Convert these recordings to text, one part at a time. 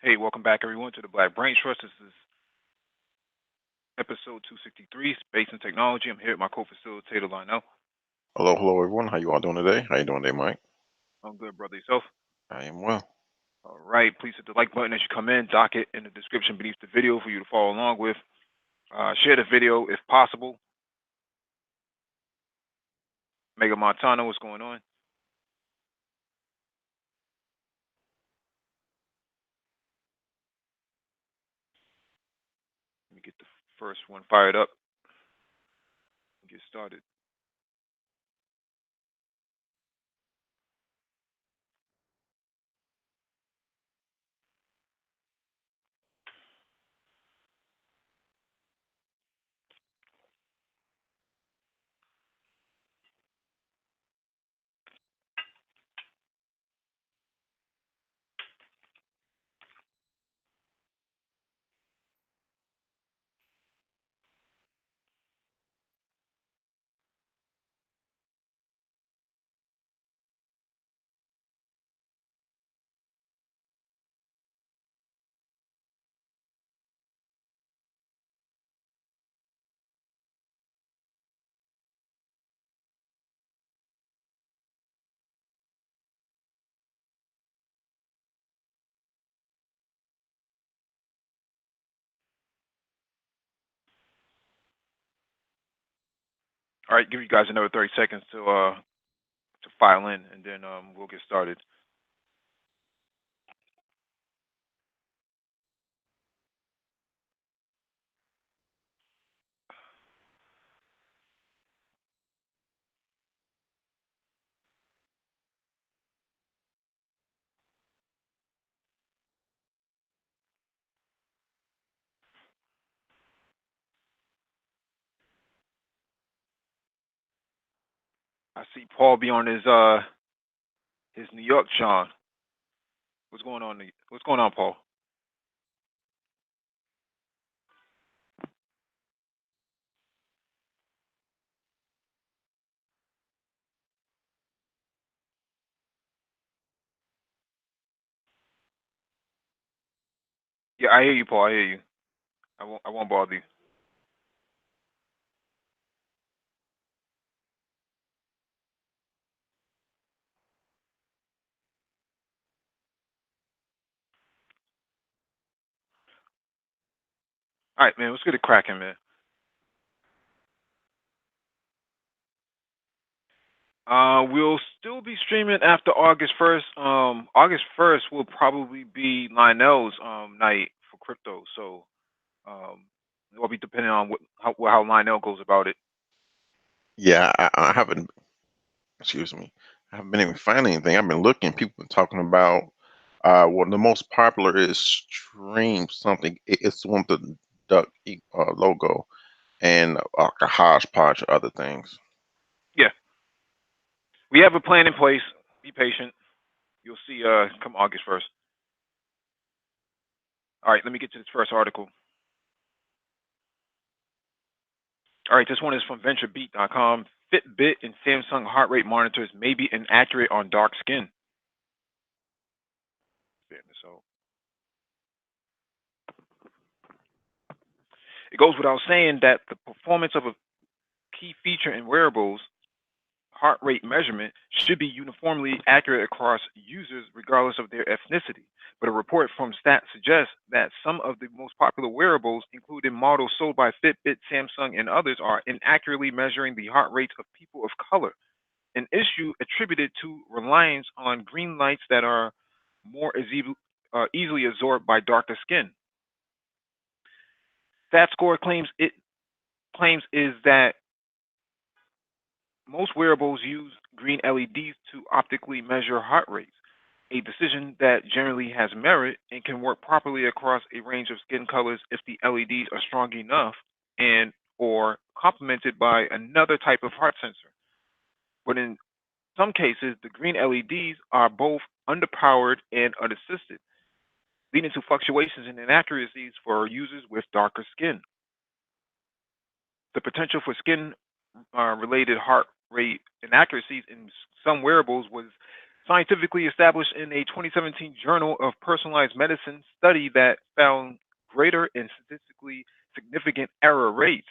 Hey, welcome back everyone to the Black Brain Trust. This is episode 263, Space and Technology. I'm here with my co-facilitator, Lionel. Hello, hello everyone. How you all doing today? How you doing today, Mike? I'm good, brother. Yourself? I am well. All right. Please hit the like button as you come in. Dock it in the description beneath the video for you to follow along with. Share the video if possible. Mega Montana, what's going on? Let me get the first one fired up and get started. All right, give you guys another 30 seconds to file in, and then we'll get started. I see Paul be on his New York Sean. What's going on? What's going on, Paul? Yeah, I hear you, Paul. I hear you. I won't bother you. All right, man. Let's get it cracking, man. We'll still be streaming after August 1st. August 1st will probably be Lionel's night for crypto. So it will be depending on how Lionel goes about it. Yeah, I haven't. Excuse me. I haven't been able to find anything. I've been looking. People been talking about. Well, the most popular is Stream something. It's the one with the duck logo and a hodgepodge of other things. Yeah, we have a plan in place. Be patient. You'll see. Come August 1st. All right, let me get to this first article. All right, this one is from VentureBeat.com. Fitbit and Samsung heart rate monitors may be inaccurate on dark skin. So it goes without saying that the performance of a key feature in wearables, heart rate measurement, should be uniformly accurate across users regardless of their ethnicity. But a report from Stat suggests that some of the most popular wearables, including models sold by Fitbit, Samsung, and others, are inaccurately measuring the heart rates of people of color, an issue attributed to reliance on green lights that are more easily absorbed by darker skin. StatScore claims is that most wearables use green LEDs to optically measure heart rates, a decision that generally has merit and can work properly across a range of skin colors if the LEDs are strong enough and or complemented by another type of heart sensor. But in some cases, the green LEDs are both underpowered and unassisted, leading to fluctuations and inaccuracies for users with darker skin. The potential for skin related heart rate inaccuracies in some wearables was Scientifically established in a 2017 Journal of Personalized Medicine study that found greater and statistically significant error rates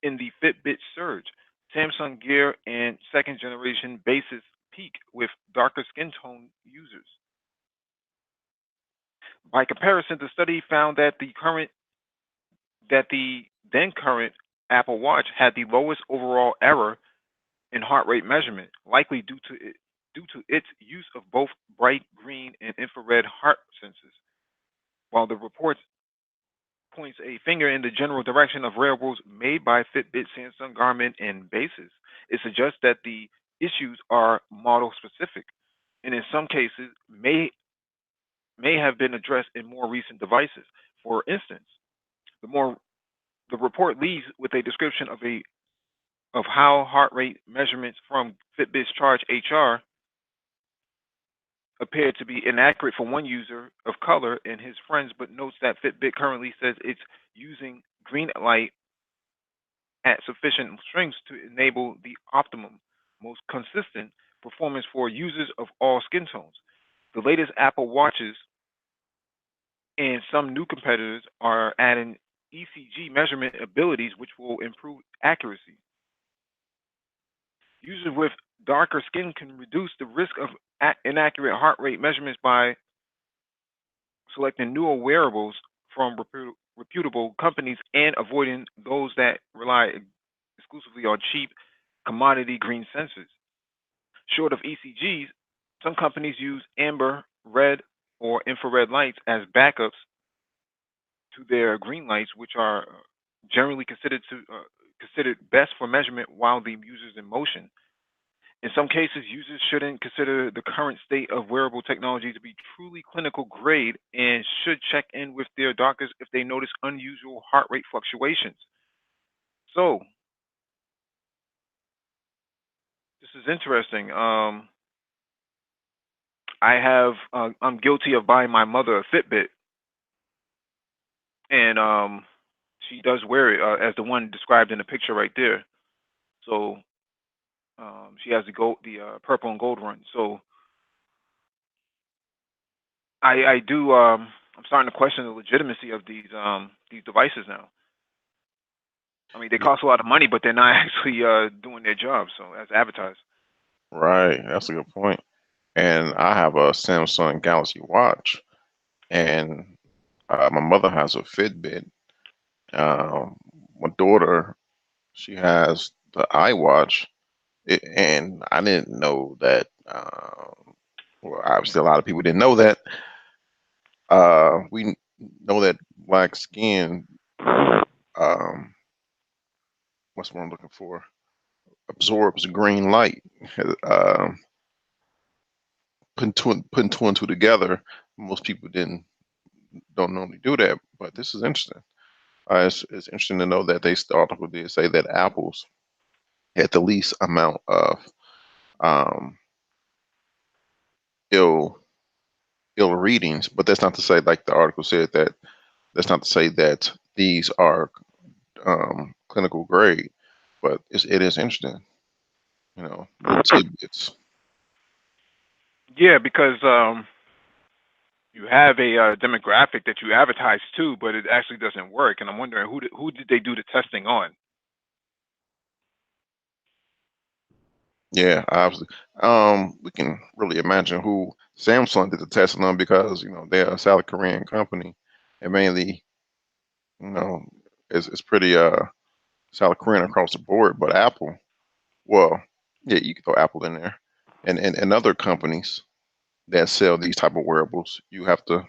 in the Fitbit Surge, Samsung Gear, and second generation basis peak with darker skin tone users. By comparison, the study found that the then current Apple Watch had the lowest overall error in heart rate measurement, likely due to its use of both bright green and infrared heart sensors. While the report points a finger in the general direction of wearables made by Fitbit, Samsung, Garmin, and Basis, it suggests that the issues are model specific and in some cases may have been addressed in more recent devices. For instance, the more the report leads with a description of how heart rate measurements from Fitbit's Charge HR appeared to be inaccurate for one user of color and his friends, but notes that Fitbit currently says it's using green light at sufficient strengths to enable the optimum, most consistent performance for users of all skin tones. The latest Apple Watches and some new competitors are adding ECG measurement abilities, which will improve accuracy. Users with darker skin can reduce the risk of inaccurate heart rate measurements by selecting newer wearables from reputable companies and avoiding those that rely exclusively on cheap commodity green sensors. Short of ECGs, some companies use amber, red, or infrared lights as backups to their green lights, which are generally considered best for measurement while the user is in motion. In some cases, users shouldn't consider the current state of wearable technology to be truly clinical grade and should check in with their doctors if they notice unusual heart rate fluctuations. So, this is interesting. I'm guilty of buying my mother a Fitbit, and she does wear it as the one described in the picture right there. So, she has the purple and gold one. So, I do. I'm starting to question the legitimacy of these devices now. I mean, they Yeah, cost a lot of money, but they're not actually doing their job. So as advertised. right. That's a good point. And I have a Samsung Galaxy Watch, and my mother has a Fitbit. Um, my daughter, she has the iWatch, and I didn't know that. Well, obviously, a lot of people didn't know that. We know that black skin, um, what's what I'm looking for, absorbs green light. Um, putting two and two together, most people didn't don't normally do that, but this is interesting. It's interesting to know that they started with this say that apples had the least amount of um, ill ill readings, but that's not to say, like the article said, that that's not to say that these are clinical grade, but it is interesting, little tidbits. Yeah, because you have a demographic that you advertise to, but it actually doesn't work. And I'm wondering who did they do the testing on? Yeah, obviously. We can really imagine who Samsung did the testing on because they're a South Korean company, and mainly you know it's pretty South Korean across the board. But Apple, well, yeah, you can throw Apple in there, and other companies that sell these type of wearables, you have to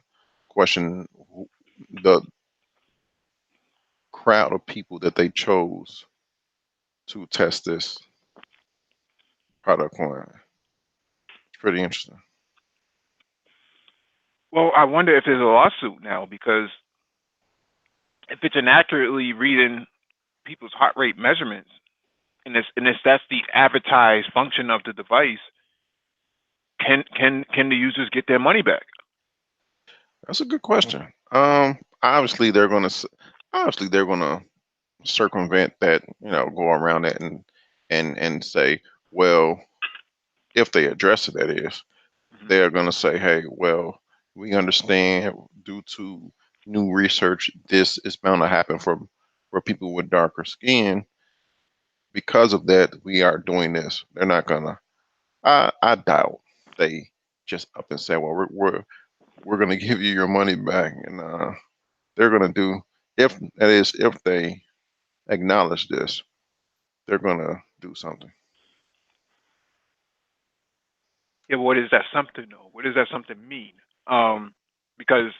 question the crowd of people that they chose to test this product on. It's pretty interesting. Well, I wonder if there's a lawsuit now because if it's inaccurately reading people's heart rate measurements, and that's the advertised function of the device, can the users get their money back? That's a good question. Obviously they're gonna obviously they're gonna circumvent that, go around that and say, well, if they address it, that is, Hmm. they're going to say, hey, well, we understand due to new research, this is bound to happen for people with darker skin. Because of that, we are doing this. They're not going to, I doubt they just up and say, well, we're going to give you your money back. And they're going to do, if that is, if they acknowledge this, they're going to do something. Yeah, but what is that something though? What does that something mean? Um, because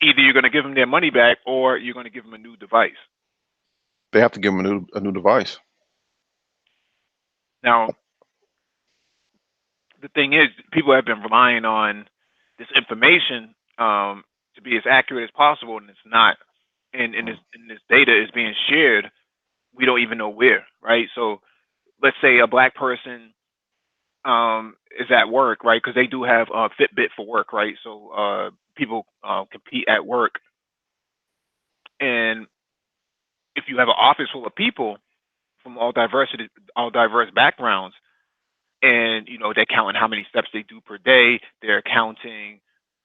either you're going to give them their money back or you're going to give them a new device. They have to give them a new device. Now, the thing is, people have been relying on this information to be as accurate as possible, and it's not. And this data is being shared. We don't even know where, right? So let's say a black person is at work, right? Because they do have Fitbit for work, right? So people compete at work, and if you have an office full of people from all diverse backgrounds, and they're counting how many steps they do per day, they're counting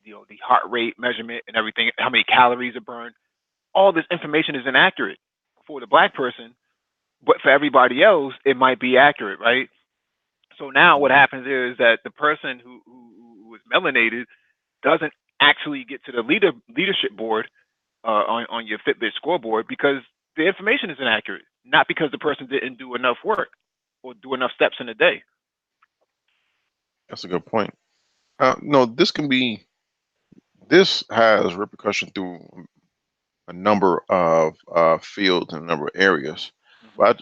the heart rate measurement and everything, how many calories are burned. All this information is inaccurate for the black person, but for everybody else it might be accurate, right? So now what happens is that the person who is melanated doesn't actually get to the leadership board on your Fitbit scoreboard because the information is inaccurate, not because the person didn't do enough work or do enough steps in a day. That's a good point. No, this has repercussion through a number of fields and a number of areas. Hmm. But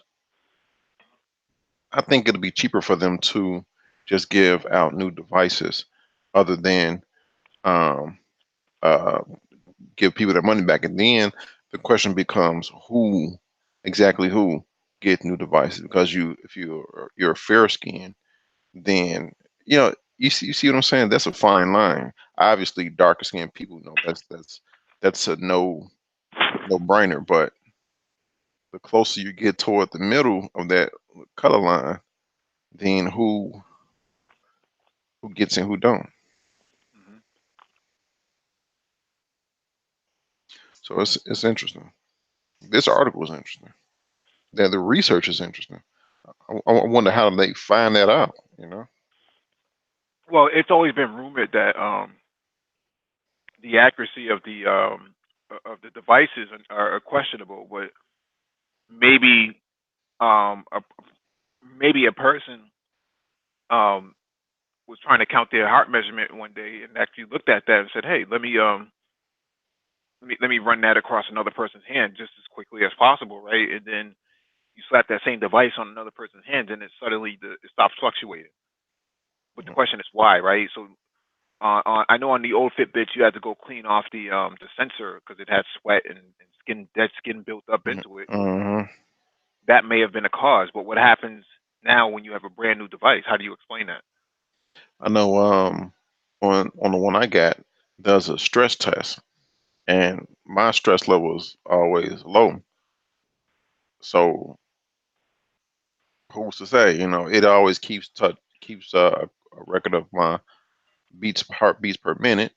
I think it'll be cheaper for them to just give out new devices other than um, uh, give people their money back. And then the question becomes exactly who gets new devices? Because if you're fair skinned, then you see what I'm saying. That's a fine line. Obviously, darker skinned people know that's a no brainer. But the closer you get toward the middle of that color line, then who gets and who don't. Hmm. So it's interesting. This article is interesting. The research is interesting. I wonder how they find that out. You know. Well, it's always been rumored that the accuracy of the devices are questionable, but maybe um, a, maybe a person um, was trying to count their heart measurement one day and actually looked at that and said, "Hey, let me run that across another person's hand just as quickly as possible, right?" And then you slap that same device on another person's hand, and it stops fluctuating. But the question is why, right? So I know on the old Fitbits you had to go clean off the sensor because it had sweat and dead skin built up into it. Mm-hmm. That may have been a cause. But what happens now when you have a brand new device? How do you explain that? I know. On the one I got, does a stress test, and my stress level is always low. So who's to say? It always keeps a record of my heartbeats per minute.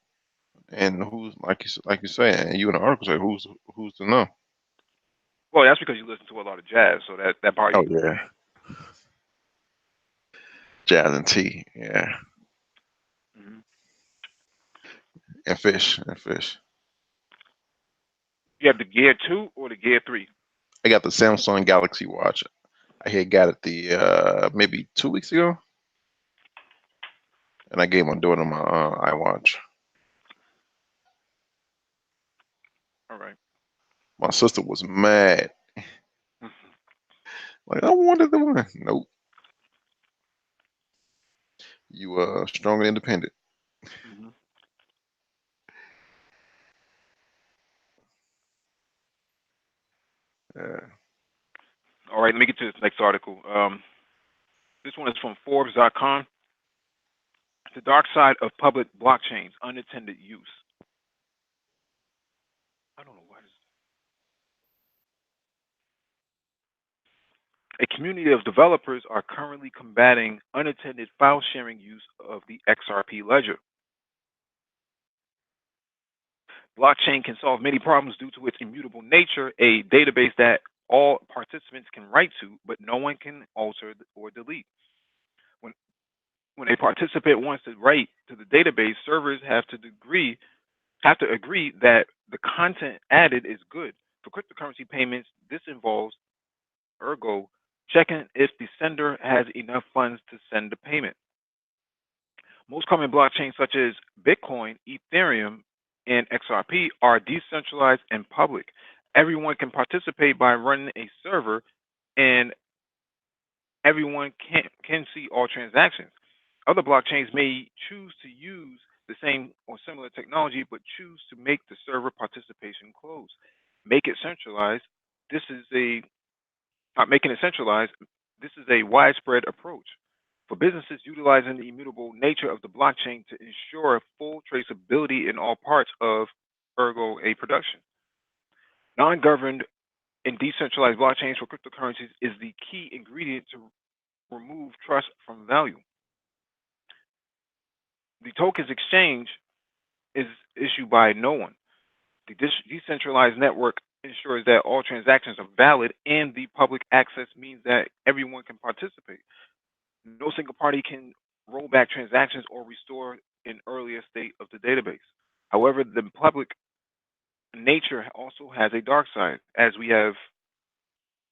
And who's like you say, and you in the article say who's to know? Well, that's because you listen to a lot of jazz, so that part Oh you know. yeah, jazz and tea, yeah, Hmm. and fish. You have the Gear 2 or the Gear 3. I got the Samsung Galaxy Watch. I had got it the maybe 2 weeks ago, and I gave my daughter my iWatch. All right. My sister was mad. Like, I wanted the one. Nope, you strong and independent. Hmm. Uh, All right. Let me get to this next article. This one is from Forbes.com. The dark side of public blockchains, unintended use. I don't know why. A community of developers are currently combating unattended file sharing use of the XRP ledger. Blockchain can solve many problems due to its immutable nature, a database that all participants can write to, but no one can alter or delete. When, when a participant wants to write to the database, servers have to agree that the content added is good. For cryptocurrency payments, this involves ergo checking if the sender has enough funds to send the payment. Most common blockchains such as Bitcoin, Ethereum, and XRP are decentralized and public. Everyone can participate by running a server, and everyone can see all transactions. Other blockchains may choose to use the same or similar technology, but choose to make the server participation closed. Make it centralized. This is a Making it centralized. This is a widespread approach for businesses utilizing the immutable nature of the blockchain to ensure full traceability in all parts of ergo a production. Non-governed and decentralized blockchains for cryptocurrencies is the key ingredient to remove trust from value. The tokens exchange is issued by no one. The decentralized network ensures that all transactions are valid, and the public access means that everyone can participate. No single party can roll back transactions or restore an earlier state of the database. However, the public nature also has a dark side, as we have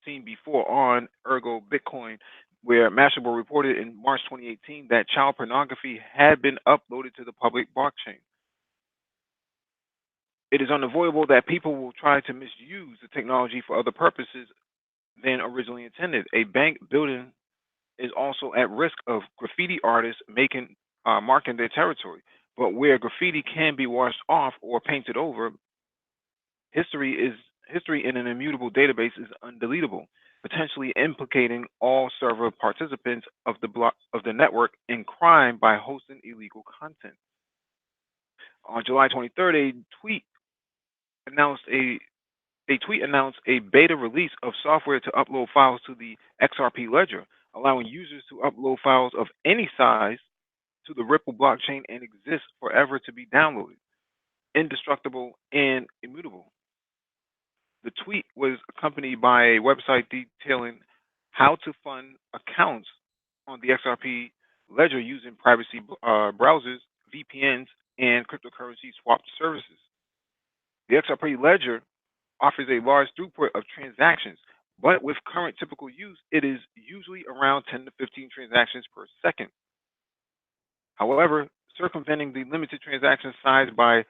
seen before on Ergo Bitcoin, where Mashable reported in March 2018 that child pornography had been uploaded to the public blockchain. It is unavoidable that people will try to misuse the technology for other purposes than originally intended. A bank building is also at risk of graffiti artists marking their territory. But where graffiti can be washed off or painted over, history is history in an immutable database is undeletable, potentially implicating all server participants of the network in crime by hosting illegal content. On July 23rd, announced a tweet announced a beta release of software to upload files to the XRP ledger, allowing users to upload files of any size to the Ripple blockchain and exist forever to be downloaded, indestructible and immutable. The tweet was accompanied by a website detailing how to fund accounts on the XRP ledger using privacy browsers, VPNs, and cryptocurrency swap services. The XRP ledger offers a large throughput of transactions, but with current typical use, it is usually around 10 to 15 transactions per second. However, circumventing the limited transaction size by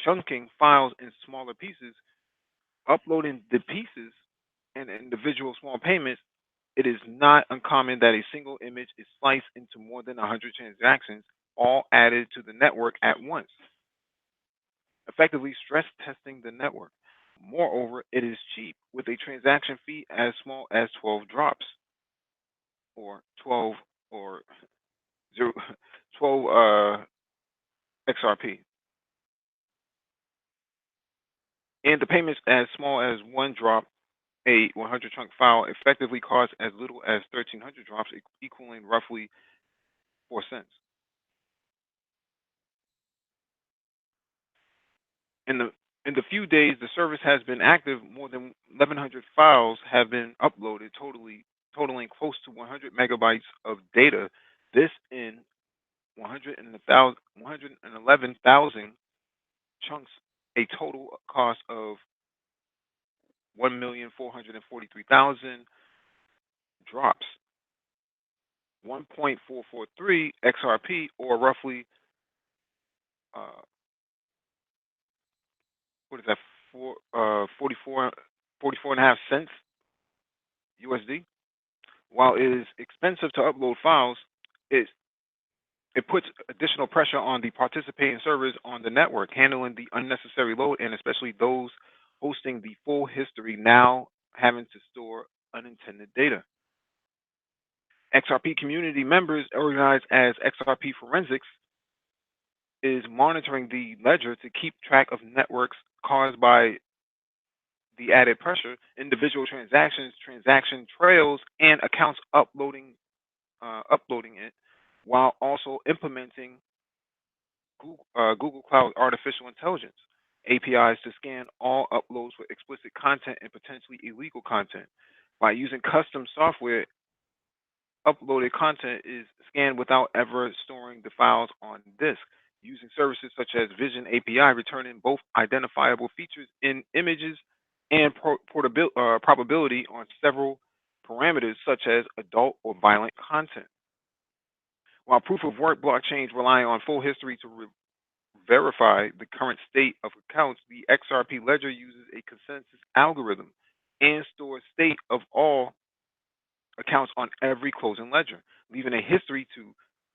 chunking files in smaller pieces, uploading the pieces and individual small payments, it is not uncommon that a single image is sliced into more than 100 transactions, all added to the network at once, effectively stress testing the network. Moreover, it is cheap with a transaction fee as small as 12 drops or 12 or 0, 12 XRP. And the payments as small as one drop, a 100 chunk file effectively costs as little as 1,300 drops, equaling roughly 4 cents. In the few days the service has been active, more than 1,100 files have been uploaded, totaling close to 100 megabytes of data. This in 111,000 chunks, a total cost of 1,443,000 drops, 1.443 XRP, or roughly uh, what is that? 44 and a half cents USD. While it is expensive to upload files, it it puts additional pressure on the participating servers on the network, handling the unnecessary load, and especially those hosting the full history now having to store unintended data. XRP community members, organized as XRP Forensics, is monitoring the ledger to keep track of networks caused by the added pressure, individual transactions, transaction trails, and accounts uploading it, while also implementing Google Cloud Artificial Intelligence APIs to scan all uploads for explicit content and potentially illegal content. By using custom software, uploaded content is scanned without ever storing the files on disk. Using services such as Vision API, returning both identifiable features in images and probability on several parameters such as adult or violent content. While proof of work blockchains rely on full history to verify the current state of accounts, the XRP ledger uses a consensus algorithm and stores state of all accounts on every closing ledger, leaving a history to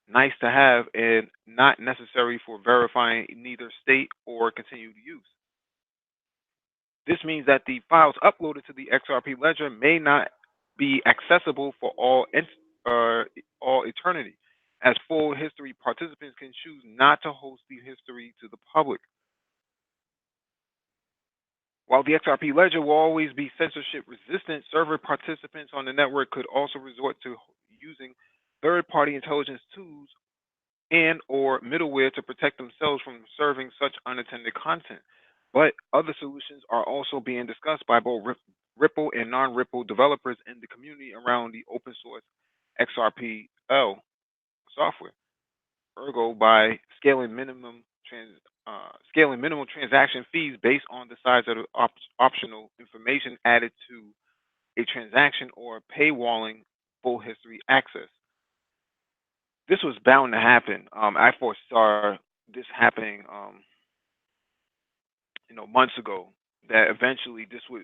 nice to have and not necessary for verifying neither state or continued use. This means that the files uploaded to the XRP ledger may not be accessible for uh, all eternity, as full history participants can choose not to host the history to the public. While the XRP ledger will always be censorship resistant, server participants on the network could also resort to using third-party intelligence tools and or middleware to protect themselves from serving such unattended content. But other solutions are also being discussed by both Ripple and non-Ripple developers in the community around the open source XRPL software. Ergo, by scaling minimal transaction fees based on the size of the optional information added to a transaction or paywalling full history access. This was bound to happen. I foresaw this happening, months ago. That eventually this would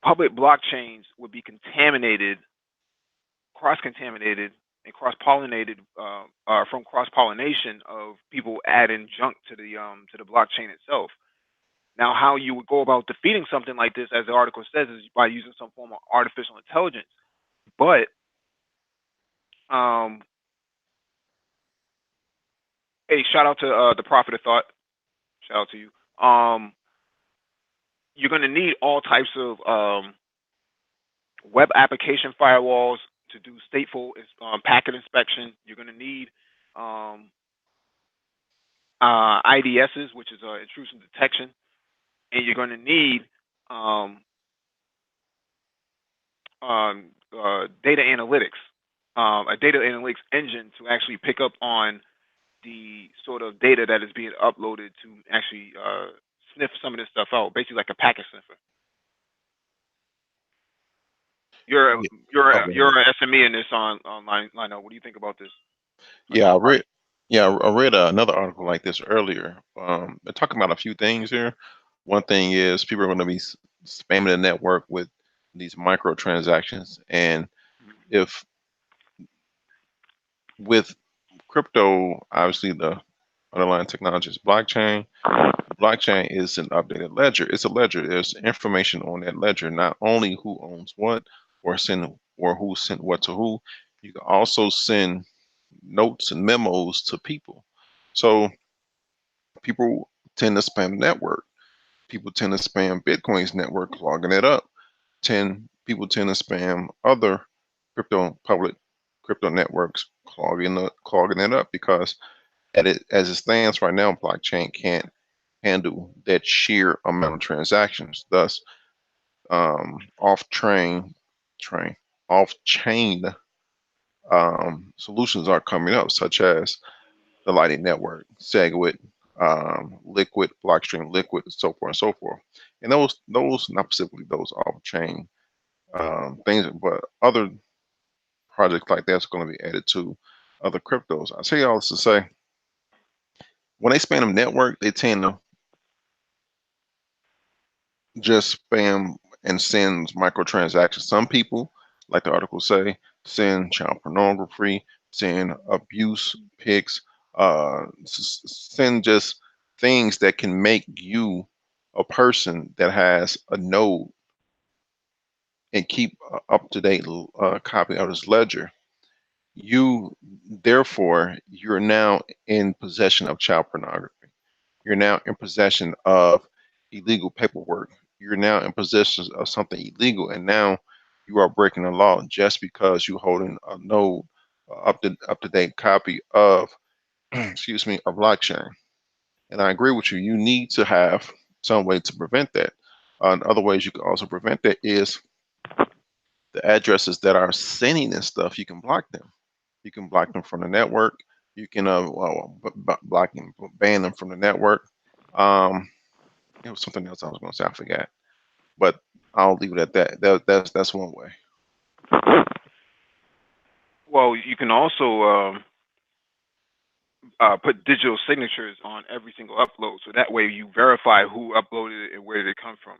public blockchains would be contaminated, cross-contaminated, and cross-pollinated from cross-pollination of people adding junk to the blockchain itself. Now, how you would go about defeating something like this, as the article says, is by using some form of artificial intelligence. But um, hey, shout out to the Prophet of Thought. Shout out to you. You're going to need all types of web application firewalls to do stateful packet inspection. You're going to need um, IDSs, which is intrusion detection, and you're going to need um, data analytics, a data analytics engine to actually pick up on the sort of data that is being uploaded to actually sniff some of this stuff out, basically like a packet sniffer. You're Yeah. you're Okay. an SME in this online line. What do you think about this? Are Yeah, you I part? read. Yeah, I read another article like this earlier. They're talking about a few things here. One thing is people are going to be spamming the network with these microtransactions, and if with crypto, obviously the underlying technology is blockchain. The blockchain is an updated ledger. It's a ledger. There's information on that ledger, not only who owns what, or who sent what to who. You can also send notes and memos to people. So people tend to spam the network. People tend to spam Bitcoin's network, clogging it up. People tend to spam other public crypto networks, clogging it up because as it stands right now, blockchain can't handle that sheer amount of transactions. Thus, off train, off chain solutions are coming up, such as the Lightning Network, Segwit, Liquid, Blockstream Liquid, and so forth and so forth. And those not specifically those off chain things, but other projects like that's going to be added to other cryptos. I say all this to say, when they span a network, they tend to just spam and send microtransactions. Some people, like the article say, send child pornography, send abuse pics, send just things that can make you a person that has a node and keep up to date copy of his ledger. You, therefore, you're now in possession of child pornography. You're now in possession of illegal paperwork. you're now in possession of something illegal, and now you are breaking the law just because you're holding a node, up to date copy of excuse me, a blockchain. And I agree with you. You need to have some way to prevent that. Other ways you can also prevent that is the addresses that are sending this stuff. You can block them. You can block them from the network. You can ban them from the network. Um, it was something else I was going to say. I forgot, but I'll leave it at that. That's one way. Well, you can also put digital signatures on every single upload, so that way you verify who uploaded it and where did it come from.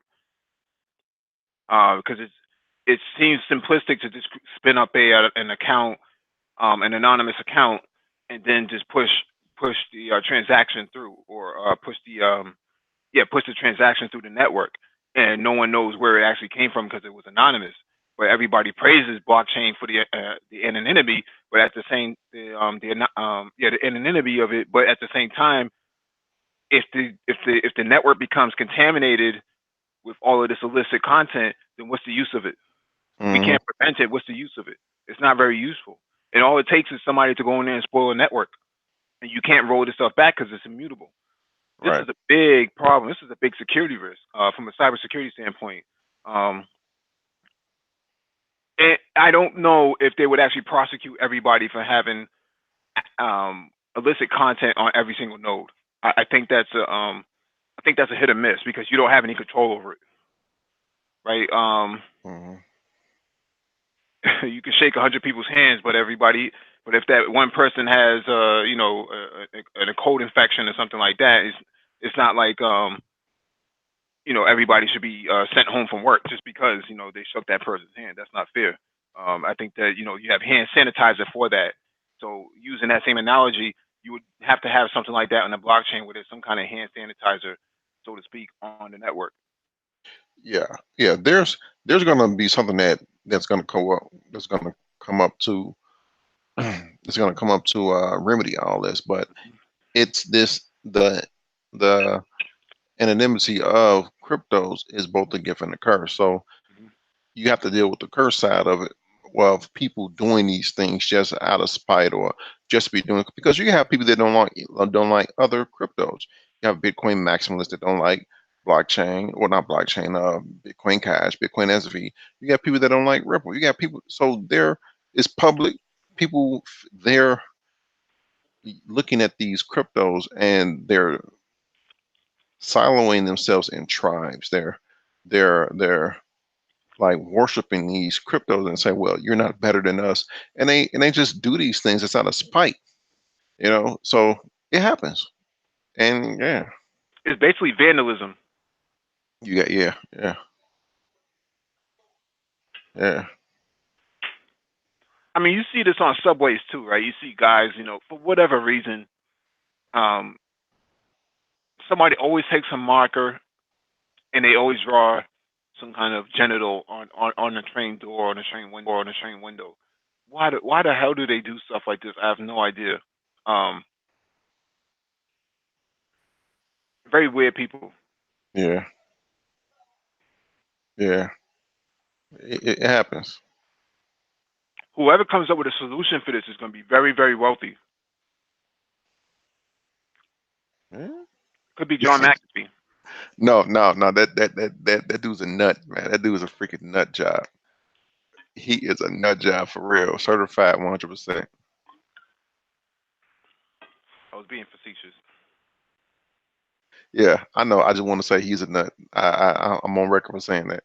Because it seems simplistic to just spin up an account, an anonymous account, and then just push the transaction through, or push the transaction through the network, and no one knows where it actually came from because it was anonymous. But everybody praises blockchain for the anonymity, but at the anonymity of it. But at the same time, if the network becomes contaminated with all of this illicit content, then what's the use of it? If we Hmm. can't prevent it, what's the use of it? It's not very useful. And all it takes is somebody to go in there and spoil a network, and you can't roll this stuff back because it's immutable. This Right. is a big problem. This is a big security risk from a cybersecurity standpoint. Um, and I don't know if they would actually prosecute everybody for having illicit content on every single node. I think that's a hit or miss because you don't have any control over it, right? Hmm. You can shake 100 people's hands, but if that one person has, a cold infection or something like that, it's not like everybody should be sent home from work just because they shook that person's hand. That's not fair. I think that you have hand sanitizer for that. So using that same analogy, you would have to have something like that on the blockchain where there's some kind of hand sanitizer, so to speak, on the network. Yeah. Yeah. There's going to be something that's going to come up. That's going to come up to. It's going to come up to remedy all this, but it's this the anonymity of cryptos is both a gift and a curse. So Mhm. you have to deal with the curse side of it, well, of people doing these things just out of spite or just be doing, because you have people that don't like other cryptos. You have Bitcoin maximalists that don't like blockchain, or not blockchain, Bitcoin Cash, Bitcoin SV. You got people that don't like Ripple. You got people, so there is public people, they're looking at these cryptos and they're siloing themselves in tribes. They're like worshiping these cryptos and say, well, you're not better than us. And they just do these things. It's out of spite, so it happens. And yeah, It's basically vandalism. you got, yeah, yeah, yeah. I mean, you see this on subways too, right? You see guys, for whatever reason, um, somebody always takes a marker and they always draw some kind of genital on the train door, on the train window. Why the hell do they do stuff like this? I have no idea. Um, Very weird people. Yeah, yeah. It happens. Whoever comes up with a solution for this is going to be very, very wealthy. Yeah. Could be John McAfee. No, no, no. That dude's a nut, man. That dude's a freaking nut job. He is a nut job for real, certified 100%. I was being facetious. Yeah, I know. I just want to say he's a nut. I'm on record for saying that.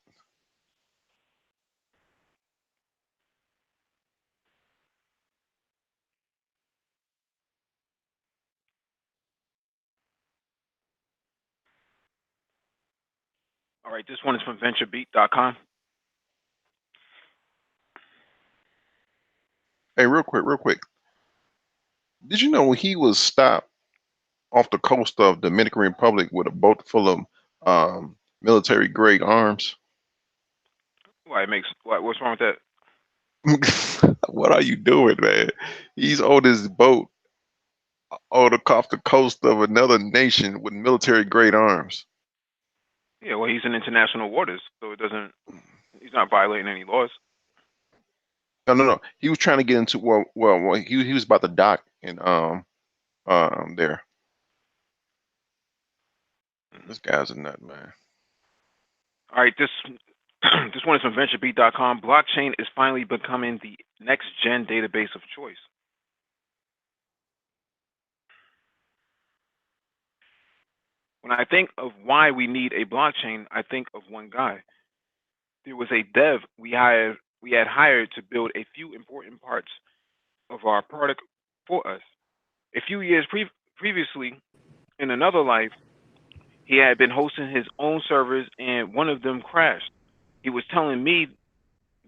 All right, this one is from VentureBeat.com. Hey, real quick, real quick. Did you know he was stopped off the coast of Dominican Republic with a boat full of military grade arms? Why it makes what? What's wrong with that? What are you doing, man? He's on this boat off the coast of another nation with military grade arms. Yeah, well, he's in international waters, so it doesn't. He's not violating any laws. No, no, no. He was trying to get into he was about to dock and there. Mhm. This guy's a nut, man. All right, this this one is from VentureBeat.com. Blockchain is finally becoming the next gen database of choice. When I think of why we need a blockchain, I think of one guy. There was a dev we had hired to build a few important parts of our product for us. A few years previously, in another life, he had been hosting his own servers and one of them crashed. He was telling me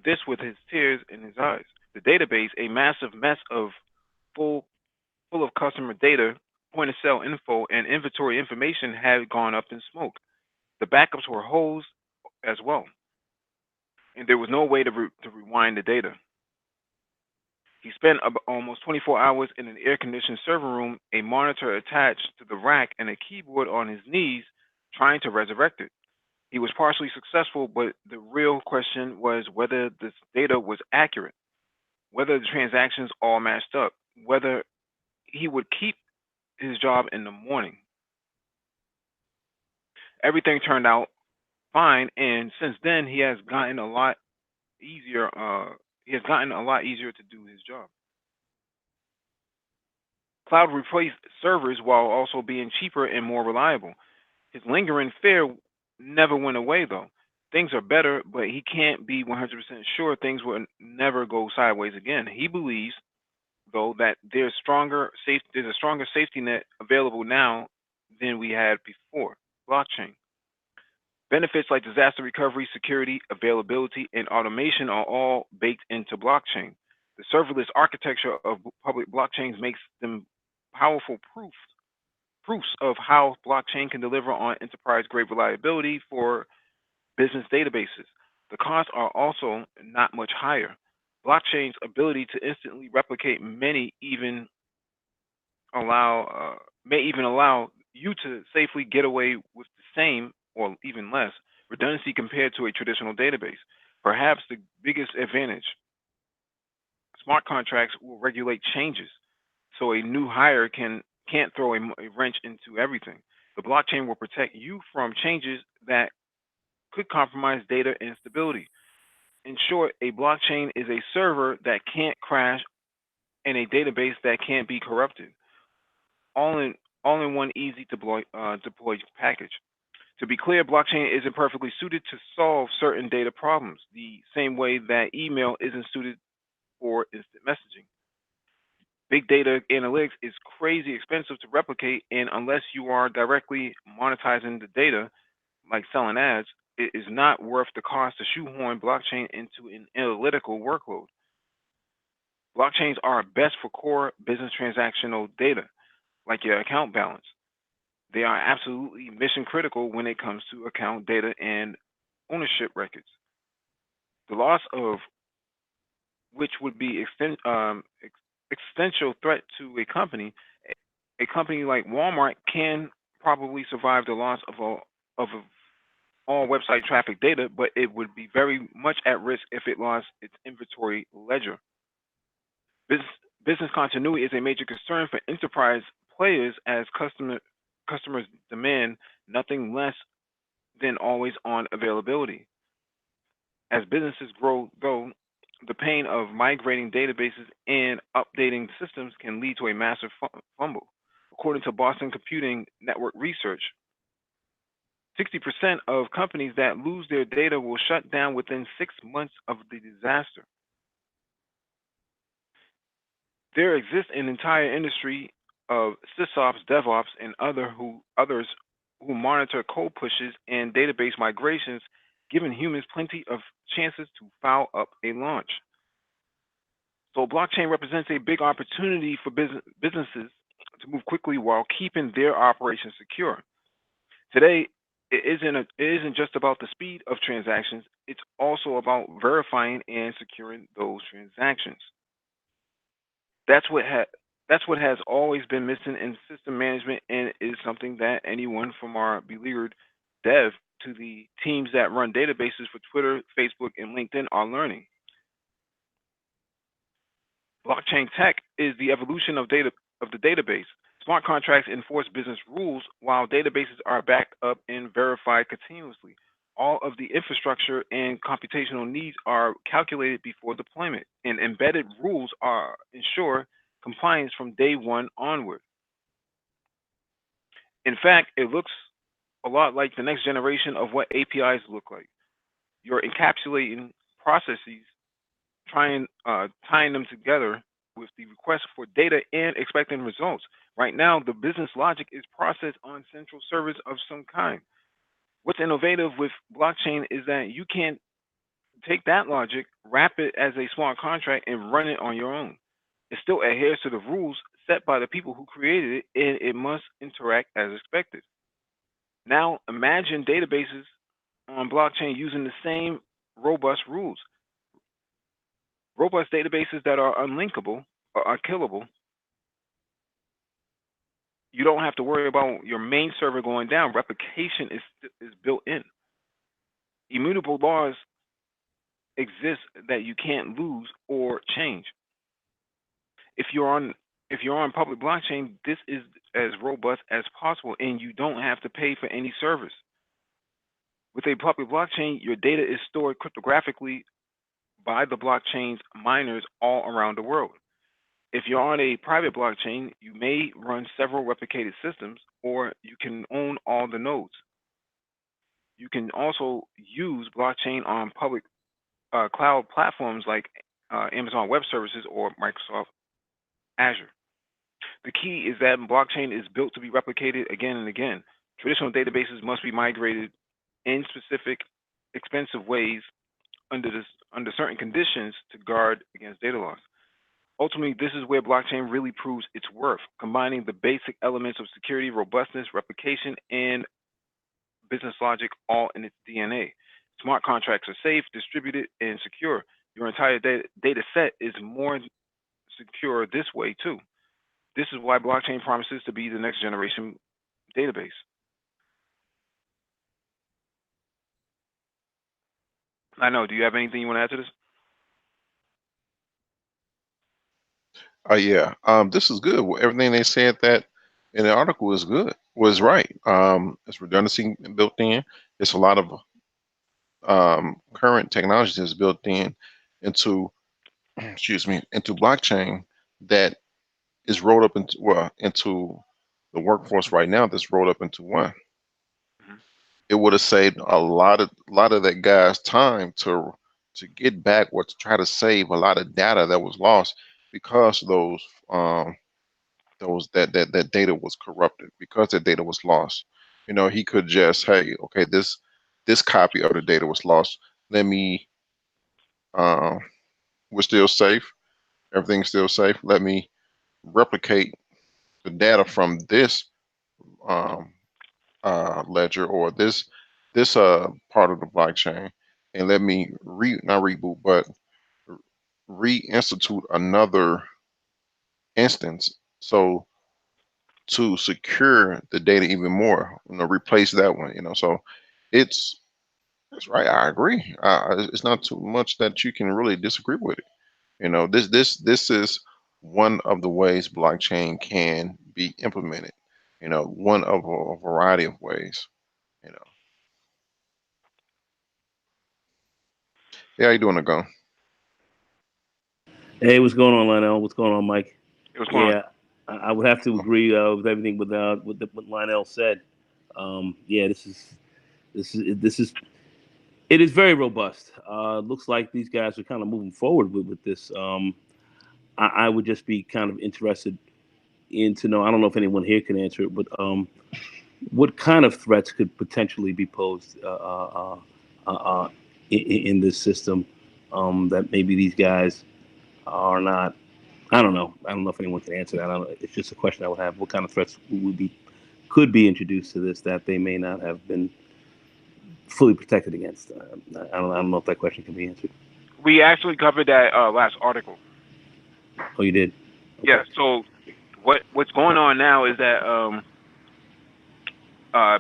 this with his tears in his eyes. The database, a massive mess of full full of customer data, point of sale info, and inventory information, had gone up in smoke. The backups were hosed as well, and there was no way to rewind the data. He spent almost 24 hours in an air conditioned server room, a monitor attached to the rack, and a keyboard on his knees, trying to resurrect it. He was partially successful, but the real question was whether this data was accurate, whether the transactions all matched up, whether he would keep his job in the morning. Everything turned out fine, and since then he has gotten a lot easier. He has gotten a lot easier to do his job. Cloud replaced servers while also being cheaper and more reliable. His lingering fear never went away, though. Things are better, but he can't be 100% sure things will never go sideways again. He believes, though, that there's a stronger safety net available now than we had before. Blockchain. Benefits like disaster recovery, security, availability, and automation are all baked into blockchain. The serverless architecture of public blockchains makes them powerful proofs of how blockchain can deliver on enterprise grade reliability for business databases. The costs are also not much higher. Blockchain's ability to instantly replicate allow may even allow you to safely get away with the same or even less redundancy compared to a traditional database. Perhaps the biggest advantage, smart contracts will regulate changes, so a new hire can't throw a wrench into everything. The blockchain will protect you from changes that could compromise data and stability. In short, a blockchain is a server that can't crash and a database that can't be corrupted, all in all in one easy deploy package. To be clear, blockchain isn't perfectly suited to solve certain data problems, the same way that email isn't suited for instant messaging. Big data analytics is crazy expensive to replicate, and unless you are directly monetizing the data, like selling ads, it is not worth the cost to shoehorn blockchain into an analytical workload. Blockchains are best for core business transactional data, like your account balance. They are absolutely mission critical when it comes to account data and ownership records. The loss of which would be existential threat to a company. A company like Walmart can probably survive the loss of all website traffic data, but it would be very much at risk if it lost its inventory ledger. Business, business continuity is a major concern for enterprise players as customers demand nothing less than always on availability. As businesses grow, though, the pain of migrating databases and updating systems can lead to a massive fumble. According to Boston Computing Network research, 60% of companies that lose their data will shut down within 6 months of the disaster. There exists an entire industry of sysops, DevOps, and others who monitor code pushes and database migrations, giving humans plenty of chances to foul up a launch. So blockchain represents a big opportunity for businesses to move quickly while keeping their operations secure. Today, it isn't just about the speed of transactions, it's also about verifying and securing those transactions. That's what that's what has always been missing in system management and is something that anyone from our beleaguered dev to the teams that run databases for Twitter, Facebook, and LinkedIn are learning. Blockchain tech is the evolution of the database. Smart contracts enforce business rules while databases are backed up and verified continuously. All of the infrastructure and computational needs are calculated before deployment, and embedded rules are ensure compliance from day one onward. In fact, it looks a lot like the next generation of what APIs look like. You're encapsulating processes, tying them together with the request for data and expecting results. Right now, the business logic is processed on central servers of some kind. What's innovative with blockchain is that you can take that logic, wrap it as a smart contract, and run it on your own. It still adheres to the rules set by the people who created it, and it must interact as expected. Now, imagine databases on blockchain using the same robust rules. Robust databases that are unlinkable or are killable. You don't have to worry about your main server going down. Replication is built in. Immutable laws exist that you can't lose or change. If you're on if you're on public blockchain, this is as robust as possible, and you don't have to pay for any service. With a public blockchain, your data is stored cryptographically by the blockchain's miners all around the world. If you're on a private blockchain, you may run several replicated systems, or you can own all the nodes. You can also use blockchain on public cloud platforms like Amazon Web Services or Microsoft Azure. The key is that blockchain is built to be replicated again and again. Traditional databases must be migrated in specific, expensive ways under certain conditions to guard against data loss. Ultimately, this is where blockchain really proves its worth, combining the basic elements of security, robustness, replication, and business logic all in its DNA. Smart contracts are safe, distributed, and secure. Your entire data set is more secure this way, too. This is why blockchain promises to be the next generation database. I know. Do you have anything you want to add to this? Yeah. This is good. Everything they said that in the article is good. Was right. It's redundancy built in. It's a lot of current technology that's built in into excuse me into blockchain that is rolled up into the workforce right now. That's rolled up into one. Hmm. It would have saved a lot of that guy's time to get back or to try to save a lot of data that was lost because those that data was corrupted, because that data was lost. He could just, hey, okay, this copy of the data was lost. Let me uh, we're still safe. Everything's still safe. Let me replicate the data from this um, ledger or this part of the blockchain, and let me not reboot, but reinstitute another instance. So to secure the data even more, replace that one. So it's it's right. I agree. It's not too much that you can really disagree with it. This is one of the ways blockchain can be implemented. One of a variety of ways. You know. Yeah, how you doing, Agon? Hey, what's going on, Lionel? What's going on, Mike? Hey, what's going on? Yeah, I would have to agree with everything what Lionel said. Yeah, this is it is very robust. Looks like these guys are kind of moving forward with this. I would just be kind of interested in to know. I don't know if anyone here can answer it, but what kind of threats could potentially be posed in this system that maybe these guys are not. I don't know. I don't know if anyone can answer that. I don't, it's just a question I would have. What kind of threats could be introduced to this that they may not have been fully protected against? I don't know if that question can be answered. We actually covered that last article. Oh, you did. Yeah. Okay. So what's going on now is that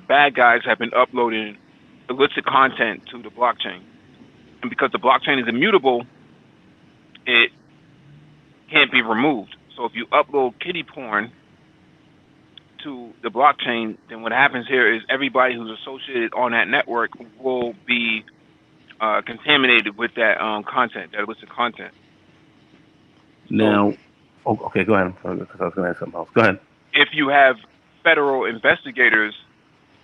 bad guys have been uploading illicit content to the blockchain. And because the blockchain is immutable, it can't be removed. So if you upload kitty porn to the blockchain, then what happens here is everybody who's associated on that network will be contaminated with that content, that illicit content. So Now, oh, okay, go ahead. Because I was going to ask something else. Go ahead. if you have federal investigators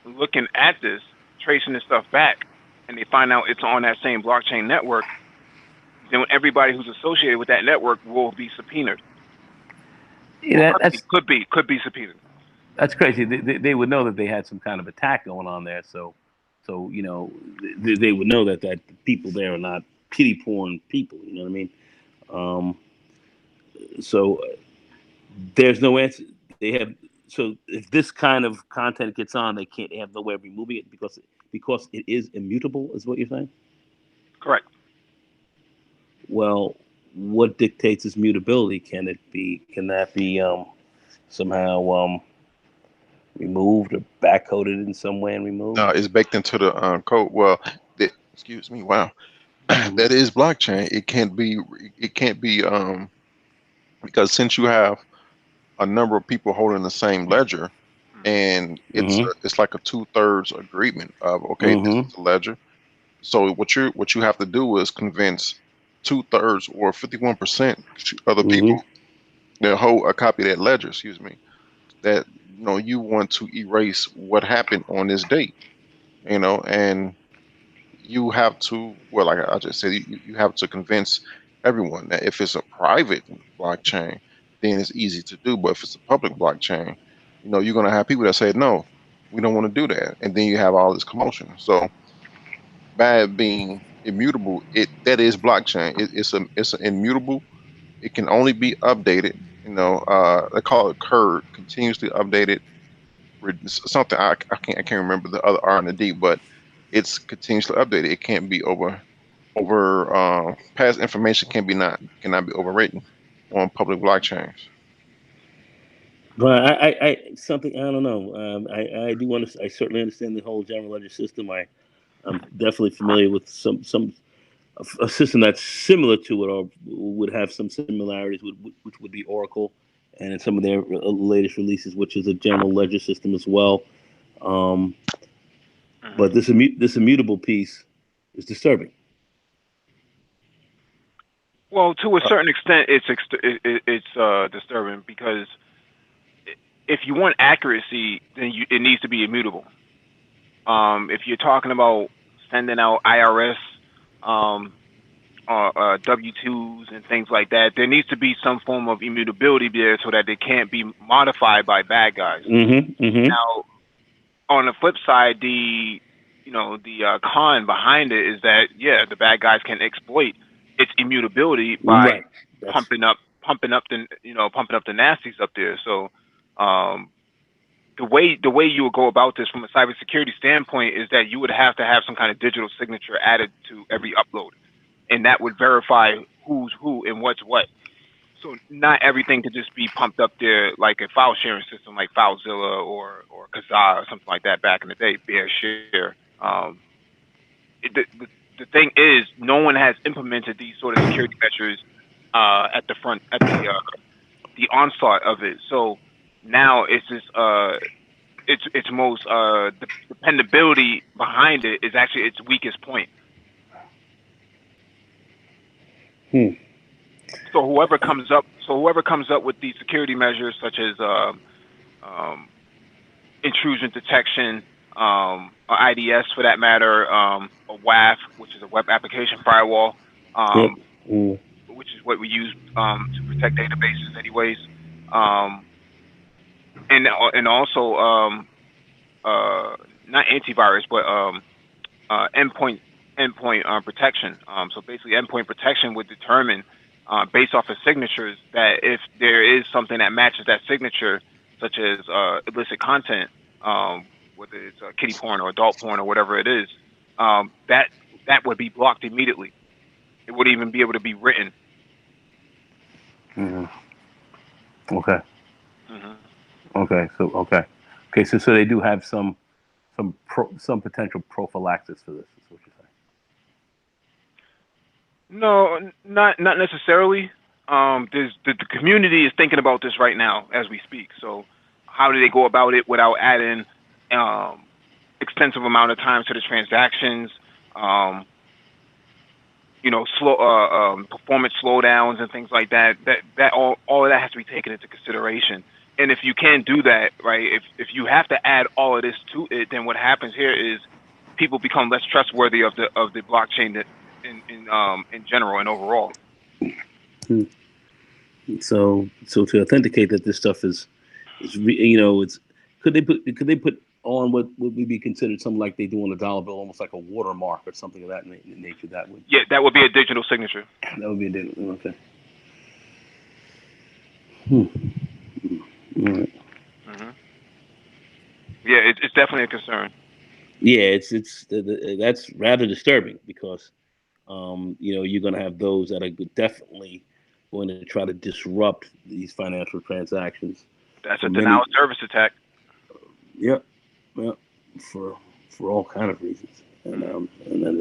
looking at this, tracing this stuff back, and they find out it's on that same blockchain network, then everybody who's associated with that network will be subpoenaed, Yeah, or could be subpoenaed. that's crazy. They would know that they had some kind of attack going on there, so they would know that the people there are not kitty porn people. You know what I mean? Um, so there's no answer. They have so if this kind of content gets on, they can't. They have no way of removing it because it is immutable. Is what you're saying? Correct. Well, what dictates its mutability? Can it be? Can that be somehow removed or backcoded in some way and removed? No, it's baked into the code. Well, excuse me. Wow, Mm-hmm. that is blockchain. It can't be because since you have a number of people holding the same ledger, Hmm. and Mm-hmm. it's like a 2/3 agreement of, okay, this Mm-hmm. is the ledger. So what you have to do is convince 2/3 or 51% of the people Mm-hmm. that hold a copy of that ledger, excuse me, that you want to erase what happened on this date, and you have to, well, like I just said, you have to convince everyone that if it's a private blockchain, then it's easy to do. But if it's a public blockchain, you're going to have people that say, no, we don't want to do that. And then you have all this commotion. So by it being immutable, that is blockchain. It's an immutable. It can only be updated. They call it curd, continuously updated. Something I can't remember the other R and the D, but it's continuously updated. It can't be over past information cannot be overwritten on public blockchains. But something I don't know. I do want to. I certainly understand the whole general ledger system. I'm definitely familiar with some a system that's similar to it or would have some similarities, which would be Oracle, and in some of their latest releases, which is a general ledger system as well. Um, but Hmm. this immutable piece is disturbing. Well, to a Uh, certain extent, it's disturbing because if you want accuracy, then it needs to be immutable. If you're talking about sending out IRS um, W-2s and things like that, there needs to be some form of immutability there so that they can't be modified by bad guys. Mm-hmm. Mm-hmm. Now, on the flip side, the con behind it is that yeah, the bad guys can exploit its immutability by Right. That's pumping up the nasties up there. So um, the way you would go about this from a cybersecurity standpoint is that you would have to have some kind of digital signature added to every upload, and that would verify who's who and what's what. So not everything could just be pumped up there like a file sharing system like FileZilla or Kazaa or something like that back in the day, BearShare. The thing is, no one has implemented these sort of security measures at the front at the onslaught of it. So now it's just its most dependability behind it is actually its weakest point. hmm. So whoever comes up with these security measures such as um, intrusion detection, or IDS for that matter, or WAF, which is a web application firewall, Yep. um, Mm. which is what we use to protect databases, anyways, um, and also uh, not antivirus, but endpoint protection. So basically, endpoint protection would determine, based off of signatures, that if there is something that matches that signature, such as illicit content, whether it's kitty porn or adult porn or whatever it is, that would be blocked immediately. It wouldn't even be able to be written. Mm. Okay. Hmm. Okay. So okay. Okay. So they do have some some potential prophylaxis for this. Is what you're saying? No, not necessarily. There's the community is thinking about this right now as we speak. So, how do they go about it without adding um, extensive amount of time to the transactions? Um, slow performance slowdowns and things like that. That all of that has to be taken into consideration. And if you can't do that, right? If you have to add all of this to it, then what happens here is people become less trustworthy of the blockchain that in general and overall. Hmm. So to authenticate that this stuff it's could they put on what would be considered something like they do on a dollar bill, almost like a watermark or something of that nature? Yeah, that would be a digital signature. That would be a okay. Hmm. All right. Hmm. Yeah, it's definitely a concern. Yeah, that's rather disturbing because you're going to have those that are definitely going to try to disrupt these financial transactions That's for a many. denial of service attack. Yep, yep, for all kind of reasons, Hmm. and then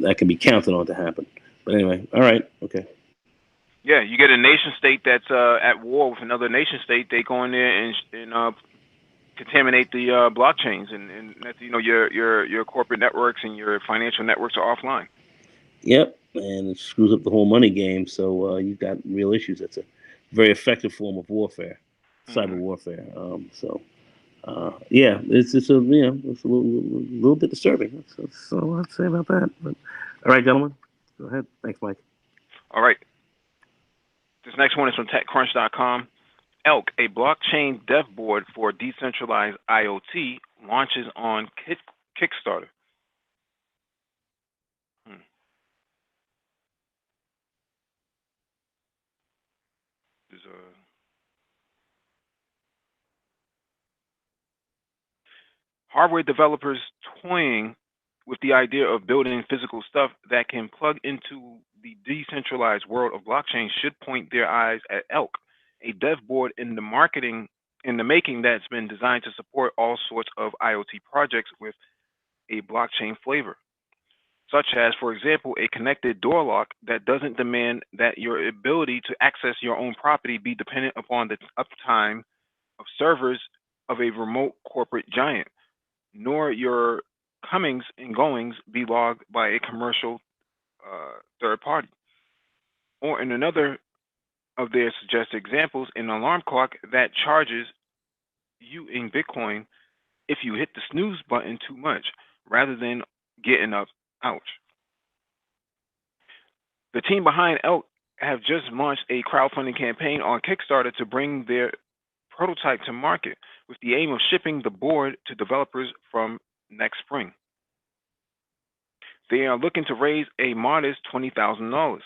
that can be counted on to happen. But anyway, all right, okay. Yeah, you get a nation state that's at war with another nation state. They go in there and contaminate the blockchains, and that's your corporate networks and your financial networks are offline. Yep, and it screws up the whole money game. So you've got real issues. That's a very effective form of warfare, cyber Hmm. warfare. Yeah, it's a it's a little bit disturbing. That's all I'd say about that. But all right, gentlemen, go ahead. Thanks, Mike. All right, this next one is from TechCrunch.com. Elk, a blockchain dev board for decentralized IoT, launches on Kickstarter. Hmm. There's a hardware developers toying with the idea of building physical stuff that can plug into the decentralized world of blockchain should point their eyes at Elk, a dev board in the making that's been designed to support all sorts of IoT projects with a blockchain flavor, such as, for example, a connected door lock that doesn't demand that your ability to access your own property be dependent upon the uptime of servers of a remote corporate giant, nor your comings and goings be logged by a commercial third party. Or in another of their suggested examples, an alarm clock that charges you in Bitcoin if you hit the snooze button too much rather than getting up. Ouch. The team behind Elk have just launched a crowdfunding campaign on Kickstarter to bring their prototype to market with the aim of shipping the board to developers from next spring. They are looking to raise a modest $20,000.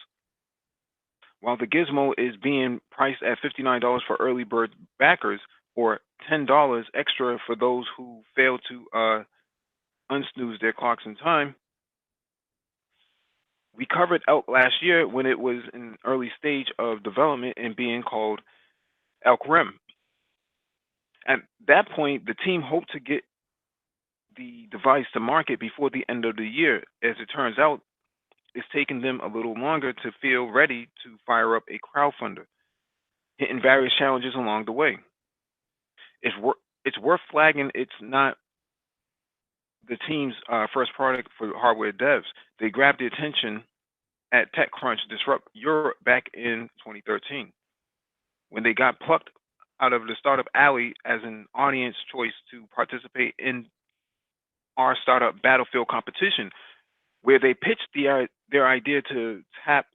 While the gizmo is being priced at $59 for early bird backers or $10 extra for those who fail to unsnooze their clocks in time. We covered Elk last year when it was in early stage of development and being called Elk Rim. At that point, the team hoped to get the device to market before the end of the year. As it turns out, it's taken them a little longer to feel ready to fire up a crowdfunder, hitting various challenges along the way. It's worth flagging it's not the team's first product for hardware devs. They grabbed the attention at TechCrunch Disrupt Europe back in 2013 when they got plucked out of the startup alley as an audience choice to participate in our startup battlefield competition, where they pitched their idea to tap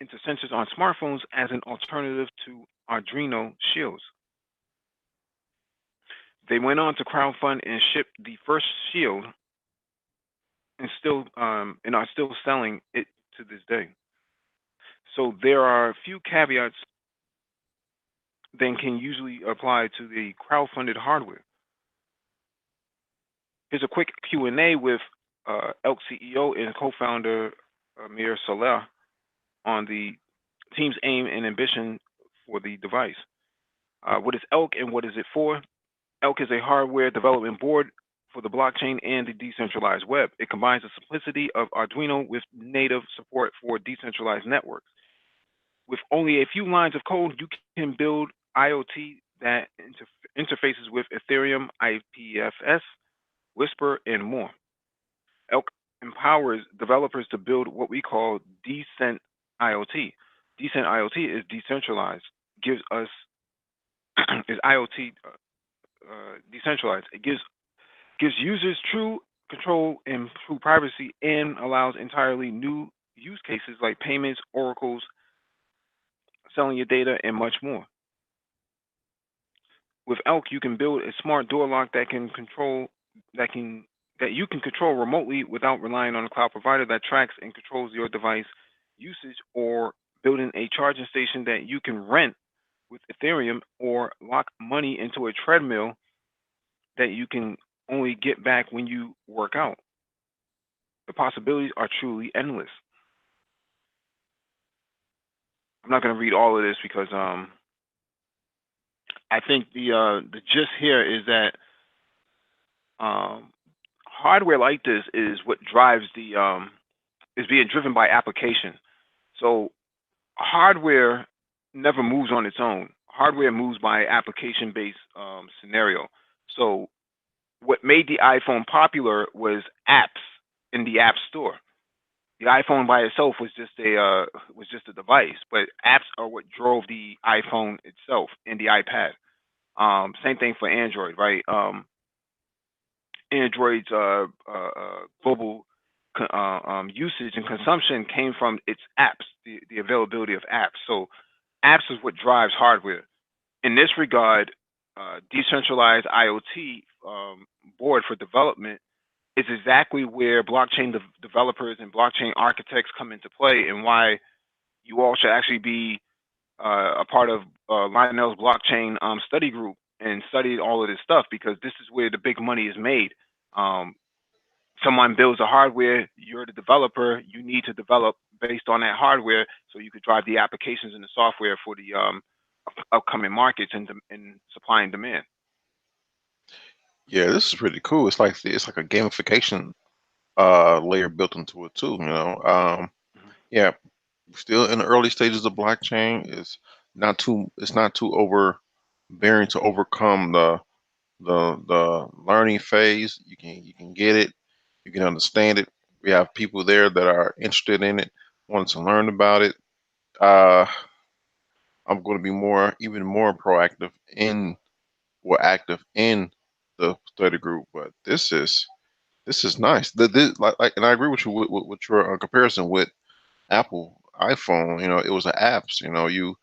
into sensors on smartphones as an alternative to Arduino shields. They went on to crowdfund and ship the first shield and are still selling it to this day. So there are a few caveats that can usually apply to the crowdfunded hardware. Here's a quick Q&A with Elk CEO and co-founder Amir Saleh on the team's aim and ambition for the device. What is Elk and what is it for? Elk is a hardware development board for the blockchain and the decentralized web. It combines the simplicity of Arduino with native support for decentralized networks. With only a few lines of code, you can build IoT that interfaces with Ethereum, IPFS, Whisper, and more. Elk empowers developers to build what we call decent IoT. Decent IoT is decentralized, gives us is IoT decentralized. It gives users true control and true privacy and allows entirely new use cases like payments, oracles, selling your data, and much more. With Elk, you can build a smart door lock that can that you can control remotely without relying on a cloud provider that tracks and controls your device usage, or building a charging station that you can rent with Ethereum, or lock money into a treadmill that you can only get back when you work out. The possibilities are truly endless. I'm not going to read all of this because I think the gist here is that um, hardware like this is what drives the is being driven by application. So hardware never moves on its own. Hardware moves by application based scenario. So what made the iPhone popular was apps in the App Store. The iPhone by itself was just a device, but apps are what drove the iPhone itself and the iPad. Same thing for Android, right? Android's global usage and consumption came from its apps, the availability of apps. So apps is what drives hardware. In this regard, decentralized IoT board for development is exactly where blockchain developers and blockchain architects come into play, and why you all should actually be a part of Lionel's blockchain study group and study all of this stuff, because this is where the big money is made. Um, Someone builds the hardware, you're the developer, you need to develop based on that hardware so you could drive the applications and the software for the upcoming markets and supply and demand. Yeah, this is pretty cool. It's like a gamification layer built into it too. Mhm. Yeah, still in the early stages of blockchain. It's not too overbearing to overcome the learning phase. You can get it, you can understand it. We have people there that are interested in it, wanting to learn about it. Uh, I'm going to be even more proactive in or active in the study group. But this is nice. And I agree with you with your comparison with Apple iPhone. It was an apps. You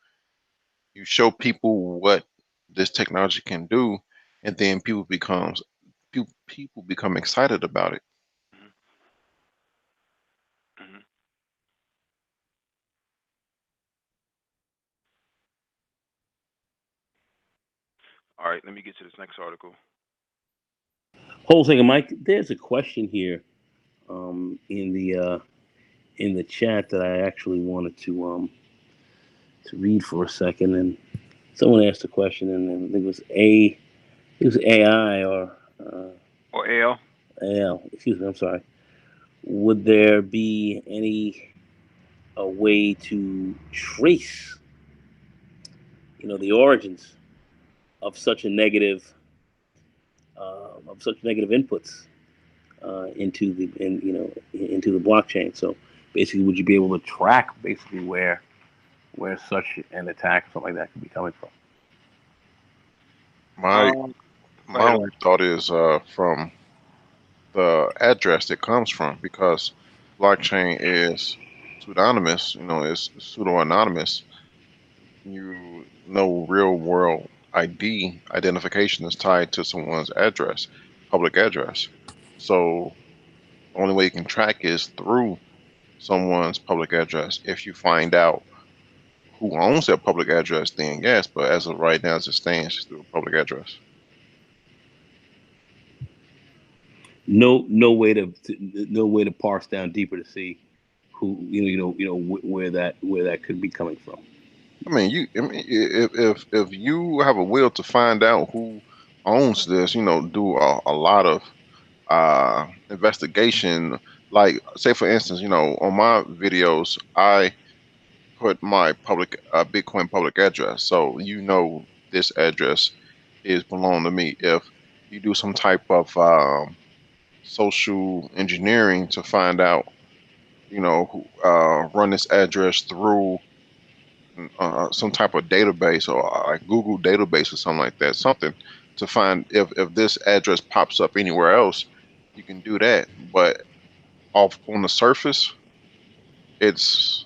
show people what this technology can do, and then people become excited about it. Mhm. Mhm. All right, let me get to this next article. Hold a second, Mike. There's a question here in the chat that I actually wanted to read for a second. And someone asked a question, and I think it was AI or Or AL. AL. Excuse me. I'm sorry. Would there be any a way to trace, the origins of such a negative of such negative inputs into the blockchain? So basically, would you be able to track basically where such an attack or something like that could be coming from? My Um, Go my ahead. only thought is from the address it comes from, because blockchain is pseudonymous. It's pseudo anonymous. Real world ID identification is tied to someone's address, public address. So the only way you can track is through someone's public address. If you find out who owns that public address, then yes. But as of right now, as it stands, it's through a public address. No way to parse down deeper to see who where that could be coming from. If you have a will to find out who owns this, do a lot of investigation. Like, say for instance, on my videos, I put my public Bitcoin public address, so this address is belong to me. If you do some type of social engineering to find out, run this address through some type of database or like Google database or something like that, something to find if this address pops up anywhere else, you can do that. But off on the surface, it's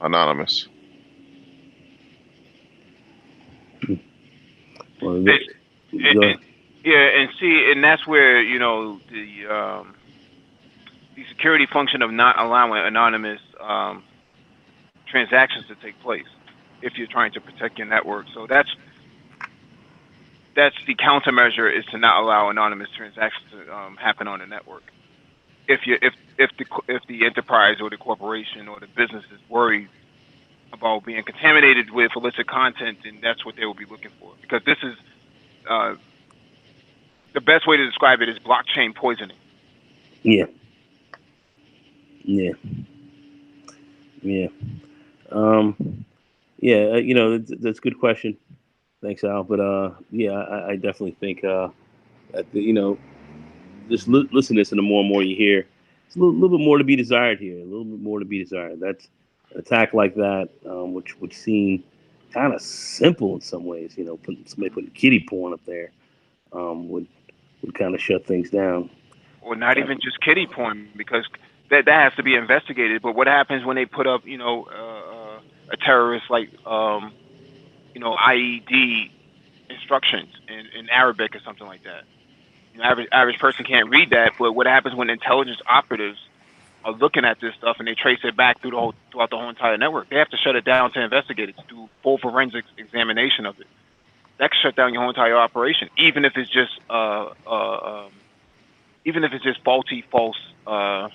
anonymous. Well, It's, go and, ahead. yeah, and see, and that's where the security function of not allowing anonymous transactions to take place if you're trying to protect your network. So that's the countermeasure, is to not allow anonymous transactions to happen on the network. If the enterprise or the corporation or the business is worried about being contaminated with illicit content, then that's what they will be looking for. Because this is uh, the best way to describe it is blockchain poisoning. Yeah, yeah, yeah. Um, yeah, that's a good question. Thanks, Al. But yeah, I definitely think that just listen to this, and the more and more you hear, it's a little bit more to be desired here. A little bit more to be desired. That's an attack like that, which would seem kind of simple in some ways. Somebody putting kiddie porn up there would kind of shut things down. Or not Uh, even just kiddie porn, because that has to be investigated. But what happens when they put up, a terrorist like, IED instructions in Arabic or something like that? Average person can't read that. But what happens when intelligence operatives are looking at this stuff and they trace it back throughout the whole entire network? They have to shut it down to investigate it, to do full forensics examination of it. That can shut down your whole entire operation, even if it's just faulty, false, uh,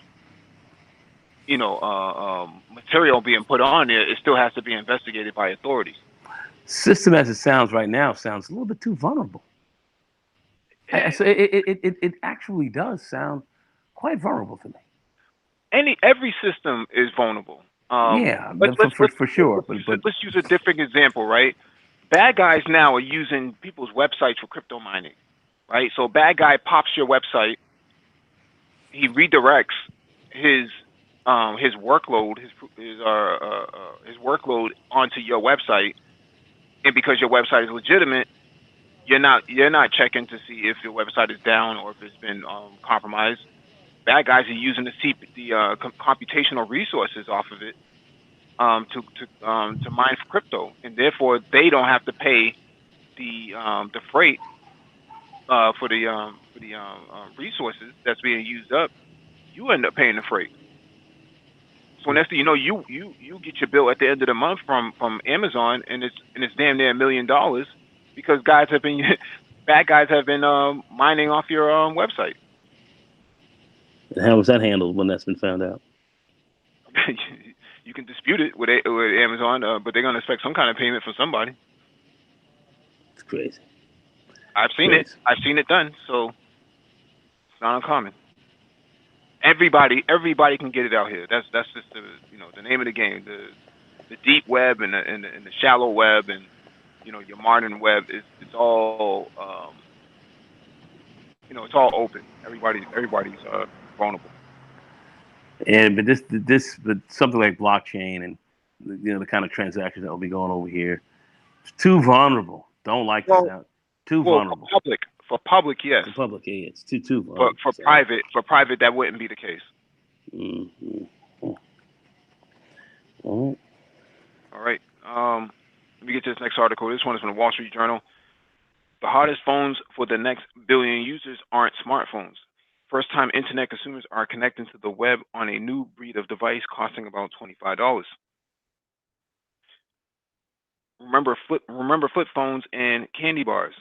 material being put on there. It still has to be investigated by authorities. System as it sounds right now sounds a little bit too vulnerable. So it actually does sound quite vulnerable to me. Every system is vulnerable. Yeah, Let's let's let's for let's sure. let's use But let's use a different example, right? Bad guys now are using people's websites for crypto mining, right? So bad guy pops your website, he redirects his his workload, his workload onto your website, and because your website is legitimate, you're not checking to see if your website is down or if it's been compromised. Bad guys are using the computational resources off of it, to mine for crypto, and therefore they don't have to pay the freight for the resources that's being used up. You end up paying the freight. So next thing you know, you get your bill at the end of the month from Amazon, and it's damn near $1 million, because guys have been bad guys have been mining off your website. how was that handled when that's been found out? You can dispute it with Amazon, but they're gonna expect some kind of payment from somebody. It's crazy. I've It's seen it. crazy. I've seen it done. So it's not uncommon. Everybody can get it out here. That's just the name of the game. The deep web and the shallow web, and your modern web is it's all it's all open. Everybody's vulnerable. And but something like blockchain and the kind of transactions that will be going over here, it's too vulnerable. Don't like the Well, sound. Too well, vulnerable. for public, yes. For public, yeah, it's too But vulnerable. So, for private, that wouldn't be the case. mm-hmm. All All right. Let me get to this next article. This one is from the Wall Street Journal. The hardest phones for the next billion users aren't smartphones. First time internet consumers are connecting to the web on a new breed of device costing about $25. Remember flip phones and candy bars?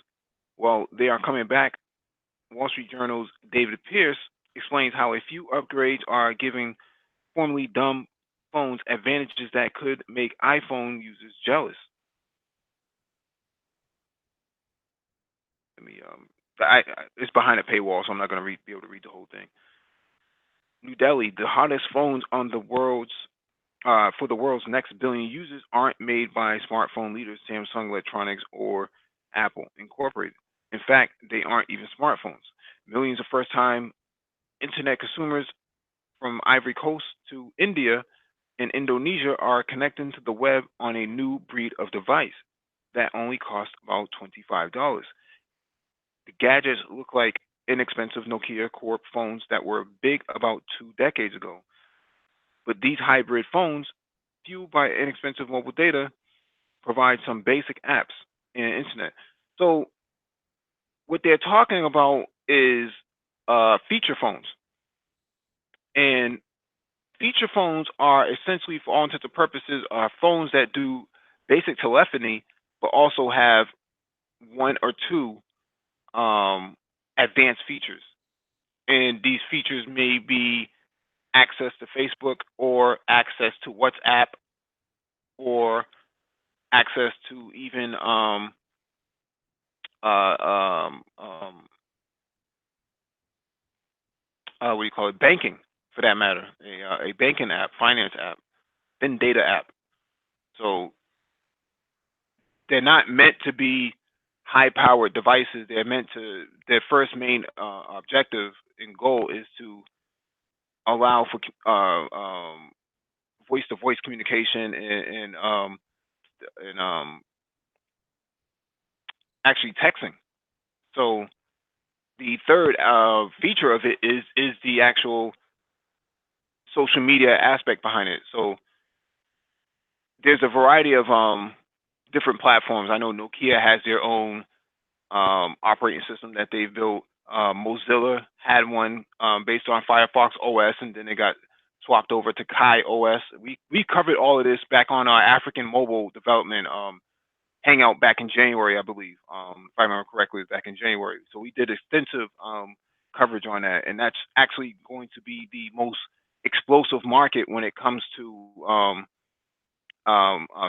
Well, they are coming back. Wall Street Journal's David Pierce explains how a few upgrades are giving formerly dumb phones advantages that could make iPhone users jealous. Let me it's behind a paywall, so I'm not going to be able to read the whole thing. New Delhi, the hottest phones on the world's for the world's next billion users aren't made by smartphone leaders Samsung Electronics or Apple Incorporated. In fact, they aren't even smartphones. Millions of first-time internet consumers from Ivory Coast to India and Indonesia are connecting to the web on a new breed of device that only costs about $25. The gadgets look like inexpensive Nokia Corp phones that were big about 2 decades ago. But these hybrid phones, fueled by inexpensive mobile data, provide some basic apps and internet. So what they're talking about is feature phones. And feature phones are essentially, for all intents and purposes, are phones that do basic telephony, but also have one or two advanced features. And these features may be access to Facebook or access to WhatsApp or access to even uh, um, um, what do you call it, banking for that matter, a banking app, finance app, then data app. So they're not meant to be high-powered devices. They're meant to. Their first main objective and goal is to allow for voice-to-voice communication and actually texting. So the third feature of it is the actual social media aspect behind it. So there's a variety of different platforms. I know Nokia has their own operating system that they've built. Mozilla had one based on Firefox OS, and then it got swapped over to Kai OS. We covered all of this back on our African mobile development hangout back in January, I believe, if I remember correctly, back in January. So we did extensive coverage on that, and that's actually going to be the most explosive market when it comes to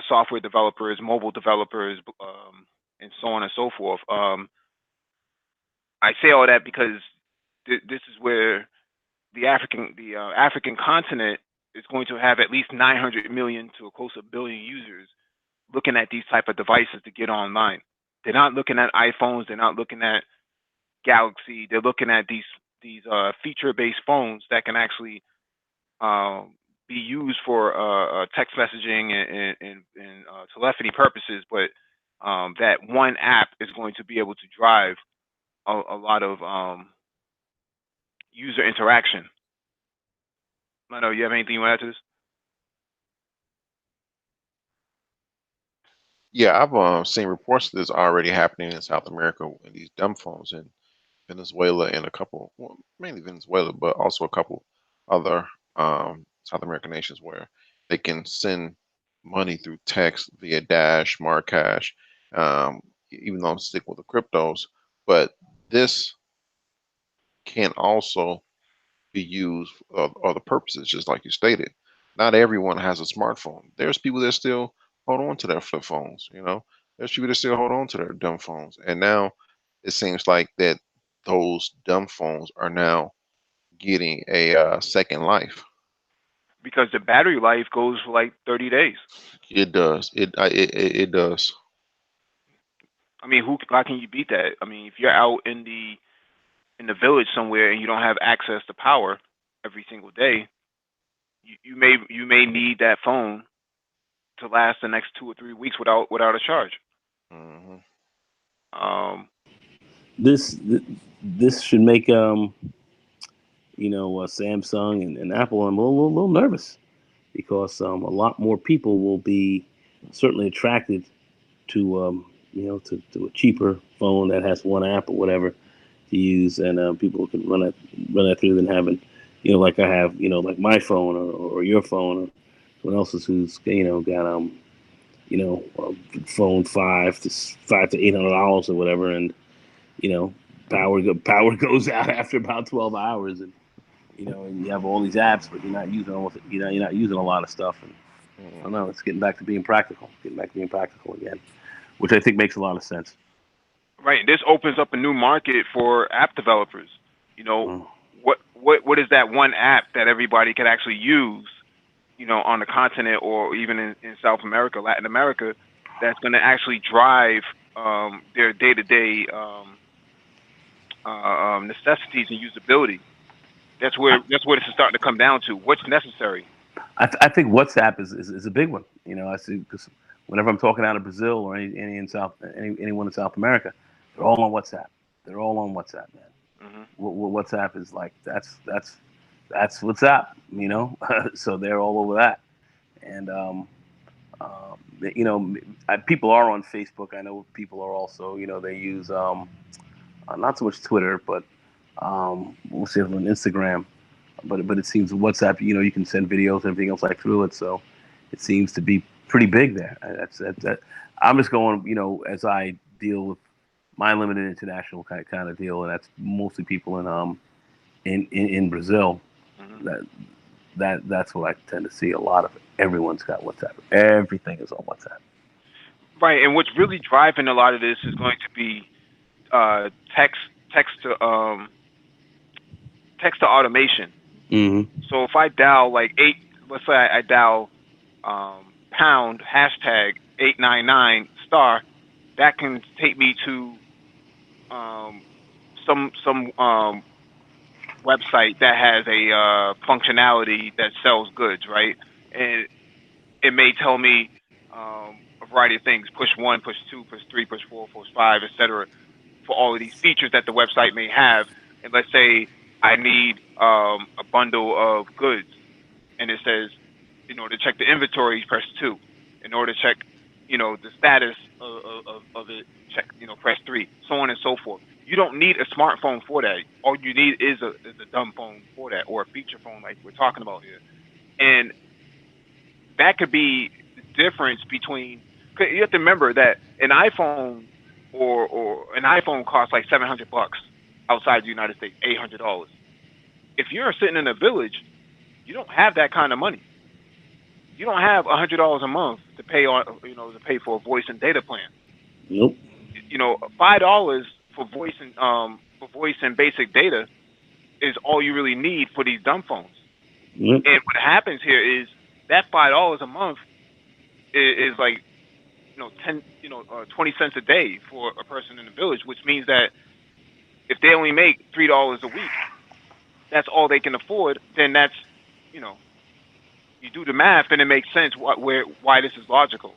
software developers, mobile developers, and so on and so forth. I say all that because this is where the African continent is going to have at least 900 million to close to a billion users looking at these type of devices to get online. They're not looking at iPhones. They're not looking at Galaxy. They're looking at these feature-based phones that can actually be used for text messaging and telephony purposes. But that one app is going to be able to drive a lot of user interaction. I know you have anything you want to add to this? Yeah, I've seen reports of this already happening in South America in these dumb phones in Venezuela and a couple, well, mainly Venezuela, but also a couple other South American nations where they can send money through text via Dash, Marcash, even though I'm stick with the cryptos. But this can also be used for other purposes, just like you stated. Not everyone has a smartphone. There's people that still hold on to their flip phones. There's people that still hold on to their dumb phones, and now it seems like that those dumb phones are now getting a second life. Because the battery life goes for like 30 days. It does. It does. I mean, how can you beat that? I mean, if you're out in the village somewhere and you don't have access to power every single day, you may need that phone to last the next 2 or 3 weeks without a charge. Hmm. Um, This this should make Samsung and Apple. I'm a little nervous because a lot more people will be certainly attracted to to a cheaper phone that has one app or whatever to use, and people can run that through than having, like I have, like my phone or your phone or someone else's who's got phone $500 to $800 or whatever, and you know power goes out after about 12 hours, and you have all these apps, but you're not using a lot of stuff, and I don't know, it's getting back to being practical again, which I think makes a lot of sense. Right. This opens up a new market for app developers. You know, Mm. what is that one app that everybody can actually use, on the continent or even in South America, Latin America, that's going to actually drive their day-to-day necessities and usability. That's where this is starting to come down to. What's necessary? I think WhatsApp is a big one. I see because whenever I'm talking out of Brazil or anyone in South America, they're all on WhatsApp. They're all on WhatsApp, man. Hmm. WhatsApp is like that's WhatsApp. So they're all over that. And people are on Facebook. I know people are also they use not so much Twitter, but we'll say on Instagram. But it seems WhatsApp, you can send videos and everything else like through it. So it seems to be pretty big there. I'm just going, as I deal with my limited international kind of deal, and that's mostly people in Brazil. Hmm. That that's what I tend to see. A lot of it. Everyone's got WhatsApp. Everything is on WhatsApp. Right. And what's really driving a lot of this is going to be uh, text text to text to automation. Mm-hmm. So if I dial like let's say I dial pound hashtag 899 star, that can take me to um, some website that has a functionality that sells goods, right? And it may tell me a variety of things: push one, push two, push three, push four, push five, etc. For all of these features that the website may have. And let's say I need a bundle of goods, and it says, in order to check the inventory, press two. In order to check, the status of it, check, press three. So on and so forth. You don't need a smartphone for that. All you need is a dumb phone for that, or a feature phone like we're talking about here. And that could be the difference between. 'Cause you have to remember that an iPhone or an iPhone costs like $700 outside the United States, $800. If you're sitting in a village, you don't have that kind of money. You don't have $100 a month to pay for a voice and data plan. Nope. $5 for voice and basic data is all you really need for these dumb phones. Nope. And what happens here is that $5 a month is like 20 cents a day for a person in the village, which means that if they only make $3 a week, that's all they can afford. Then that's you know you do the math and it makes sense why this is logical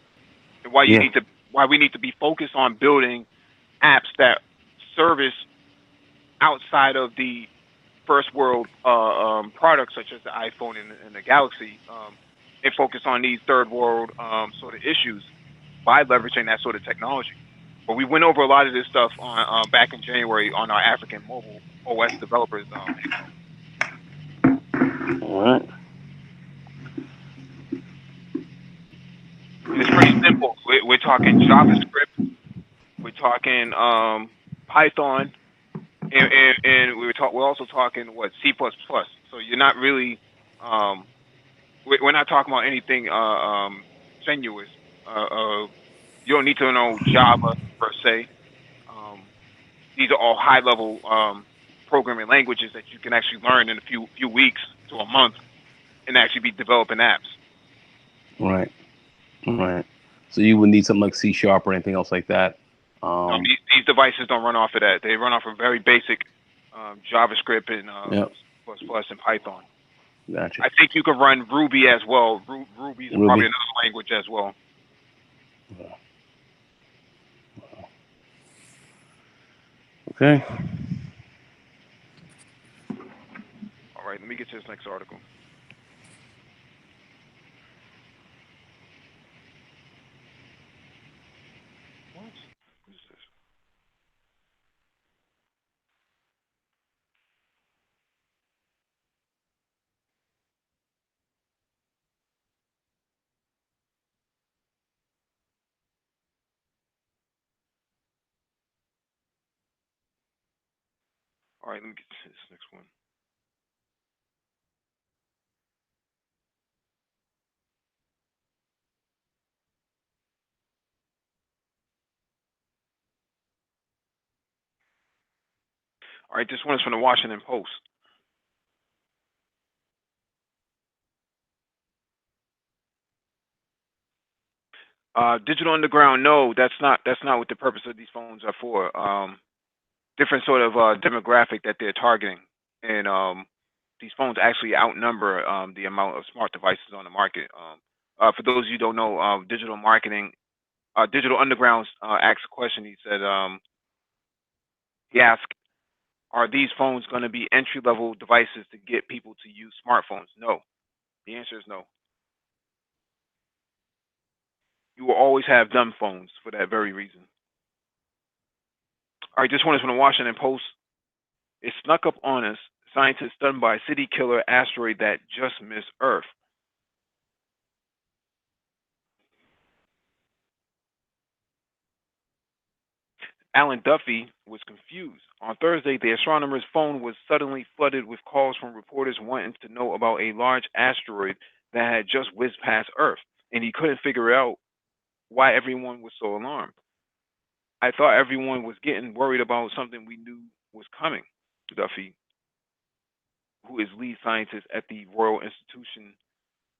and Yeah. why we need to be focused on building apps that service outside of the first world products such as the iPhone and the Galaxy, and focus on these third world sort of issues by leveraging that sort of technology. But we went over a lot of this stuff on back in January on our African mobile OS developers hangout. All right. And it's pretty simple. We're talking JavaScript, we're talking Python, and we're also talking what C++. So you're not really we're not talking about anything tenuous. You don't need to know Java per se. Um, these are all high level programming languages that you can actually learn in a few weeks to a month and actually be developing apps. Right. Right. So you would need something like C# or anything else like that. No, Um. these devices don't run off of that. They run off of very basic JavaScript and Yep. C++ and Python. Gotcha. I think you can run Ruby as well. Ruby's probably Ruby. another language as well. Okay. All right, let me get to this next article. What? What is this? All right, let me get to this next one. All right, this one is from the Washington Post. Digital Underground. No, that's not what the purpose of these phones are for. Different sort of demographic that they're targeting, and these phones actually outnumber the amount of smart devices on the market. For those of you who don't know, digital marketing, Digital Underground asked a question. He asked, "Are these phones going to be entry level devices to get people to use smartphones?" No. The answer is no. You will always have dumb phones for that very reason. All right, this one is from the Washington Post. It snuck up on us. Scientists stunned by city killer asteroid that just missed Earth. Alan Duffy was confused. On Thursday, the astronomer's phone was suddenly flooded with calls from reporters wanting to know about a large asteroid that had just whizzed past Earth, and he couldn't figure out why everyone was so alarmed. I thought everyone was getting worried about something we knew was coming, Duffy, who is lead scientist at the Royal Institution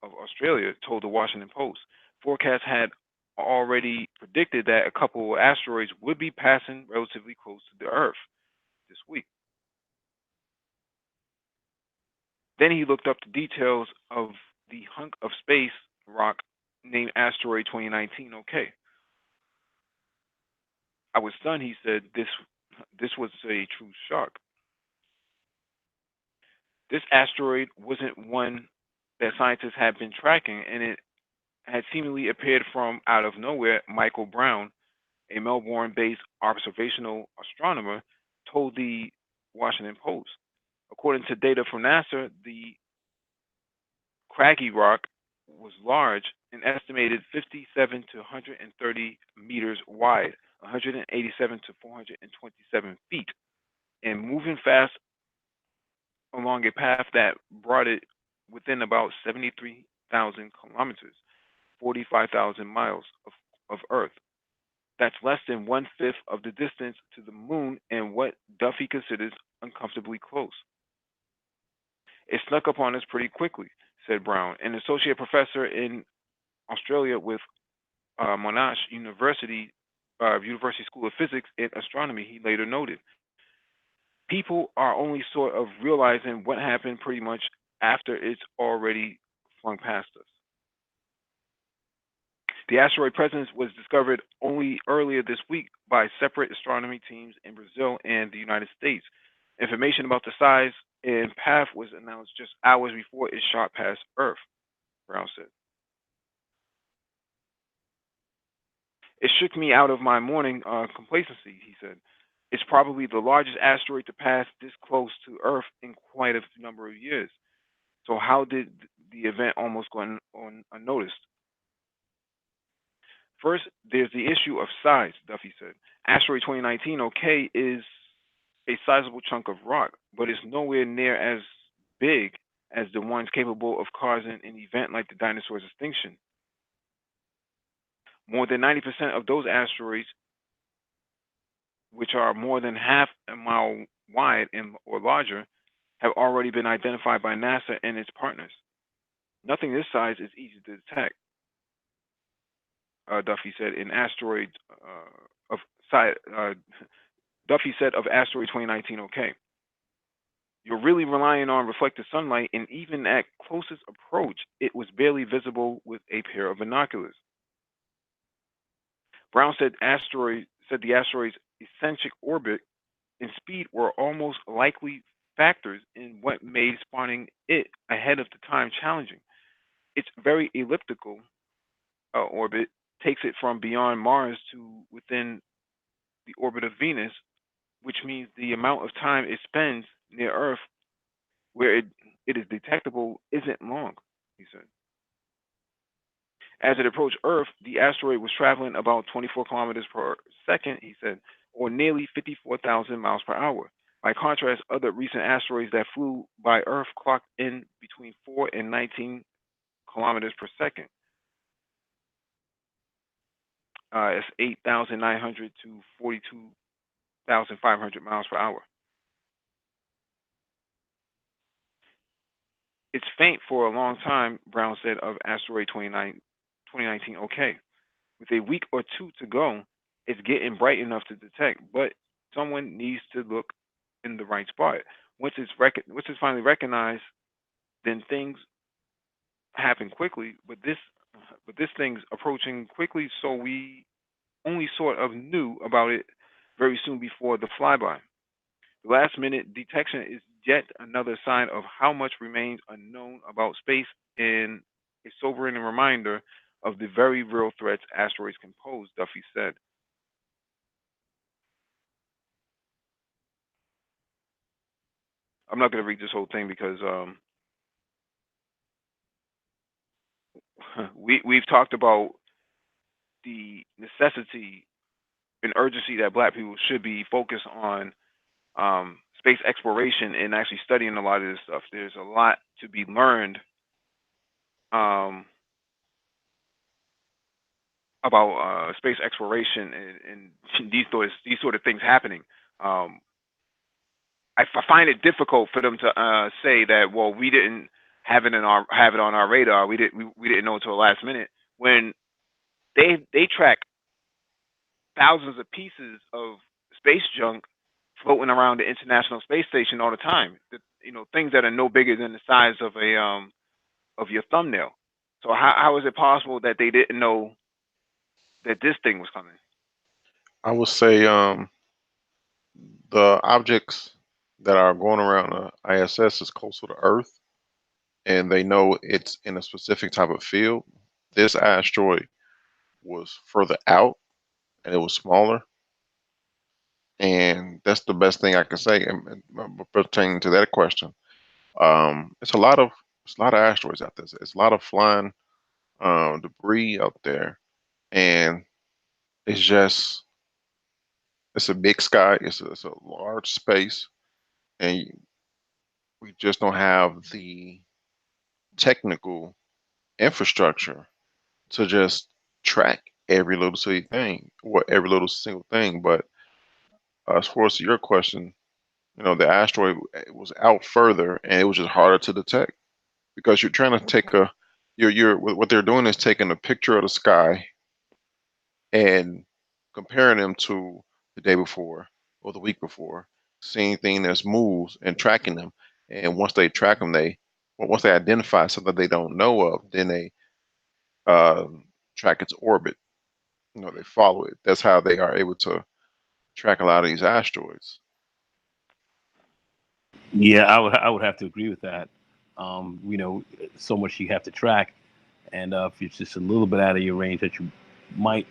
of Australia, told the Washington Post. Forecasts had already predicted that a couple of asteroids would be passing relatively close to the Earth this week. Then he looked up the details of the hunk of space rock named Asteroid 2019. Okay, I was stunned. He said this was a true shock. This asteroid wasn't one that scientists had been tracking, and it had seemingly appeared from out of nowhere. Michael Brown, a Melbourne-based observational astronomer, told the Washington Post. According to data from NASA, the craggy rock was large, an estimated 57 to 130 meters wide, 187 to 427 feet, and moving fast along a path that brought it within about 73,000 kilometers, 45,000 miles of Earth. That's less than one fifth of the distance to the moon and what Duffy considers uncomfortably close. It snuck up on us pretty quickly, said Brown, an associate professor in Australia with Monash University School of Physics and Astronomy. He later noted, "People are only sort of realizing what happened pretty much after it's already flung past us." The asteroid presence was discovered only earlier this week by separate astronomy teams in Brazil and the United States. Information about the size and path was announced just hours before it shot past Earth, Brown said. "It shook me out of my morning complacency," he said. "It's probably the largest asteroid to pass this close to Earth in quite a number of years. So how did the event almost go unnoticed?" First, there's the issue of size, Duffy said. Asteroid 2019, okay, is a sizable chunk of rock, but it's nowhere near as big as the ones capable of causing an event like the dinosaur's extinction. More than 90% of those asteroids, which are more than half a mile wide or larger, have already been identified by NASA and its partners. Nothing this size is easy to detect, Duffy said. In asteroids of Duffy said of asteroid 2019, okay, "You're really relying on reflected sunlight, and even at closest approach, it was barely visible with a pair of binoculars." Brown said the asteroid's eccentric orbit and speed were almost likely factors in what made spotting it ahead of the time challenging. Its very elliptical orbit takes it from beyond Mars to within the orbit of Venus, which means the amount of time it spends near Earth where it is detectable isn't long, he said. As it approached Earth, the asteroid was traveling about 24 kilometers per second, he said, or nearly 54,000 miles per hour. By contrast, other recent asteroids that flew by Earth clocked in between 4 and 19 kilometers per second. It's 8,900 to 42,500 miles per hour. It's faint for a long time, Brown said of asteroid 2019. Okay, with a week or two to go, it's getting bright enough to detect, but someone needs to look in the right spot. Once it's finally recognized, then things happen quickly. But this thing's approaching quickly, so we only sort of knew about it very soon before the flyby. The last minute detection is yet another sign of how much remains unknown about space and a sobering reminder of the very real threats asteroids can pose, Duffy said. I'm not going to read this whole thing because we've talked about the necessity and urgency that black people should be focused on space exploration and actually studying a lot of this stuff. There's a lot to be learned um, about space exploration and these sort of things happening. Um, I find it difficult for them to say that, well, we didn't have it on our radar. We didn't know until the last minute when they track thousands of pieces of space junk floating around the International Space Station all the time. Things that are no bigger than the size of a of your thumbnail. So how is it possible that they didn't know that this thing was coming? I would say the objects that are going around the ISS is closer to Earth, and they know it's in a specific type of field. This asteroid was further out, and it was smaller, and that's the best thing I can say pertaining to that question. It's a lot of asteroids out there. It's a lot of flying debris out there, and it's just it's a big sky. It's a large space, and we just don't have the technical infrastructure to just track every little silly thing or every little single thing. But as far as your question, the asteroid was out further, and it was just harder to detect because you're trying to take a you're what they're doing is taking a picture of the sky and comparing them to the day before or the week before, seeing things that's moves and tracking them. And once they track them, once they identify something they don't know of, then they uh, track its orbit. They follow it. That's how they are able to track a lot of these asteroids. Yeah, I would have to agree with that. You know, so much you have to track, and if it's just a little bit out of your range that you might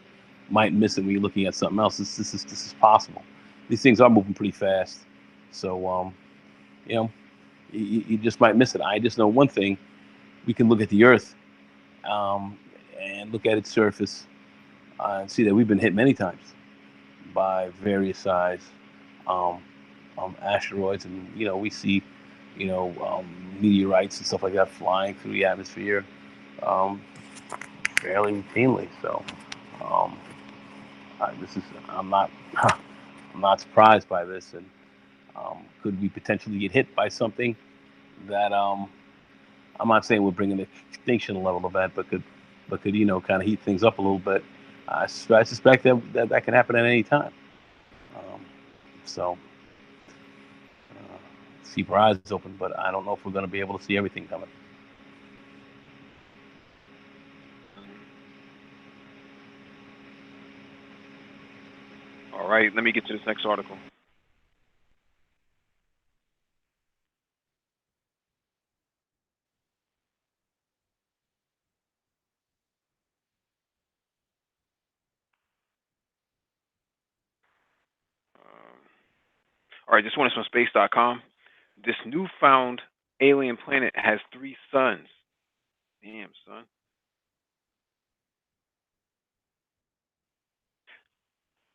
might miss it when you're looking at something else. This is possible. These things are moving pretty fast, so you know you just might miss it. I just know one thing: we can look at the Earth um, and look at its surface and see that we've been hit many times by various size um, asteroids, and we see meteorites and stuff like that flying through the atmosphere um, fairly routinely. So um, this is I'm not I'm not surprised by this, and could we potentially get hit by something that I'm not saying we're bringing an extinction level event, but could kind of heat things up a little bit. I suspect that can happen at any time. Um, so keep our eyes open, but I don't know if we're going to be able to see everything coming. Mhm. All right, let me get to this next article. All right, this one is from space.com. This newfound alien planet has three suns. Damn, son.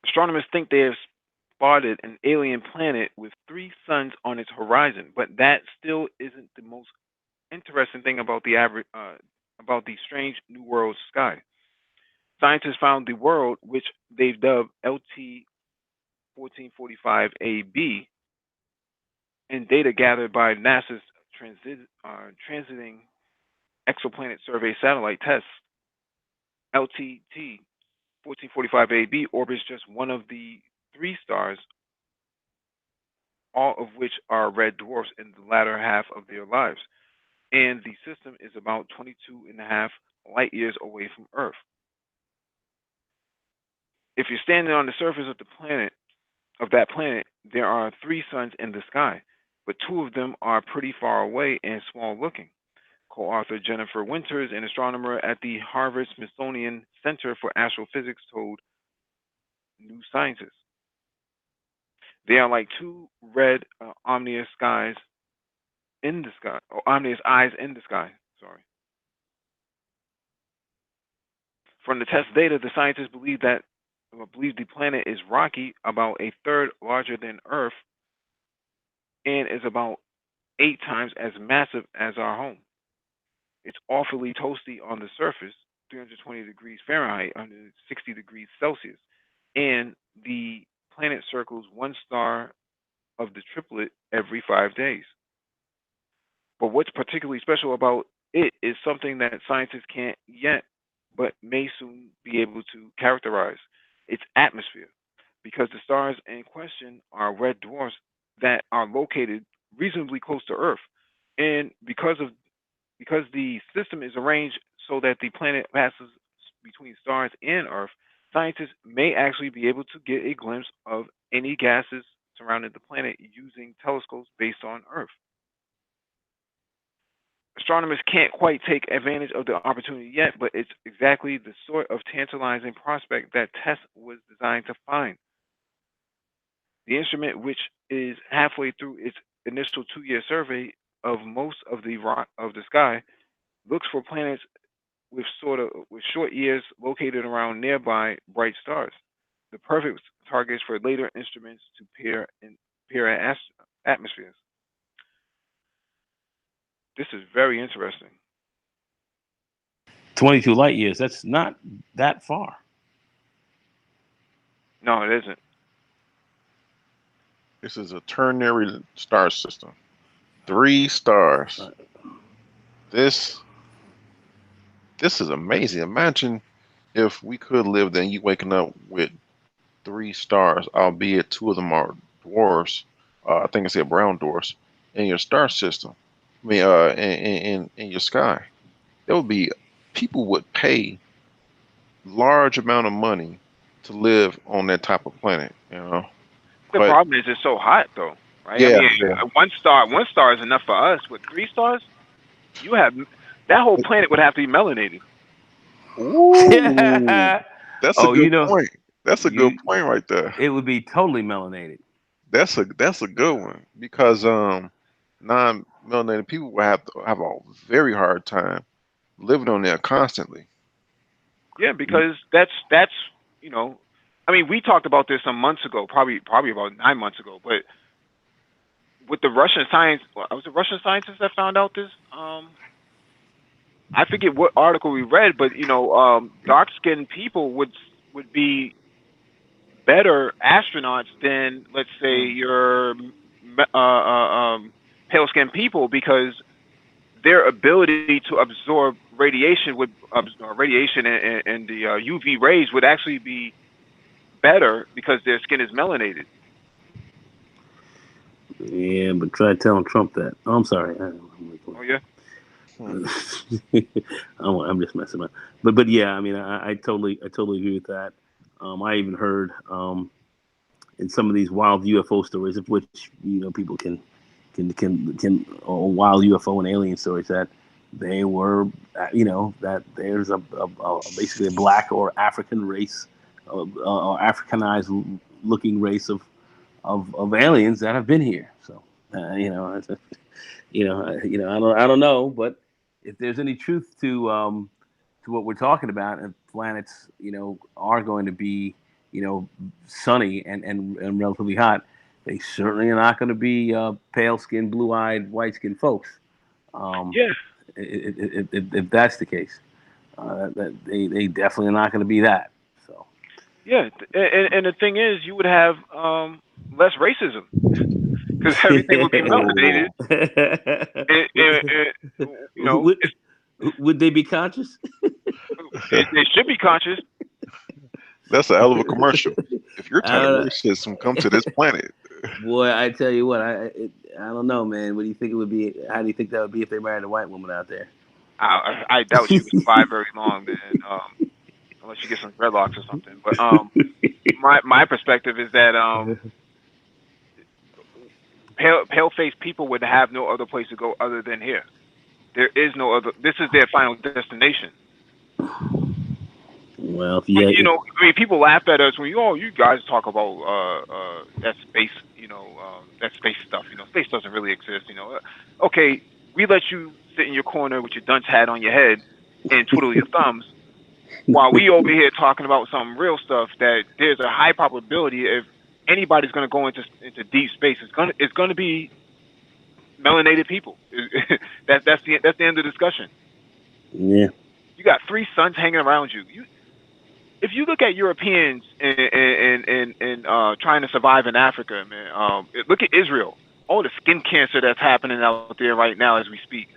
Astronomers think they have spotted an alien planet with three suns on its horizon, but that still isn't the most interesting thing about the strange new world sky. Scientists found the world, which they've dubbed LT 1445 AB, in data gathered by NASA's transiting exoplanet survey satellite tests, LTT 1445 AB orbits just one of the three stars, all of which are red dwarfs in the latter half of their lives. And the system is about 22 and a half light years away from Earth. If you're standing on the surface of the planet, of that planet, there are three suns in the sky, but two of them are pretty far away and small looking. Co-author Jennifer Winters, an astronomer at the Harvard Smithsonian Center for Astrophysics, told New Scientist. They are like two red ominous skies in the sky, or ominous eyes in the sky. Sorry. From the test data, the scientists believe the planet is rocky, about a third larger than Earth, and is about 8 times as massive as our home. It's awfully toasty on the surface, 320 degrees Fahrenheit, under 60 degrees Celsius, and the planet circles one star of the triplet every 5 days. But what's particularly special about it is something that scientists can't yet, but may soon be able to characterize its atmosphere, because the stars in question are red dwarfs that are located reasonably close to Earth, and because the system is arranged so that the planet passes between stars and Earth, scientists may actually be able to get a glimpse of any gases surrounding the planet using telescopes based on Earth. Astronomers can't quite take advantage of the opportunity yet, but it's exactly the sort of tantalizing prospect that TESS was designed to find. The instrument, which is halfway through its initial 2 year survey of most of the sky, looks for planets with short years located around nearby bright stars. The perfect targets for later instruments to peer at atmospheres. This is very interesting. 22 light years. That's not that far. No, it isn't. This is a ternary star system. 3 stars. This this is amazing. Imagine if we could live there and you waking up with 3 stars, albeit two of them are dwarfs. I think I said brown dwarfs in your star system. I mean, in your sky. There would be people would pay large amount of money to live on that type of planet. You know, The but problem is it's so hot, though, right? I yeah, mean, yeah. one star is enough for us. With three stars, you have that whole planet would have to be melanated. Ooh, that's a Oh, good point. That's a good you point right there. it would be totally melanated. That's a good one because non-melanated people will have to have a very hard time living on there constantly. Yeah, because that's you know, I mean, we talked about this some months ago, probably about 9 months ago. But with the Russian science, was it Russian scientists that found out this? I forget what article we read, but dark skinned people would be better astronauts than, let's say, Mm. your pale skinned people, because their ability to absorb radiation and the UV rays would actually be better because their skin is melanated. Yeah, but try telling Trump that. Oh, I'm sorry. Oh yeah, Hmm. I'm just messing up. But yeah, I mean, I totally agree with that. I even heard in some of these wild UFO stories, of which people can or wild UFO and alien stories, that they were that there's a basically a black or African race or Africanized looking race of aliens that have been here. So I don't know, but if there's any truth to what we're talking about, and planets are going to be sunny and relatively hot, they certainly are not going to be pale skinned, blue eyed, white skinned folks. Um, yeah, if that's the case, that they definitely are not going to be that. So yeah. And the thing is, you would have less racism because everything would be melanated, Oh, and you know, would would they be conscious? they should be conscious. that's a hell of a commercial. If your I type of don't racism come to this planet, Boy, I tell you what, I don't know, man. What do you think it would be? How do you think that would be if they married a white woman out there? I doubt you could survive very long, man. Unless you get some dreadlocks or something. But my perspective is that pale faced people would have no other place to go other than here. There is no other. This is their final destination. Well, yeah, You know, I mean, people laugh at us when you guys talk about that space, that space stuff. You know, space doesn't really exist. You know, okay, we let you sit in your corner with your dunce hat on your head and twiddle your thumbs while we over here talking about some real stuff that there's a high probability if anybody's going to go into deep space, it's gonna be melanated people. That's the end of the discussion. yeah. You got three suns hanging around you. If you look at Europeans and trying to survive in Africa, man, look at Israel. All the skin cancer that's happening out there right now as we speak.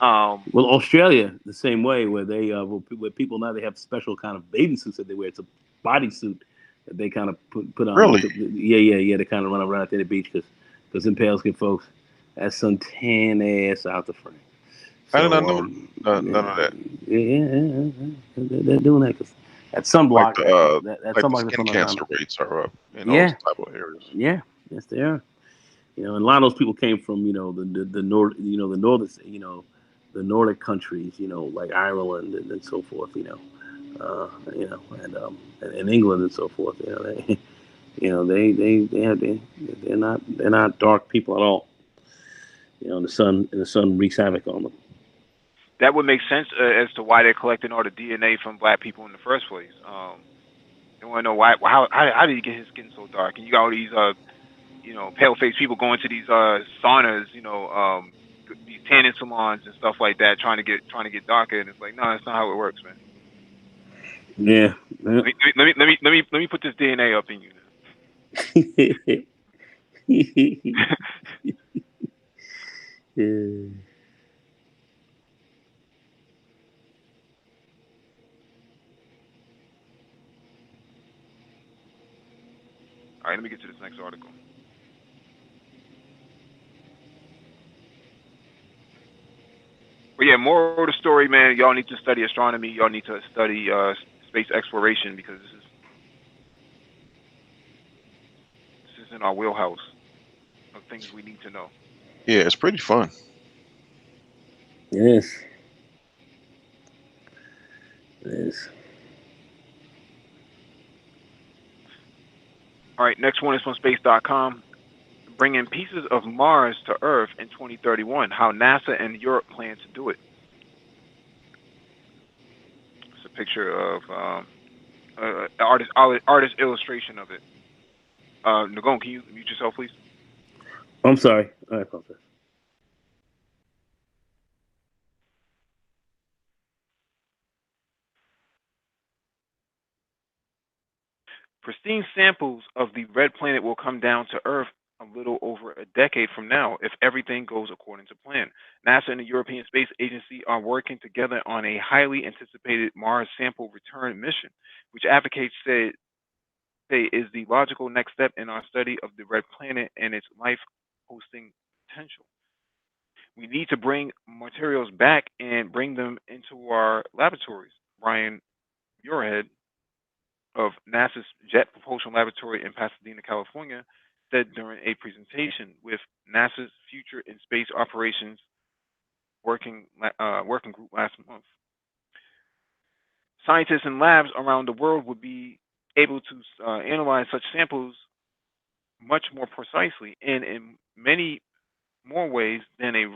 Um, Well, Australia, the same way, where where people now they have special kind of bathing suits that they wear. It's a bodysuit that they kind of put on. really, Yeah. They kind of run around out there at the beach because them pale skin folks, that's some tan ass out the frame. I did not So know none of yeah, that. they're doing that because that Like sunblock, the that like the sunblock that's skin on the cancer time. rates are up in those Yeah, type of areas. yeah, yes they are. And a lot of those people came from the north, the northern, the Nordic countries, like Ireland and so forth, and England and so forth. They're not dark people at all. The sun wreaks havoc on them. that would make sense as to why they're collecting all the DNA from black people in the first place. They want to know why, how did he get his skin so dark? And you got all these pale faced people going to these saunas, these tanning salons and stuff like that, trying to get darker. And it's like, no, that's not how it works, man. Yeah. Let me put this DNA up in you Yeah. All right, let me get to this next article. But yeah, moral of the story, man. Y'all need to study astronomy. Y'all need to study space exploration because this is in our wheelhouse of things we need to know. Yeah, it's pretty fun. Yes. Yes. All right, next one is from space.com. Bringing pieces of Mars to Earth in 2031. How NASA and Europe plan to do it. It's a picture of artist illustration of it. Nagon, can you mute yourself, please? I'm sorry. I apologize. Pristine samples of the red planet will come down to Earth a little over a decade from now if everything goes according to plan. NASA and the European Space Agency are working together on a highly anticipated Mars sample return mission, which advocates say is the logical next step in our study of the red planet and its life hosting potential. We need to bring materials back and bring them into our laboratories. Brian Muirhead of NASA's Jet Propulsion Laboratory in Pasadena, California, said during a presentation with NASA's Future in Space Operations working group last month. Scientists in labs around the world would be able to analyze such samples much more precisely and in many more ways than a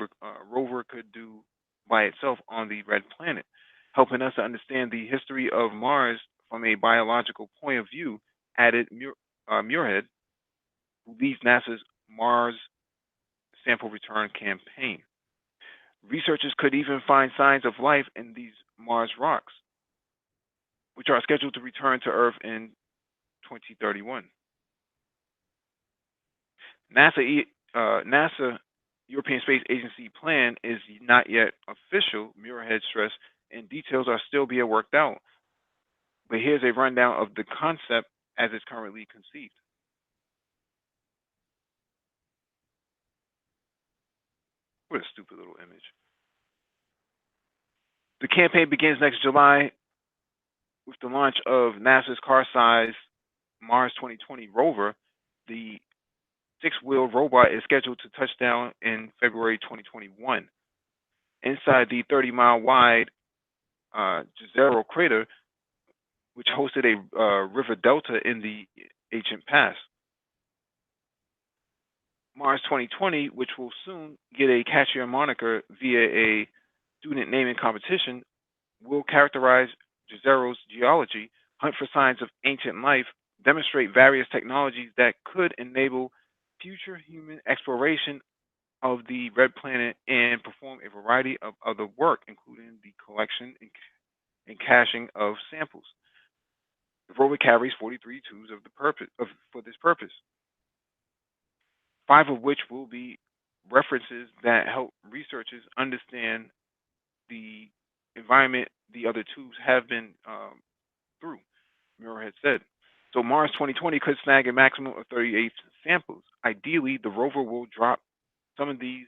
rover could do by itself on the red planet, helping us to understand the history of Mars from a biological point of view, added Muirhead, who leads NASA's Mars sample return campaign. Researchers could even find signs of life in these Mars rocks, which are scheduled to return to Earth in 2031. NASA European Space Agency plan is not yet official, Muirhead stressed, and details are still being worked out. But here's a rundown of the concept as it's currently conceived. What a stupid little image. The campaign begins next July with the launch of NASA's car-sized Mars 2020 rover. The six-wheel robot is scheduled to touch down in February 2021 inside the 30-mile wide Jezero crater, which hosted a river delta in the ancient past. Mars 2020, which will soon get a catchier moniker via a student naming competition, will characterize Jezero's geology, hunt for signs of ancient life, demonstrate various technologies that could enable future human exploration of the red planet, and perform a variety of other work, including the collection and caching of samples. The rover carries 43 tubes for this purpose, five of which will be references that help researchers understand the environment the other tubes have been through, Miller had said. So Mars 2020 could snag a maximum of 38 samples. Ideally, the rover will drop some of these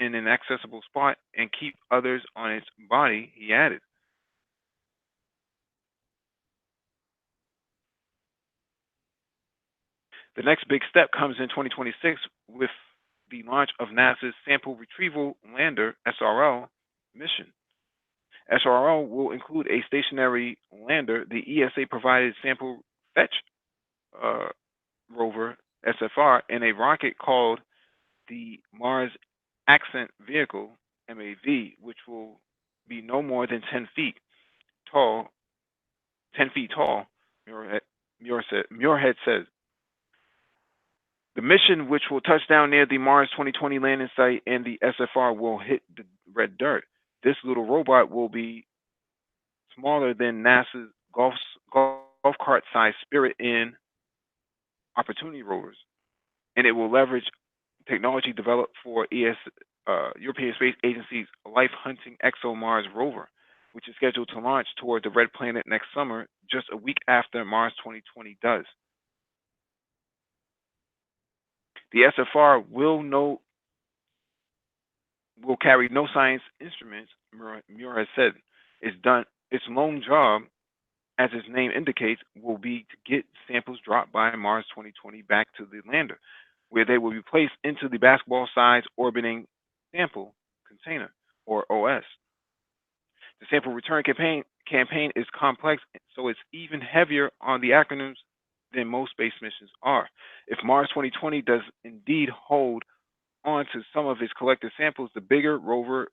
in an accessible spot and keep others on its body, he added. The next big step comes in 2026 with the launch of NASA's Sample Retrieval Lander SRL mission. SRL will include a stationary lander, the ESA provided Sample Fetch uh, rover SFR, and a rocket called the Mars Ascent Vehicle MAV, which will be no more than 10 feet tall. 10 feet tall, Muirhead says. The mission, which will touch down near the Mars 2020 landing site, and the SFR will hit the red dirt. This little robot will be smaller than NASA's golf cart sized Spirit and Opportunity rovers, and it will leverage technology developed for European Space Agency's Life Hunting ExoMars rover, which is scheduled to launch toward the red planet next summer, just a week after Mars 2020 does. The SFR will carry no science instruments, Muir has said. Its lone job, as its name indicates, will be to get samples dropped by Mars 2020 back to the lander, where they will be placed into the basketball-sized orbiting sample container, or OS. The sample return campaign is complex, so it's even heavier on the acronyms than most space missions are. If Mars 2020 does indeed hold on to some of its collected samples, the bigger rover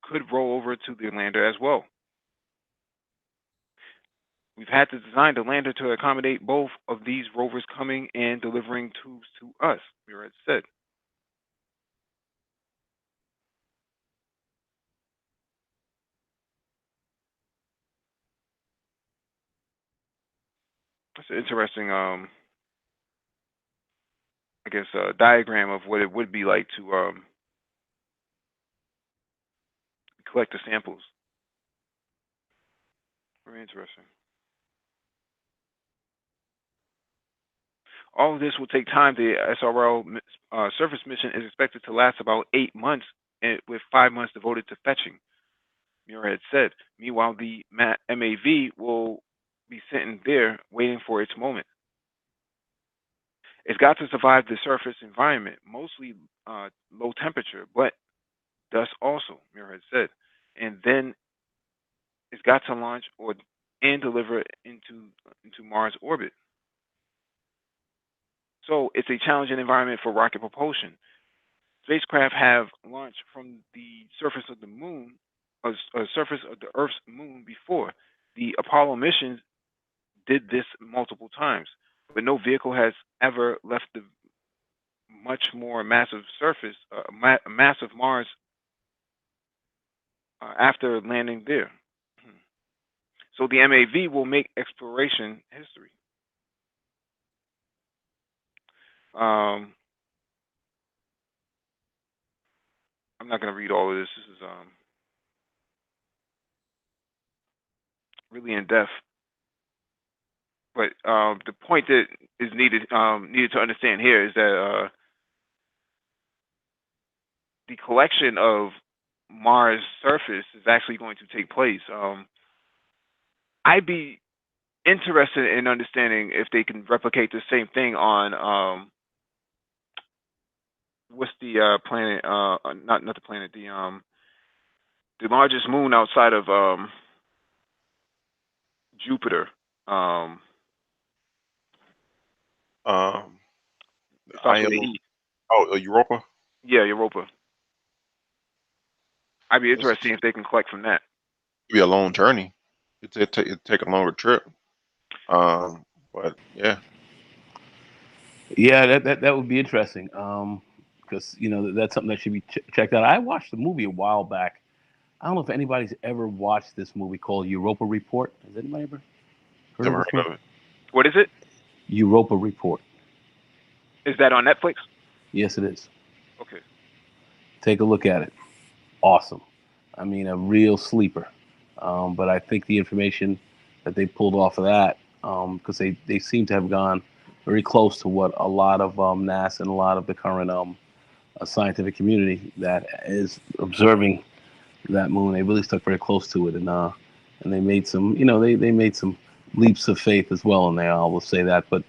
could roll over to the lander as well. We've had to design the lander to accommodate both of these rovers coming and delivering tubes to us, Murat said. That's an interesting, I guess, diagram of what it would be like to collect the samples. Very interesting. All of this will take time. The SRL surface mission is expected to last about 8 months, with 5 months devoted to fetching, Muir had said. Meanwhile, the MAV will be sitting there waiting for its moment. It's got to survive the surface environment, mostly low temperature, but dust also, Muir had said. And then it's got to launch and deliver into Mars orbit. So it's a challenging environment for rocket propulsion. Spacecraft have launched from the surface of the moon, surface of the Earth's moon before. The Apollo missions did this multiple times, but no vehicle has ever left the much more massive surface, massive Mars after landing there. So the MAV will make exploration history. I'm not going to read all of this. This is really in depth. But the point that is needed to understand here is that the collection of Mars' surface is actually going to take place. I'd be interested in understanding if they can replicate the same thing on what's the planet? Not the planet. The largest moon outside of Jupiter. Um, Um, it starts with an Io, E. Europa. Yeah, Europa. I'd be That's interested if they can collect from that. be a long journey. It take a longer trip. Um, but yeah, Yeah, that would be interesting. Because that's something that should be checked out. I watched a movie a while back. I don't know if anybody's ever watched this movie called Europa Report. Has anybody ever heard of never this heard movie? of it. What is it? Europa Report. Is that on Netflix? Yes, it is. Okay. Take a look at it. Awesome. I mean, a real sleeper. But I think the information that they pulled off of that, because they seem to have gone very close to what a lot of NASA and a lot of the current scientific community that is observing that moon, they really stuck very close to it, and they made some, they made some leaps of faith as well in there. I will say that, but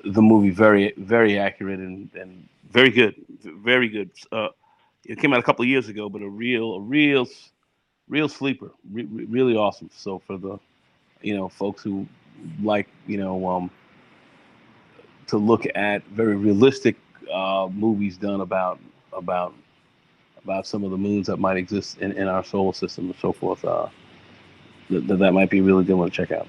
the movie very accurate and very good, very good. It came out a couple of years ago, but a real sleeper, really awesome. So for the folks who like to look at very realistic movies done about about some of the moons that might exist in our solar system and so forth. That might be a really good one to check out.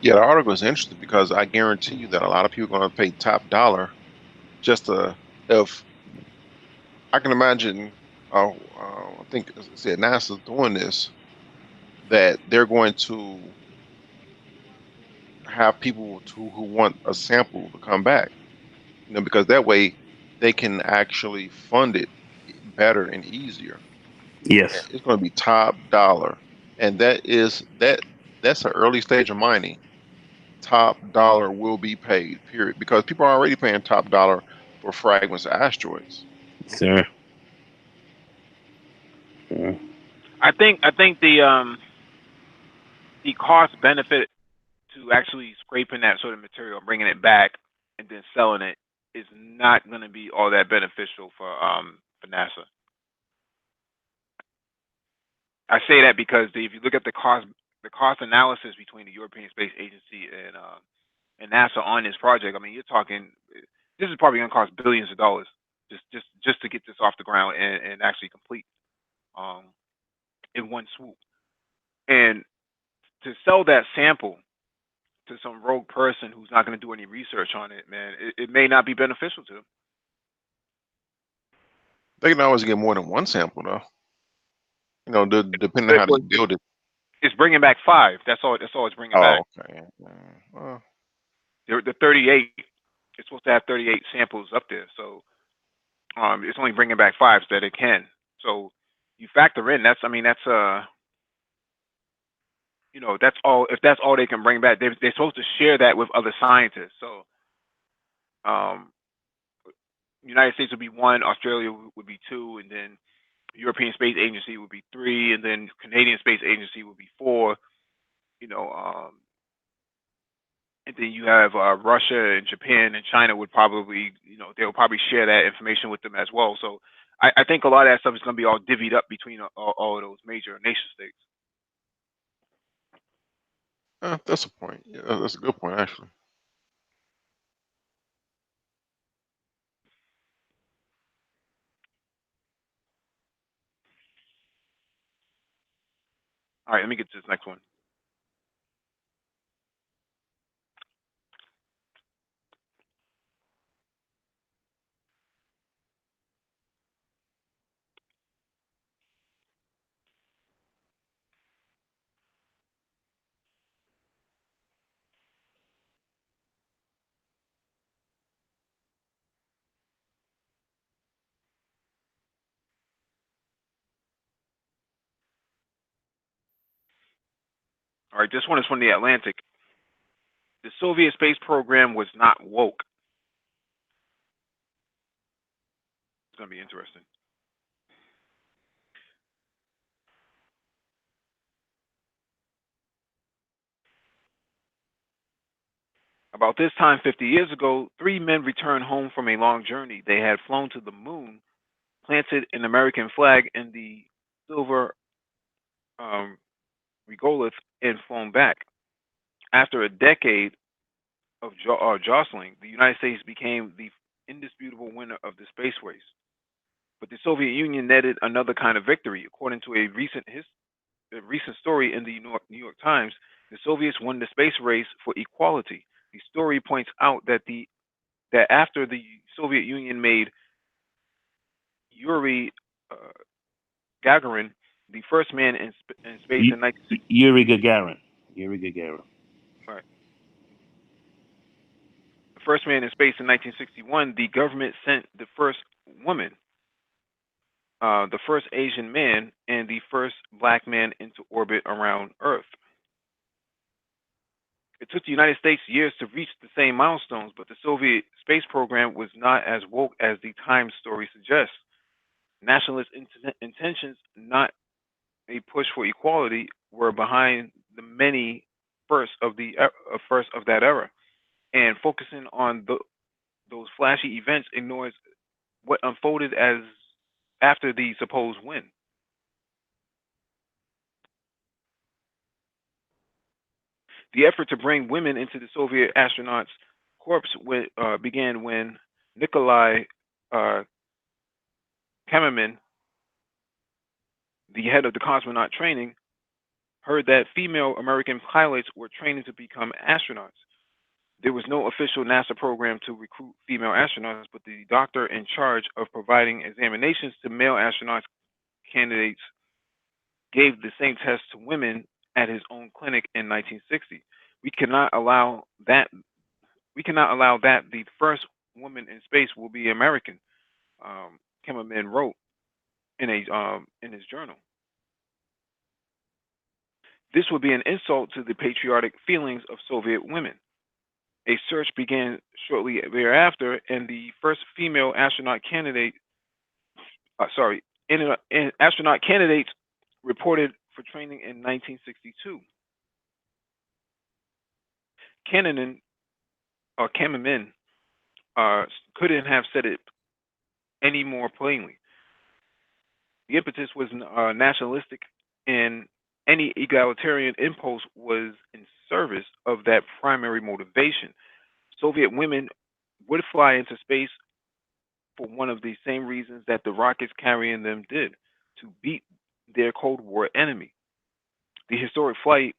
Yeah, the article is interesting because I guarantee you that a lot of people are going to pay top dollar just to if I can imagine. I think as I said NASA's doing this that they're going to have people who want a sample to come back, because that way they can actually fund it better and easier. Yes, It's going to be top dollar, and that's an early stage of mining. Top dollar will be paid, period, because people are already paying top dollar for fragments of asteroids. sir. Sir. I think the cost benefit to actually scraping that sort of material and bringing it back and then selling it is not going to be all that beneficial for NASA. I say that because if you look at the cost analysis between the European Space Agency and NASA on this project, I mean, you're talking this is probably going to cost billions of dollars just to get this off the ground and actually complete um, in one swoop. And to sell that sample to some rogue person who's not going to do any research on it, man, it may not be beneficial to them. They can always get more than one sample, though. Depending on But how they build it. it's bringing back five. That's all. That's all it's bringing Oh, back. okay. Well, The 38. It's supposed to have 38 samples up there, so it's only bringing back five so that it can. So you factor in that's. I mean, that's that's all. If that's all they can bring back, they're supposed to share that with other scientists. So um, United States would be one, Australia would be two, and then European Space Agency would be three, and then Canadian Space Agency would be four. You know, and then you have Russia and Japan and China would probably, they'll probably share that information with them as well. So I think a lot of that stuff is going to be all divvied up between all of those major nation states. that's a point. Yeah, that's a good point, actually. All right, let me get to this next one. All right, this one is from the Atlantic. The Soviet space program was not woke. It's going to be interesting. About this time 50 years ago, three men returned home from a long journey. They had flown to the moon, planted an American flag in the silver um, regolith, and flown back. After a decade of jostling, the United States became the indisputable winner of the space race. But the Soviet Union netted another kind of victory. According to a recent story in the New York Times, the Soviets won the space race for equality. The story points out that after the Soviet Union made Yuri uh, Gagarin the first man in space in 1960, Yuri Gagarin. Yuri Gagarin. right, the first man in space in 1961, the government sent the first woman, the first Asian man, and the first black man into orbit around Earth. It took the United States years to reach the same milestones, but the Soviet space program was not as woke as the Times story suggests. Nationalist intentions, not a push for equality, were behind the many first of that era. And focusing on those flashy events ignores what unfolded as after the supposed win. The effort to bring women into the Soviet astronauts' corps began when Nikolai uh, Kamenev, the head of the cosmonaut training, heard that female American pilots were training to become astronauts. There was no official NASA program to recruit female astronauts, but the doctor in charge of providing examinations to male astronauts candidates gave the same test to women at his own clinic in 1960. We cannot allow that. We cannot allow that the first woman in space will be American. Kimmerman wrote in his journal. This would be an insult to the patriotic feelings of Soviet women. A search began shortly thereafter, and the first female astronaut candidate, sorry, astronaut candidates reported for training in 1962. Kamenev or Kamenev couldn't have said it any more plainly. The impetus was nationalistic, and any egalitarian impulse was in service of that primary motivation. Soviet women would fly into space for one of the same reasons that the rockets carrying them did, to beat their Cold War enemy. The historic flight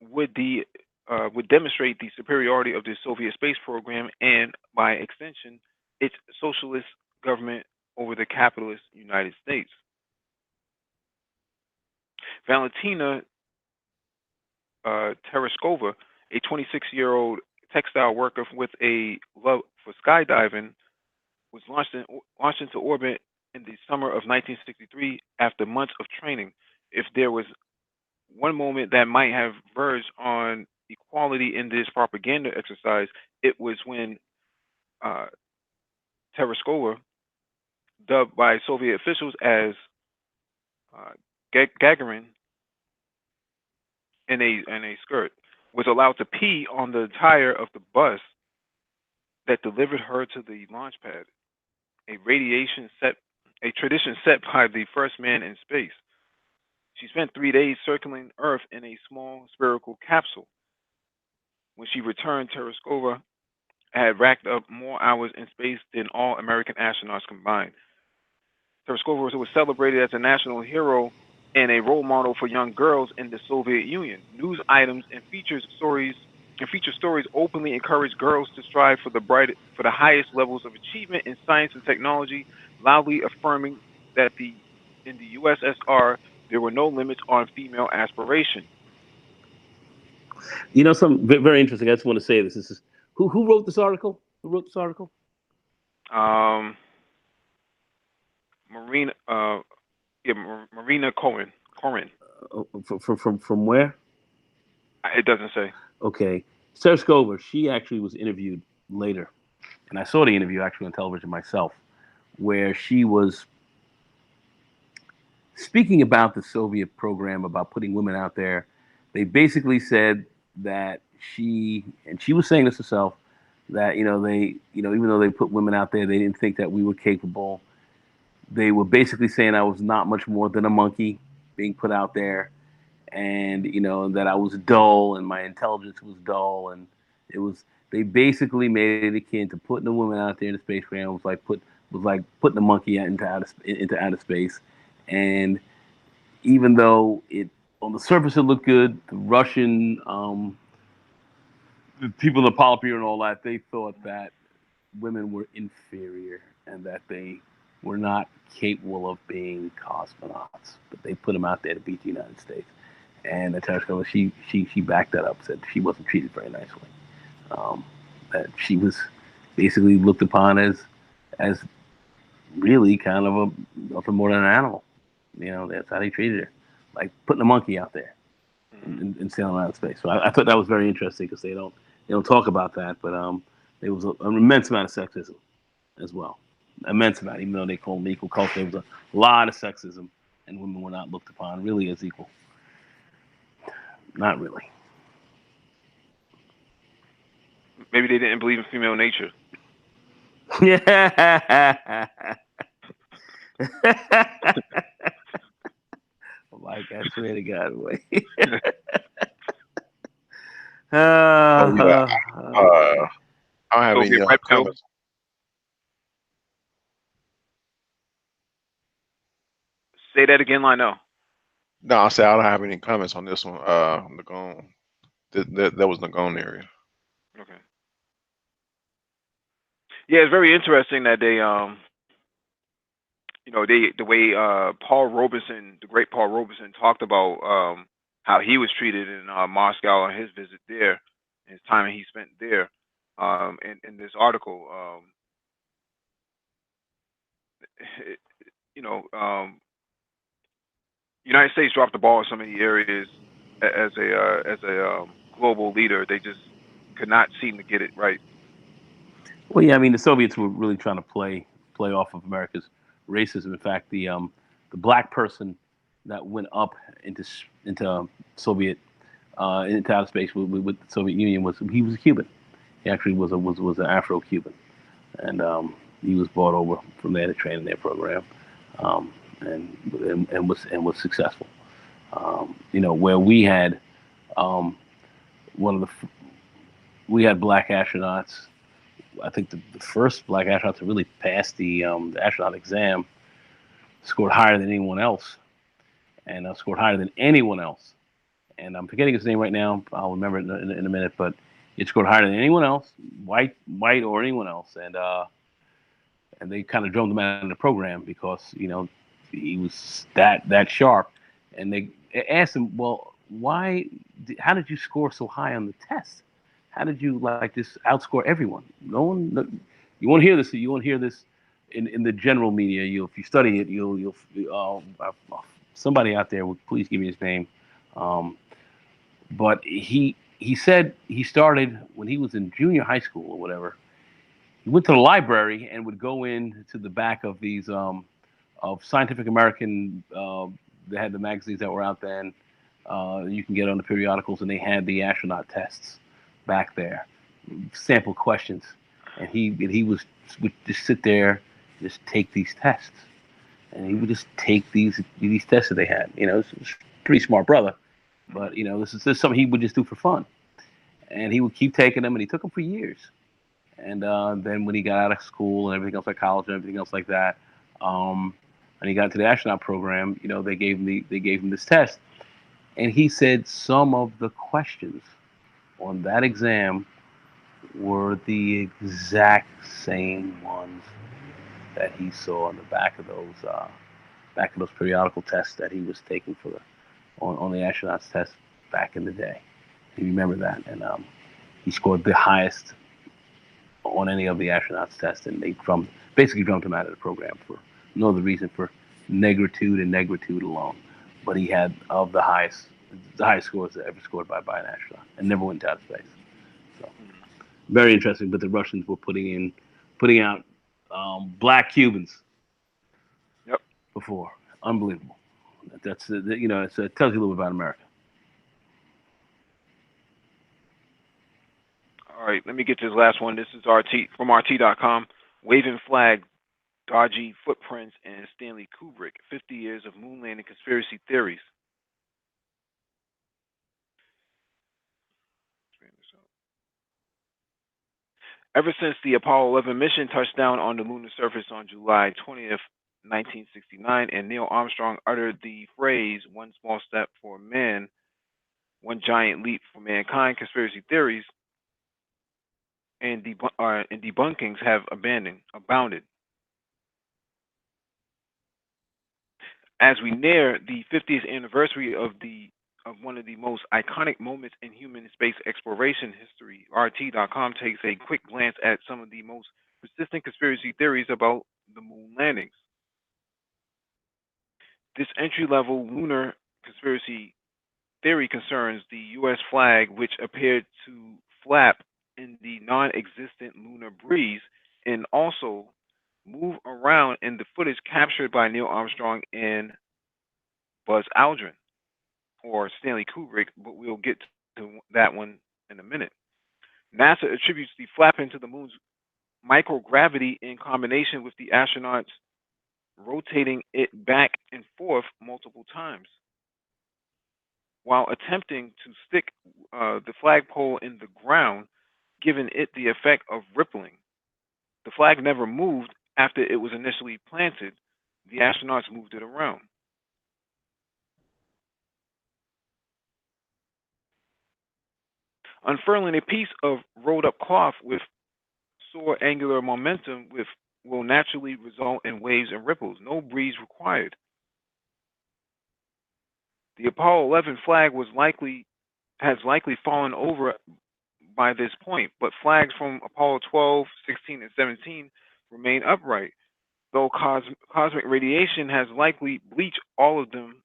would demonstrate the superiority of the Soviet space program and, by extension, its socialist government over the capitalist United States. Valentina Tereshkova, a 26-year-old textile worker with a love for skydiving, was launched into orbit in the summer of 1963 after months of training. If there was one moment that might have verged on equality in this propaganda exercise, it was when uh, Tereshkova, dubbed by Soviet officials as uh, Gagarin in a skirt, was allowed to pee on the tire of the bus that delivered her to the launch pad, a radiation set, a tradition set by the first man in space. She spent 3 days circling Earth in a small spherical capsule. When she returned, Tereskova had racked up more hours in space than all American astronauts combined. Tereskova was celebrated as a national hero and a role model for young girls in the Soviet Union. News items and feature stories openly encourage girls to strive for the highest levels of achievement in science and technology, loudly affirming that the in the USSR there were no limits on female aspiration. You know, something very interesting. I just want to say this. This is who wrote this article? Who wrote this article? Um, Marina, yeah, Marina Cohen. From where? It doesn't say. Okay, Serskova, she actually was interviewed later, and I saw the interview actually on television myself, where she was speaking about the Soviet program about putting women out there. They basically said that she was saying this herself, that even though they put women out there, they didn't think that we were capable. They were basically saying I was not much more than a monkey being put out there, and that I was dull and my intelligence was dull, and it was they basically made it akin to putting a woman out there in the space program was like putting a monkey into outer space, and even though it on the surface it looked good, the Russian the people in the Politburo and all that, they thought that women were inferior and that they were not capable of being cosmonauts, but they put them out there to beat the United States. And Tereshkova, she backed that up, said she wasn't treated very nicely. Um, that she was basically looked upon as really kind of nothing more than an animal. That's how they treated her, like putting a monkey out there Hmm. and sailing out of space. So I thought that was very interesting because they don't talk about that, but there was an immense amount of sexism as well, immense amount. Even though they call them equal culture, there was a lot of sexism, and women were not looked upon really as equal. Not really. Maybe they didn't believe in female nature. Yeah. Like I swear to God, boy. Oh yeah. Boy. I don't have any Soviet red pill. comments. Say that again, Lionel. No, I said I don't have any comments on this one. Nagone. That was Nagone area. Okay. Yeah, it's very interesting that they the way Paul Robeson, the great Paul Robeson, talked about how he was treated in Moscow on his visit there, his time he spent there. In this article, it, you know, United States dropped the ball in so many areas as a global leader. They just could not seem to get it right. Well, yeah, I mean, the Soviets were really trying to play off of America's racism. In fact, the black person that went up into Soviet into outer space with the Soviet Union was a Cuban. He actually was an Afro-Cuban, and he was brought over from there to train in their program, um, and was successful. Where we had um, one of we had black astronauts. I think the first black astronaut to really pass the astronaut exam scored higher than anyone else, and scored higher than anyone else. And I'm forgetting his name right now. I'll remember it in a minute, but it scored higher than anyone else, white or anyone else, and they kind of drummed him out of the program because he was that sharp, and they asked him, well, why? How did you score so high on the test? How did you like just outscore everyone? No one. No, you won't hear this. You won't hear this in the general media. If you study it, you'll somebody out there will please give me his name. Um, but he said he started when he was in junior high school or whatever. He went to the library and would go in to the back of these of Scientific American. They had the magazines that were out then. You can get on the periodicals, and they had the astronaut tests back there, sample questions, and he would just sit there, just take these tests, and he would just take these tests that they had. It's a pretty smart brother, Hmm. but this is something he would just do for fun, and he would keep taking them, and he took them for years. And then when he got out of school and everything else, like college and everything else like that, um, and he got into the astronaut program, they gave him this test, and he said some of the questions on that exam were the exact same ones that he saw on the back of those periodical tests that he was taking for on the astronauts test back in the day. He remembered that, and he scored the highest on any of the astronauts tests, and they basically drummed him out of the program for no other reason for negritude and negritude alone. But he had of the highest the highest scores ever scored by an astronaut, and never went to outer space. So Hmm. very interesting. But the Russians were putting out black Cubans Yep. before. Unbelievable. That's it tells you a little bit about America. All right, let me get to this last one. This is RT from RT.com. Waving flag, dodgy footprints, and Stanley Kubrick. 50 years of moon landing conspiracy theories. Ever since the Apollo 11 mission touched down on the lunar surface on July 20th, 1969, and Neil Armstrong uttered the phrase, one small step for man, one giant leap for mankind, conspiracy theories and debunkings have abounded. As we near the 50th anniversary of one of the most iconic moments in human space exploration history, RT.com takes a quick glance at some of the most persistent conspiracy theories about the moon landings. This entry level lunar conspiracy theory concerns the U.S. flag, which appeared to flap in the non existent lunar breeze and also move around in the footage captured by Neil Armstrong and Buzz Aldrin, or Stanley Kubrick, but we'll get to that one in a minute. NASA attributes the flapping to the moon's microgravity in combination with the astronauts rotating it back and forth multiple times while attempting to stick the flagpole in the ground, giving it the effect of rippling. The flag never moved after it was initially planted. The astronauts moved it around. Unfurling a piece of rolled up cloth with soar angular momentum will naturally result in waves and ripples. No breeze required. The Apollo 11 flag has likely fallen over by this point, but flags from Apollo 12, 16, and 17 remain upright, though cosmic radiation has likely bleached all of them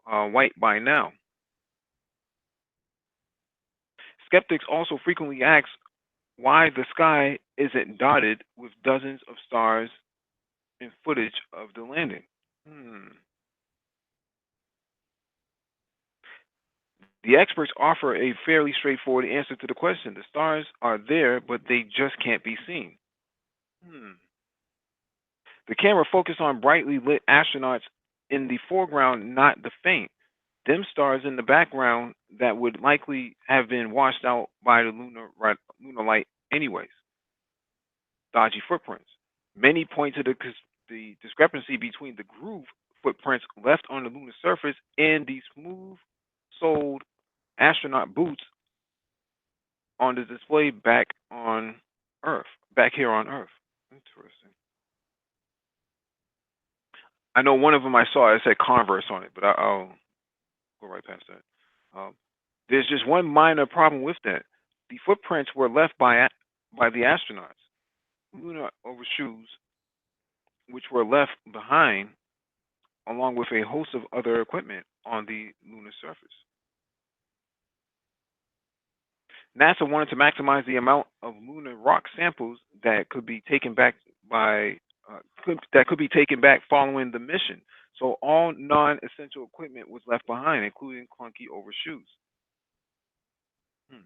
white by now. Skeptics also frequently ask why the sky isn't dotted with dozens of stars in footage of the landing. Hmm. The experts offer a fairly straightforward answer to the question. The stars are there, but they just can't be seen. Hmm. The camera focused on brightly lit astronauts in the foreground, not the faint, dim stars in the background that would likely have been washed out by the lunar light anyways. Dodgy footprints. Many point to the discrepancy between the groove footprints left on the lunar surface and the smooth-soled astronaut boots on the display back here on Earth. Interesting. I know one of them I saw, it said Converse on it, but I'll go right past that. There's just one minor problem with that. The footprints were left by the astronauts, lunar overshoes, which were left behind along with a host of other equipment on the lunar surface. NASA wanted to maximize the amount of lunar rock samples that could be taken back by that could be taken back following the mission. So all non-essential equipment was left behind, including clunky overshoes. Hmm.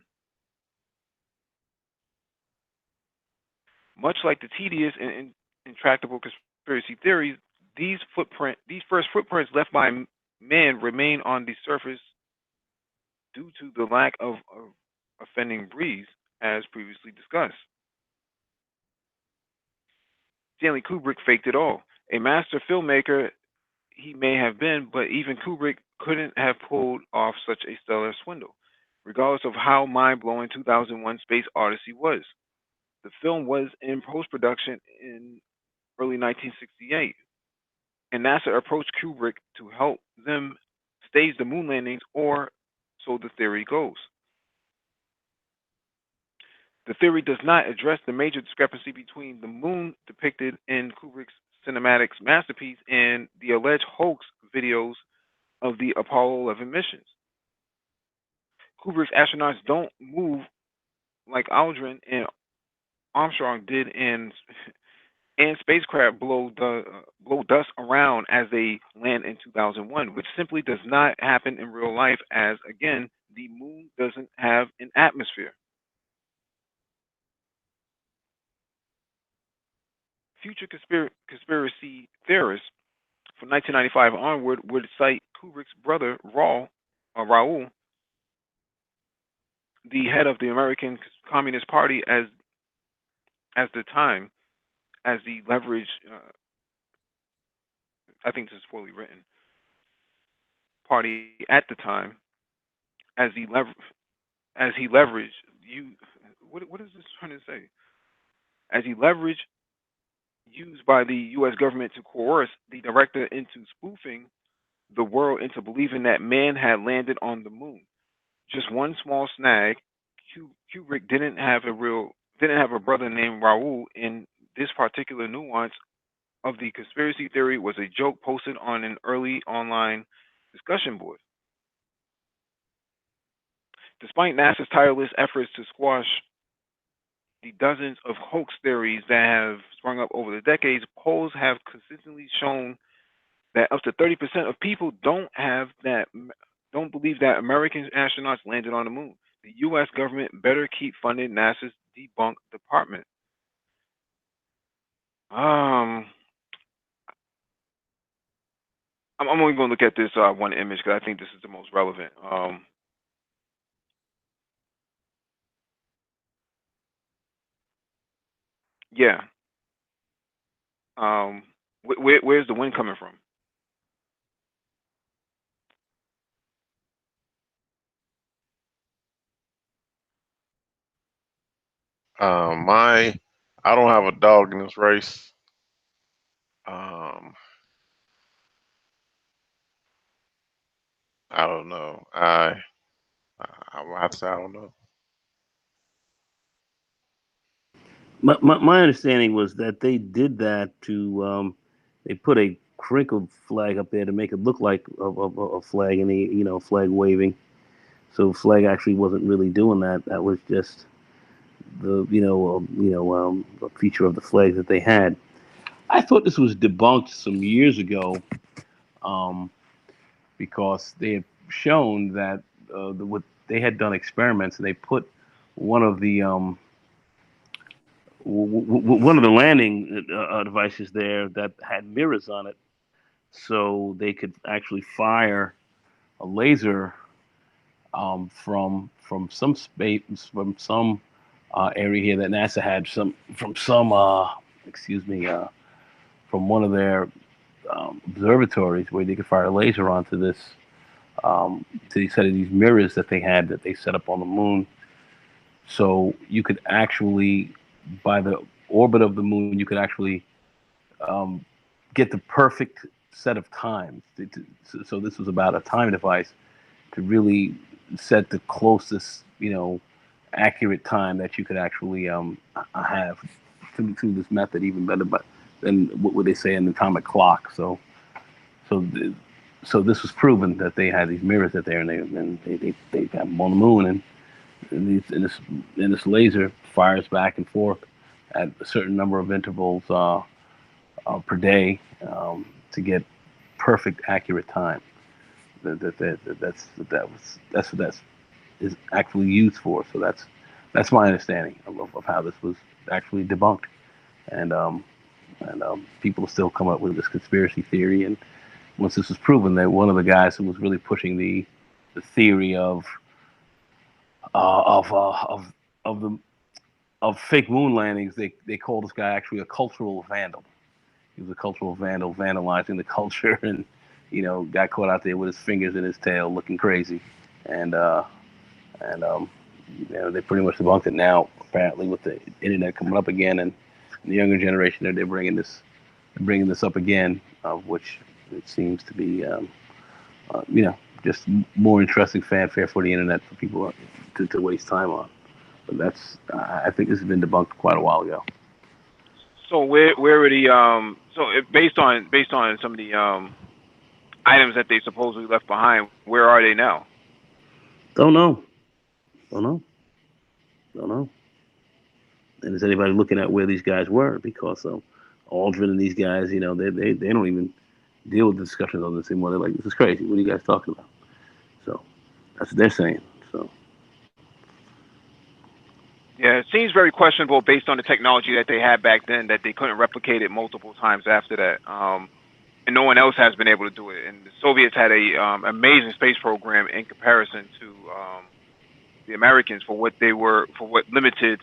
Much like the tedious and intractable conspiracy theories, these first footprints left by man remain on the surface due to the lack of offending breeze, as previously discussed. Stanley Kubrick faked it all. A master filmmaker he may have been, but even Kubrick couldn't have pulled off such a stellar swindle, regardless of how mind blowing 2001 Space Odyssey was. The film was in post production in early 1968, and NASA approached Kubrick to help them stage the moon landings, or so the theory goes. The theory does not address the major discrepancy between the moon depicted in Kubrick's cinematics masterpiece and the alleged hoax videos of the Apollo 11 missions. Kubrick's astronauts don't move like Aldrin and Armstrong did, and spacecraft blow dust around as they land in 2001, which simply does not happen in real life. As again, the moon doesn't have an atmosphere. Future conspiracy theorists from 1995 onward would cite Kubrick's brother Raoul, the head of the American Communist Party, as the time as the leverage. I think this is poorly written. Party at the time as he leveraged you. What is this trying to say? As he leveraged used by the U.S. government to coerce the director into spoofing the world into believing that man had landed on the moon. Just one small snag. Kubrick didn't have a brother named Raoul, and this particular nuance of the conspiracy theory was a joke posted on an early online discussion board. Despite NASA's tireless efforts to squash the dozens of hoax theories that have sprung up over the decades, polls have consistently shown that up to 30% of people don't believe that American astronauts landed on the moon. The U.S. government better keep funding NASA's debunk department. Um, I'm only going to look at this one image because I think this is the most relevant. Yeah. Um, where's the wind coming from? My, I don't have a dog in this race. Um, I don't know. I will have to say I don't know. My understanding was that they did that to they put a crinkled flag up there to make it look like a flag, and flag waving. So flag actually wasn't really doing that. That was just the a feature of the flag that they had. I thought this was debunked some years ago, um, because they had shown that what they had done experiments, and they put one of the one of the landing devices there that had mirrors on it, so they could actually fire a laser from some space, from some area here that NASA had, some from some excuse me from one of their observatories, where they could fire a laser onto this, to these set of these mirrors that they had, that they set up on the moon. So you could actually, by the orbit of the moon, you could actually um, get the perfect set of times. So this was about a time device to really set the closest, accurate time that you could actually have through this method, even better, but than what would they say, an atomic clock. So so this was proven that they had these mirrors that there, and they have them on the moon, and this laser fires back and forth at a certain number of intervals per day, to get perfect accurate time. That's what that's is actually used for. So that's my understanding of how this was actually debunked, and people still come up with this conspiracy theory. And once this was proven, that one of the guys who was really pushing the theory uh, of uh, of of the of fake moon landings, they called this guy actually a cultural vandal. He was a cultural vandal, vandalizing the culture, and got caught out there with his fingers in his tail, looking crazy, and and they pretty much debunked it now. Apparently, with the internet coming up again, and the younger generation, they're bringing this up again, of which it seems to be, just more interesting fanfare for the internet for people to waste time on. But I think this has been debunked quite a while ago. So where were the based on some of the items that they supposedly left behind, where are they now? Don't know. Don't know. Don't know. And is anybody looking at where these guys were? Because Aldrin and these guys, they don't even deal with the discussions on this anymore. They're like, this is crazy. What are you guys talking about? So that's what they're saying. So Yeah, it seems very questionable based on the technology that they had back then that they couldn't replicate it multiple times after that. And no one else has been able to do it. And the Soviets had a amazing space program in comparison to the Americans for what limited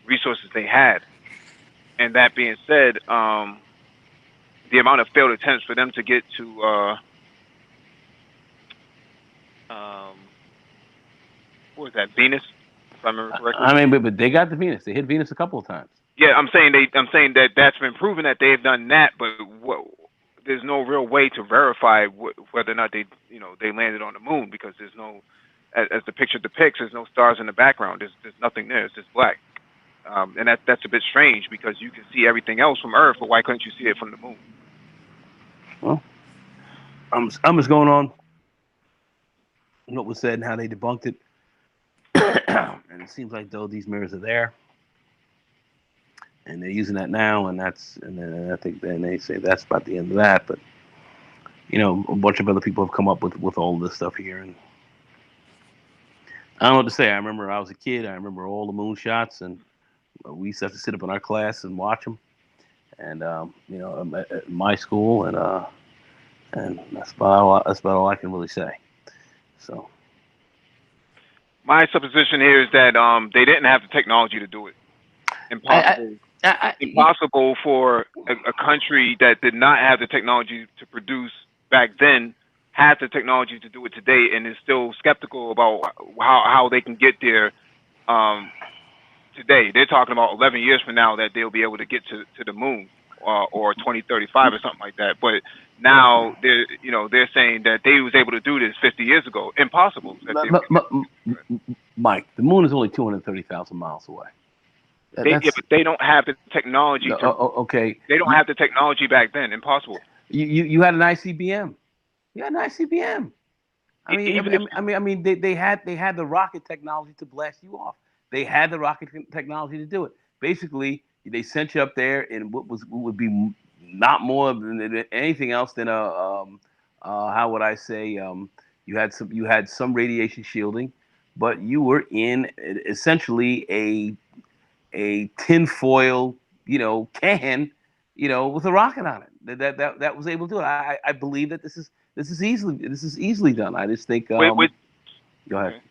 resources they had. And that being said, the amount of failed attempts for them to get to um, what was that, Venus, if I remember correctly. I mean, but they got to Venus. They hit Venus a couple of times. Yeah, I'm saying that that's been proven that they've done that, but there's no real way to verify whether or not they landed on the moon because there's no, as the picture depicts, there's no stars in the background. There's nothing there. It's just black. And that's a bit strange because you can see everything else from Earth, but why couldn't you see it from the moon? Well, I'm just going on what was said and how they debunked it. And it seems like though these mirrors are there, and they're using that now, and then I think then they say that's about the end of that. But a bunch of other people have come up with all this stuff here, and I don't know what to say. I remember I was a kid. I remember all the moon shots, and we used to have to sit up in our class and watch them. And at my school, and that's about all I can really say. So My supposition here is that they didn't have the technology to do it. Impossible. Impossible for a country that did not have the technology to produce back then had the technology to do it today, and is still skeptical about how they can get there today. They're talking about 11 years from now that they'll be able to get to the moon, or 2035 or something like that. But now they're saying that they was able to do this 50 years ago. Impossible. Mike, the moon is only 230,000 miles away. But they don't have the technology to. Okay. They don't have the technology back then. Impossible. You had an ICBM. You had an ICBM. I mean, they had the rocket technology to blast you off. They had the rocket technology to do it. Basically, they sent you up there in what would be not more than anything else than how would I say, you had some radiation shielding, but you were in essentially a tinfoil can with a rocket on it that was able to do it. I believe that this is easily done. I just think. Go ahead.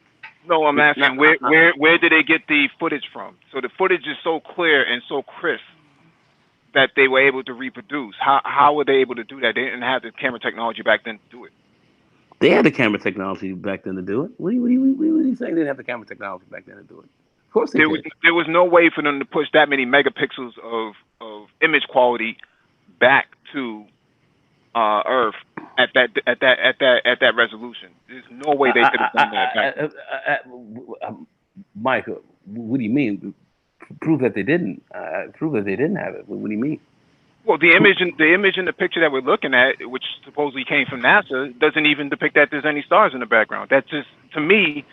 No, I'm asking where did they get the footage from? So the footage is so clear and so crisp that they were able to reproduce. How were they able to do that? They didn't have the camera technology back then to do it. They had the camera technology back then to do it. What are you saying? They didn't have the camera technology back then to do it. Of course they did. There was no way for them to push that many megapixels of image quality back to Earth at that resolution. There's no way they could have done that. Mike, what do you mean? Prove that they didn't. Prove that they didn't have it. What do you mean? Well, the image in the picture that we're looking at, which supposedly came from NASA, doesn't even depict that there's any stars in the background. That's just, to me,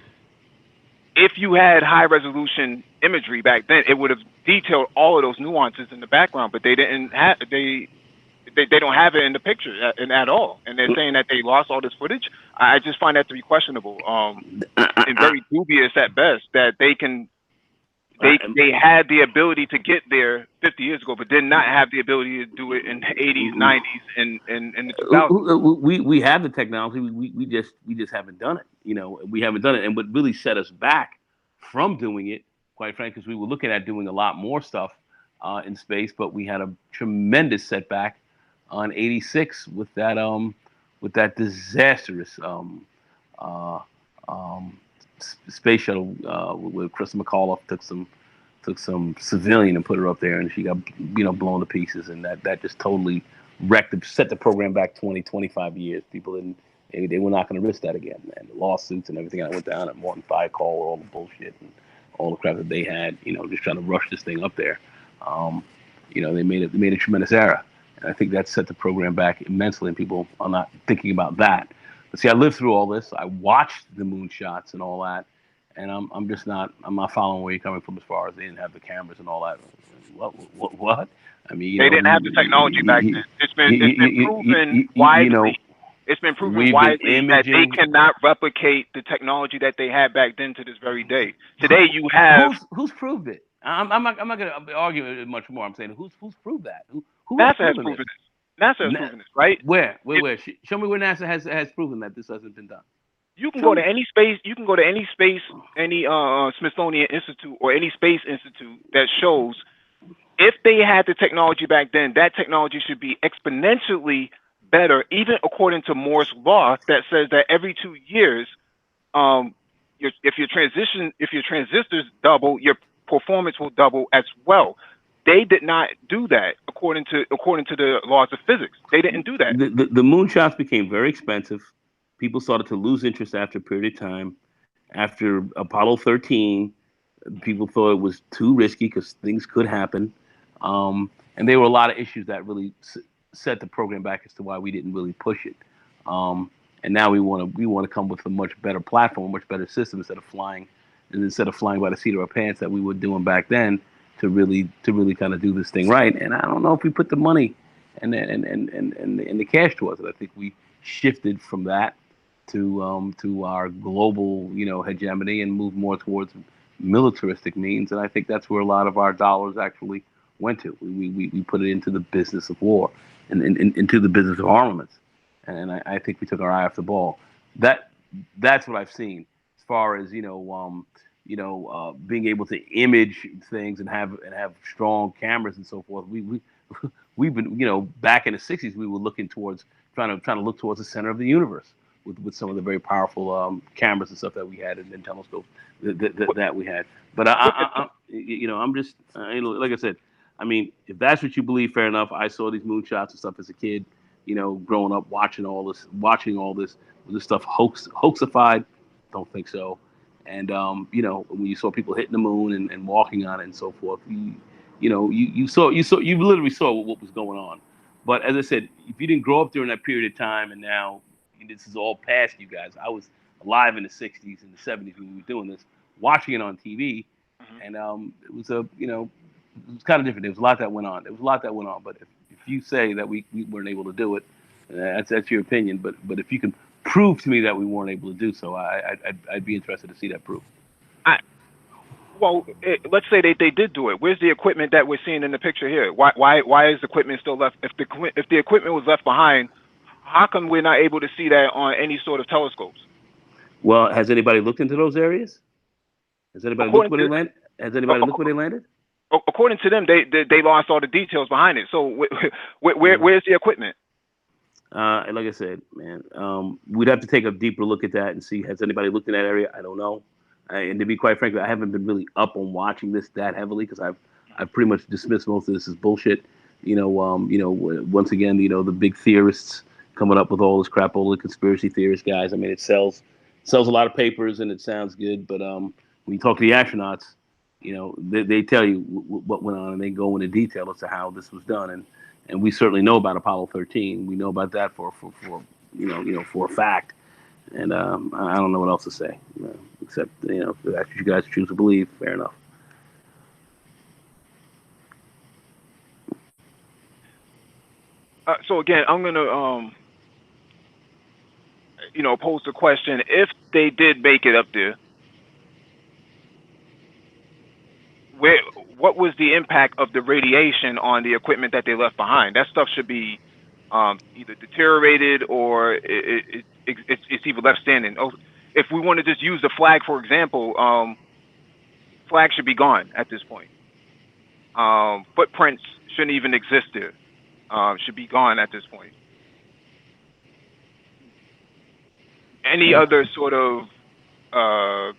if you had high resolution imagery back then, it would have detailed all of those nuances in the background. But they didn't have they don't have it in the picture at all, and they're saying that they lost all this footage. I just find that to be questionable, and very dubious at best. That they had the ability to get there 50 years ago, but did not have the ability to do it in the 80s, 90s, and the 2000s. We have the technology. We just haven't done it. We haven't done it, and what really set us back from doing it, quite frankly, because we were looking at doing a lot more stuff in space, but we had a tremendous setback on 86 with that disastrous space shuttle where Chris McAuliffe took some civilian and put her up there, and she got blown to pieces, and that just totally set the program back 25 years. People they were not going to risk that again, and the lawsuits and everything that went down, and Morton Five call, all the bullshit and all the crap that they had, just trying to rush this thing up there. They made a tremendous error, And I think that set the program back immensely, and people are not thinking about that. But see, I lived through all this. I watched the moonshots and all that, and I'm just not I'm not following where you're coming from as far as they didn't have the cameras and all that. What? I mean, They didn't have the technology back then. It's been proven you know, widely. It's been proven we've been widely that they imaging. cannot replicate the technology that they had back then to this very day. Today, you have Who's proved it? I'm not going to argue it much more. I'm saying who's proved that? Who has NASA has proven this? proven this. NASA has proven this, right? Where It, where? Show me where NASA has proven that this hasn't been done. you can Show go to me. any space. You can go to any space, any Smithsonian Institute or any space institute that shows if they had the technology back then, that technology should be exponentially better, even according to Moore's law that says that every 2 years, um, if your transistors double, your performance will double as well. They did not do that according to the laws of physics. They didn't do that. The moonshots became very expensive. People started to lose interest after a period of time. After Apollo 13, people thought it was too risky because things could happen. And there were a lot of issues that really set the program back as to why we didn't really push it. Um, and now we want to come with a much better platform, a much better system instead of flying by the seat of our pants that we were doing back then to really kind of do this thing right. And I don't know if we put the money and the cash towards it. I think we shifted from that to our global hegemony and moved more towards militaristic means. And I think that's where a lot of our dollars actually went to. We put it into the business of war and into the business of armaments. And I think we took our eye off the ball. That that's what I've seen as far as being able to image things and have strong cameras and so forth. We've been back in the '60s we were looking towards trying to look towards the center of the universe with some of the very powerful cameras and stuff that we had and telescopes that we had. But With the I'm just like I said. I mean, if that's what you believe, fair enough. I saw these moonshots and stuff as a kid. Growing up watching all this stuff hoaxified. Don't think so. And when you saw people hitting the moon and walking on it and so forth, you literally saw what was going on. But as I said, if you didn't grow up during that period of time, and now this is all past you guys. I was alive in the '60s and the '70s when we were doing this, watching it on TV, Mhm. and it was it was kind of different. There was a lot that went on. But if you say that we weren't able to do it, that's your opinion. But if you can prove to me that we weren't able to do so, I'd be interested to see that proof. I, well, let's say they did do it. Where's the equipment that we're seeing in the picture here? Why is the equipment still left? If the equipment was left behind, how come we're not able to see that on any sort of telescopes? Well, has anybody looked into those areas? Has anybody looked According where they to landed? Has anybody looked where they landed? according to them, they lost all the details behind it. So Mm. where's the equipment? Like I said, man, we'd have to take a deeper look at that and see has anybody looked in that area. I don't know, and to be quite frank, I haven't been really up on watching this that heavily because I've pretty much dismissed most of this as bullshit. Once again, the big theorists coming up with all this crap, all the conspiracy theorist guys. I mean, it sells a lot of papers and it sounds good, but when you talk to the astronauts, they tell you what went on and they go into detail as to how this was done and we certainly know about Apollo 13. We know about that for for a fact. And I don't know what else to say, except if that's what you guys choose to believe. Fair enough. So again, I'm gonna pose the question: if they did make it up there, where what was the impact of the radiation on the equipment that they left behind? That stuff should be either deteriorated or it's either left standing. Oh, if we want to just use the flag for example, flag should be gone at this point. Footprints shouldn't even exist there. Should be gone at this point. Any Yeah. other sort of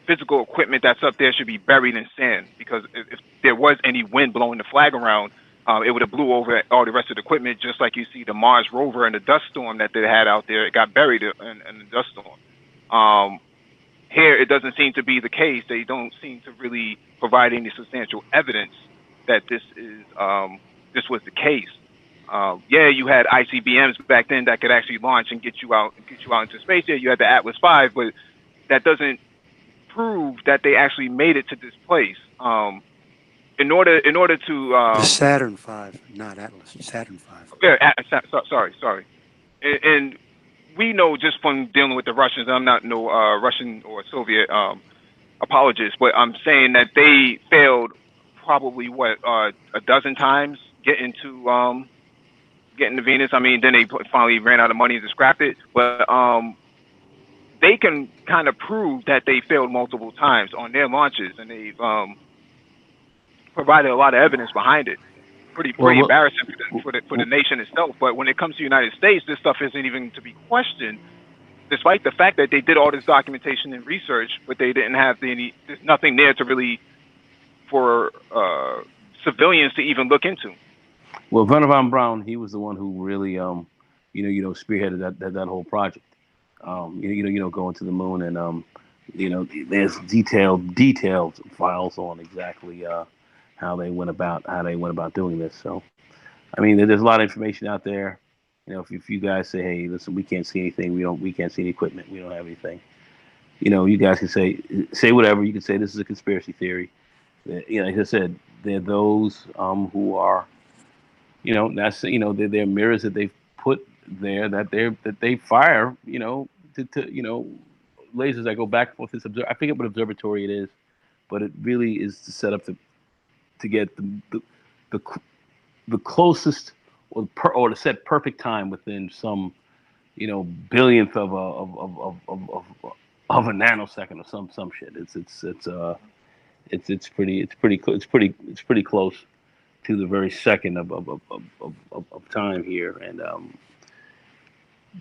physical equipment that's up there should be buried in sand because if there was any wind blowing the flag around, it would have blew over all the rest of the equipment, just like you see the Mars rover and the dust storm that they had out there. It got buried in the dust storm. Um, Here, it doesn't seem to be the case. They don't seem to really provide any substantial evidence that this was the case. Yeah, you had ICBMs back then that could actually launch and get you out into space. Yeah, you had the Atlas V, but that doesn't prove that they actually made it to this place. In order to The Saturn V, not Atlas. Saturn V. yeah, sorry, and we know just from dealing with the Russians. I'm not no Russian or Soviet apologist, but I'm saying that they failed probably what a dozen times getting to Venus. I mean, then they finally ran out of money to scrap it, but they can kind of prove that they failed multiple times on their launches, and they've provided a lot of evidence behind it. Well, Pretty embarrassing for the nation itself. But when it comes to the United States, this stuff isn't even to be questioned, despite the fact that they did all this documentation and research, but they didn't have any. There's nothing there to really for civilians to even look into. well, Werner von Braun, he was the one who really, spearheaded that whole project. Going to the moon, and there's detailed files on exactly how they went about doing this. So, I mean, there's a lot of information out there. If you guys say, hey, listen, we can't see anything, we can't see any equipment, we don't have anything. You guys can say whatever. You can say this is a conspiracy theory. Like I said, there are those who are, that's they're mirrors that they've put there that they fire, to lasers that go back and forth. I forget what observatory it is, but it really is to set up to get the the closest or to set perfect time within some billionth of a nanosecond or some shit. It's pretty close to the very second of time here, and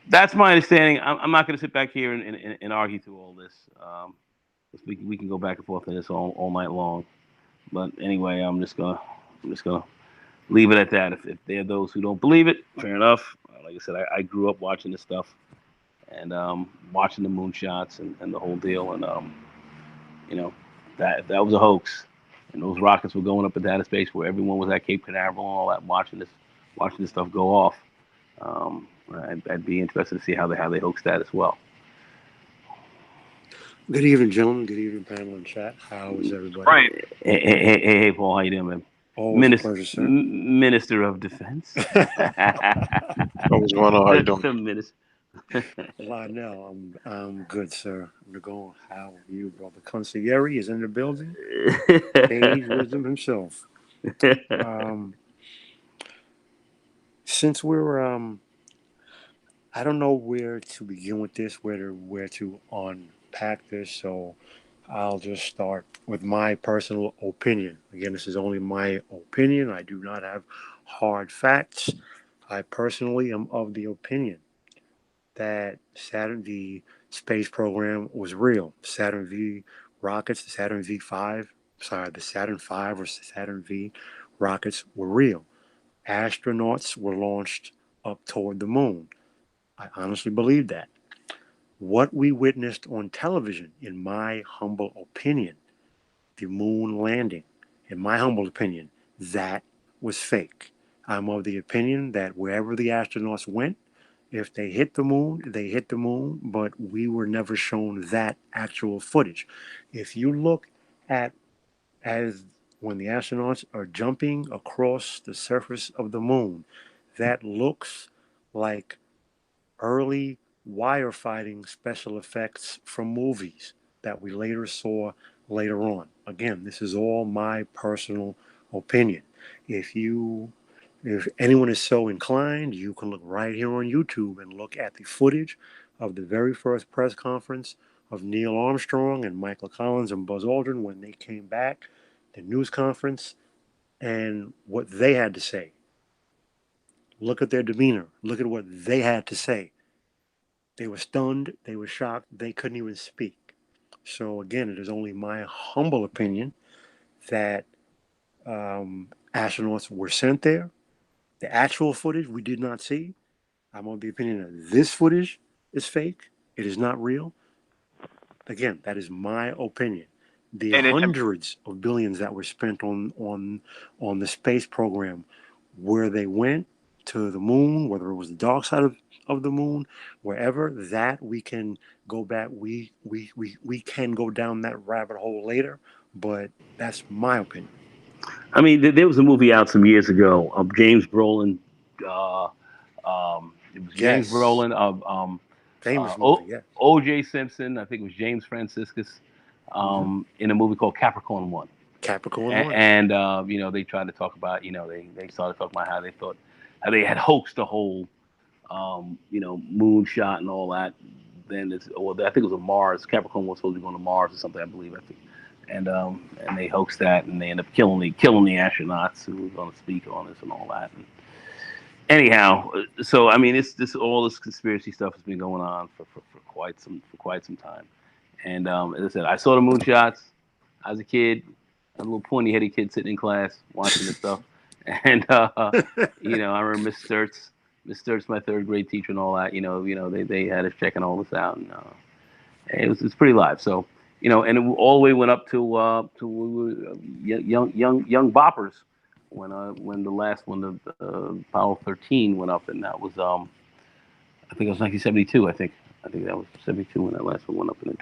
that's my understanding. I'm not going to sit back here and argue through all this. We can go back and forth on this all night long. But anyway, I'm just gonna leave it at that. If there are those who don't believe it, fair enough. Like I said, I grew up watching this stuff and watching the moonshots and the whole deal, and you know that was a hoax, and those rockets were going up into outer space where everyone was at Cape Canaveral and all that, watching this stuff go off. I'd be interested to see how they hoax that as well. Good evening, gentlemen. Good evening, panel and chat. How is everybody? Brian, Hey, Paul, how you doing, man? Always a pleasure, sir. Minister of Defense. What's going on? How you doing? The minister. Lionel, I'm good, sir. Nicole, how are you, brother? Consigliere is in the building. Sage Wisdom himself. Since we're I don't know where to begin with this, where to unpack this, so I'll just start with my personal opinion. Again, this is only my opinion. I do not have hard facts. I personally am of the opinion that Saturn V space program was real. Saturn V rockets, the Saturn V5, the Saturn V or Saturn V rockets were real. Astronauts were launched up toward the moon. I honestly believe that. What we witnessed on television, in my humble opinion, the moon landing, in my humble opinion, that was fake. I'm of the opinion that wherever the astronauts went, if they hit the moon, they hit the moon, but we were never shown that actual footage. If you look at as when the astronauts are jumping across the surface of the moon, that looks like early wire fighting special effects from movies that we later saw later on. Again, this is all my personal opinion. If you if anyone is so inclined, you can look right here on YouTube and look at the footage of the very first press conference of Neil Armstrong and Michael Collins and Buzz Aldrin when they came back, the news conference, and what they had to say. Look at their demeanor. Look at what they had to say. They were stunned, they were shocked, they couldn't even speak. So, again, it is only my humble opinion that astronauts were sent there. The actual footage we did not see. I'm of the opinion that this footage is fake. It is not real. Again, that is my opinion. The and hundreds of billions that were spent on the space program, where they went to the moon, whether it was the dark side of the moon, wherever that we can go back. We can go down that rabbit hole later, but that's my opinion. I mean, there was a movie out some years ago of James Brolin. Uh, it was James Yes, Brolin of famous movie. Yeah. O.J. Simpson. I think it was James Franciscus Hmm. in a movie called Capricorn One. Capricorn One. And they tried to talk about, they started talking about how they thought how they had hoaxed the whole moonshot and all that. Then I think it was a Mars. Capricorn was supposed to be going to Mars or something, I believe. I think, and they hoaxed that, and they end up killing the astronauts who were going to speak on this and all that. And anyhow, so I mean, it's this all this conspiracy stuff has been going on for quite some time. And as I said, I saw the moonshots. I was a kid, a little pointy headed kid sitting in class watching this stuff. And I remember Miss Sturts. Miss Sturts, my third grade teacher, and all that. They had us checking all this out, and it's pretty live. So and it all the way went up to we were young boppers when the last one, the Apollo 13 went up, and that was I think it was 1972. I think that was 72 when that last one went up, and it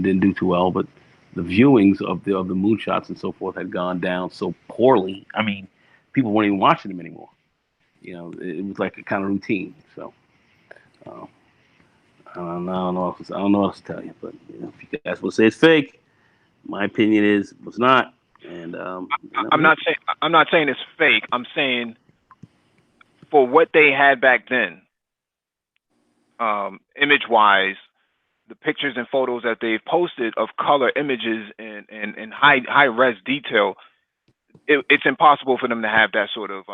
didn't do too well. But the viewings of the moonshots and so forth had gone down so poorly. I mean, people weren't even watching them anymore. It was like a kind of routine. So uh, I don't know what else to tell you. But if you guys will say it's fake, my opinion is it was not. And that I'm was it. not saying it's fake. I'm saying for what they had back then, image wise, the pictures and photos that they've posted of color images and high res detail, it's impossible for them to have that sort of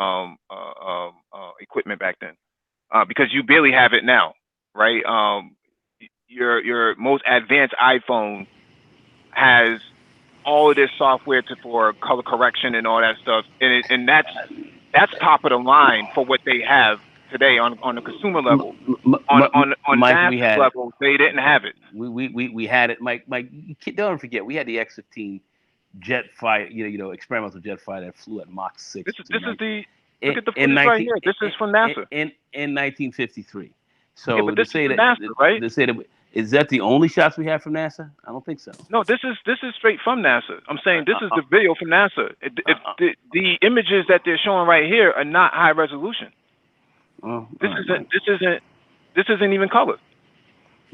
equipment back then, because you barely have it now, right? Your most advanced iPhone has all of this software for color correction and all that stuff, and that's top of the line for what they have today on the consumer level. On Mike, we NASA's had it. level, they didn't have it. We had it. Mike, don't forget, we had the X-15 jet fighter, experimental jet fighter that flew at Mach 6 This to is the look in, at the in footage right 19 here. This is from NASA. in 1953. Yeah, So but this is from NASA, right? is that the only shots we have from NASA? I don't think so. No, this is straight from NASA. I'm saying this Uh, is uh, the video from NASA. uh, The images that they're showing right here are not high resolution. all This right, isn't Mike. this isn't this isn't even color.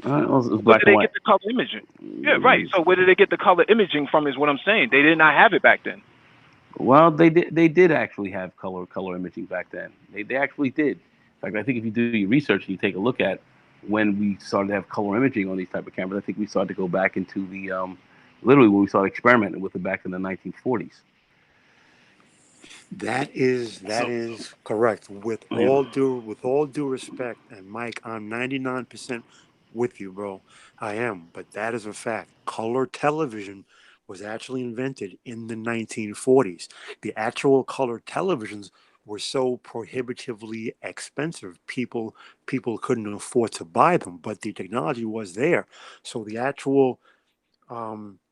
All right, well, it's Where black did and they white. get the color imaging? Yeah, right. Mm, So where did they get the color imaging from? Is what I'm saying. They did not have it back then. Well, they did actually have color imaging back then. They actually did. In fact, I think if you do your research and you take a look at when we started to have color imaging on these type of cameras, I think we started to go back into the literally when we started experimenting with it back in the 1940s. That So is correct. yeah. With all due respect, and Mike, I'm 99% with you, bro. I am, but that is a fact. Color television was actually invented in the 1940s. The actual color televisions were so prohibitively expensive, people couldn't afford to buy them, but the technology was there. So the actual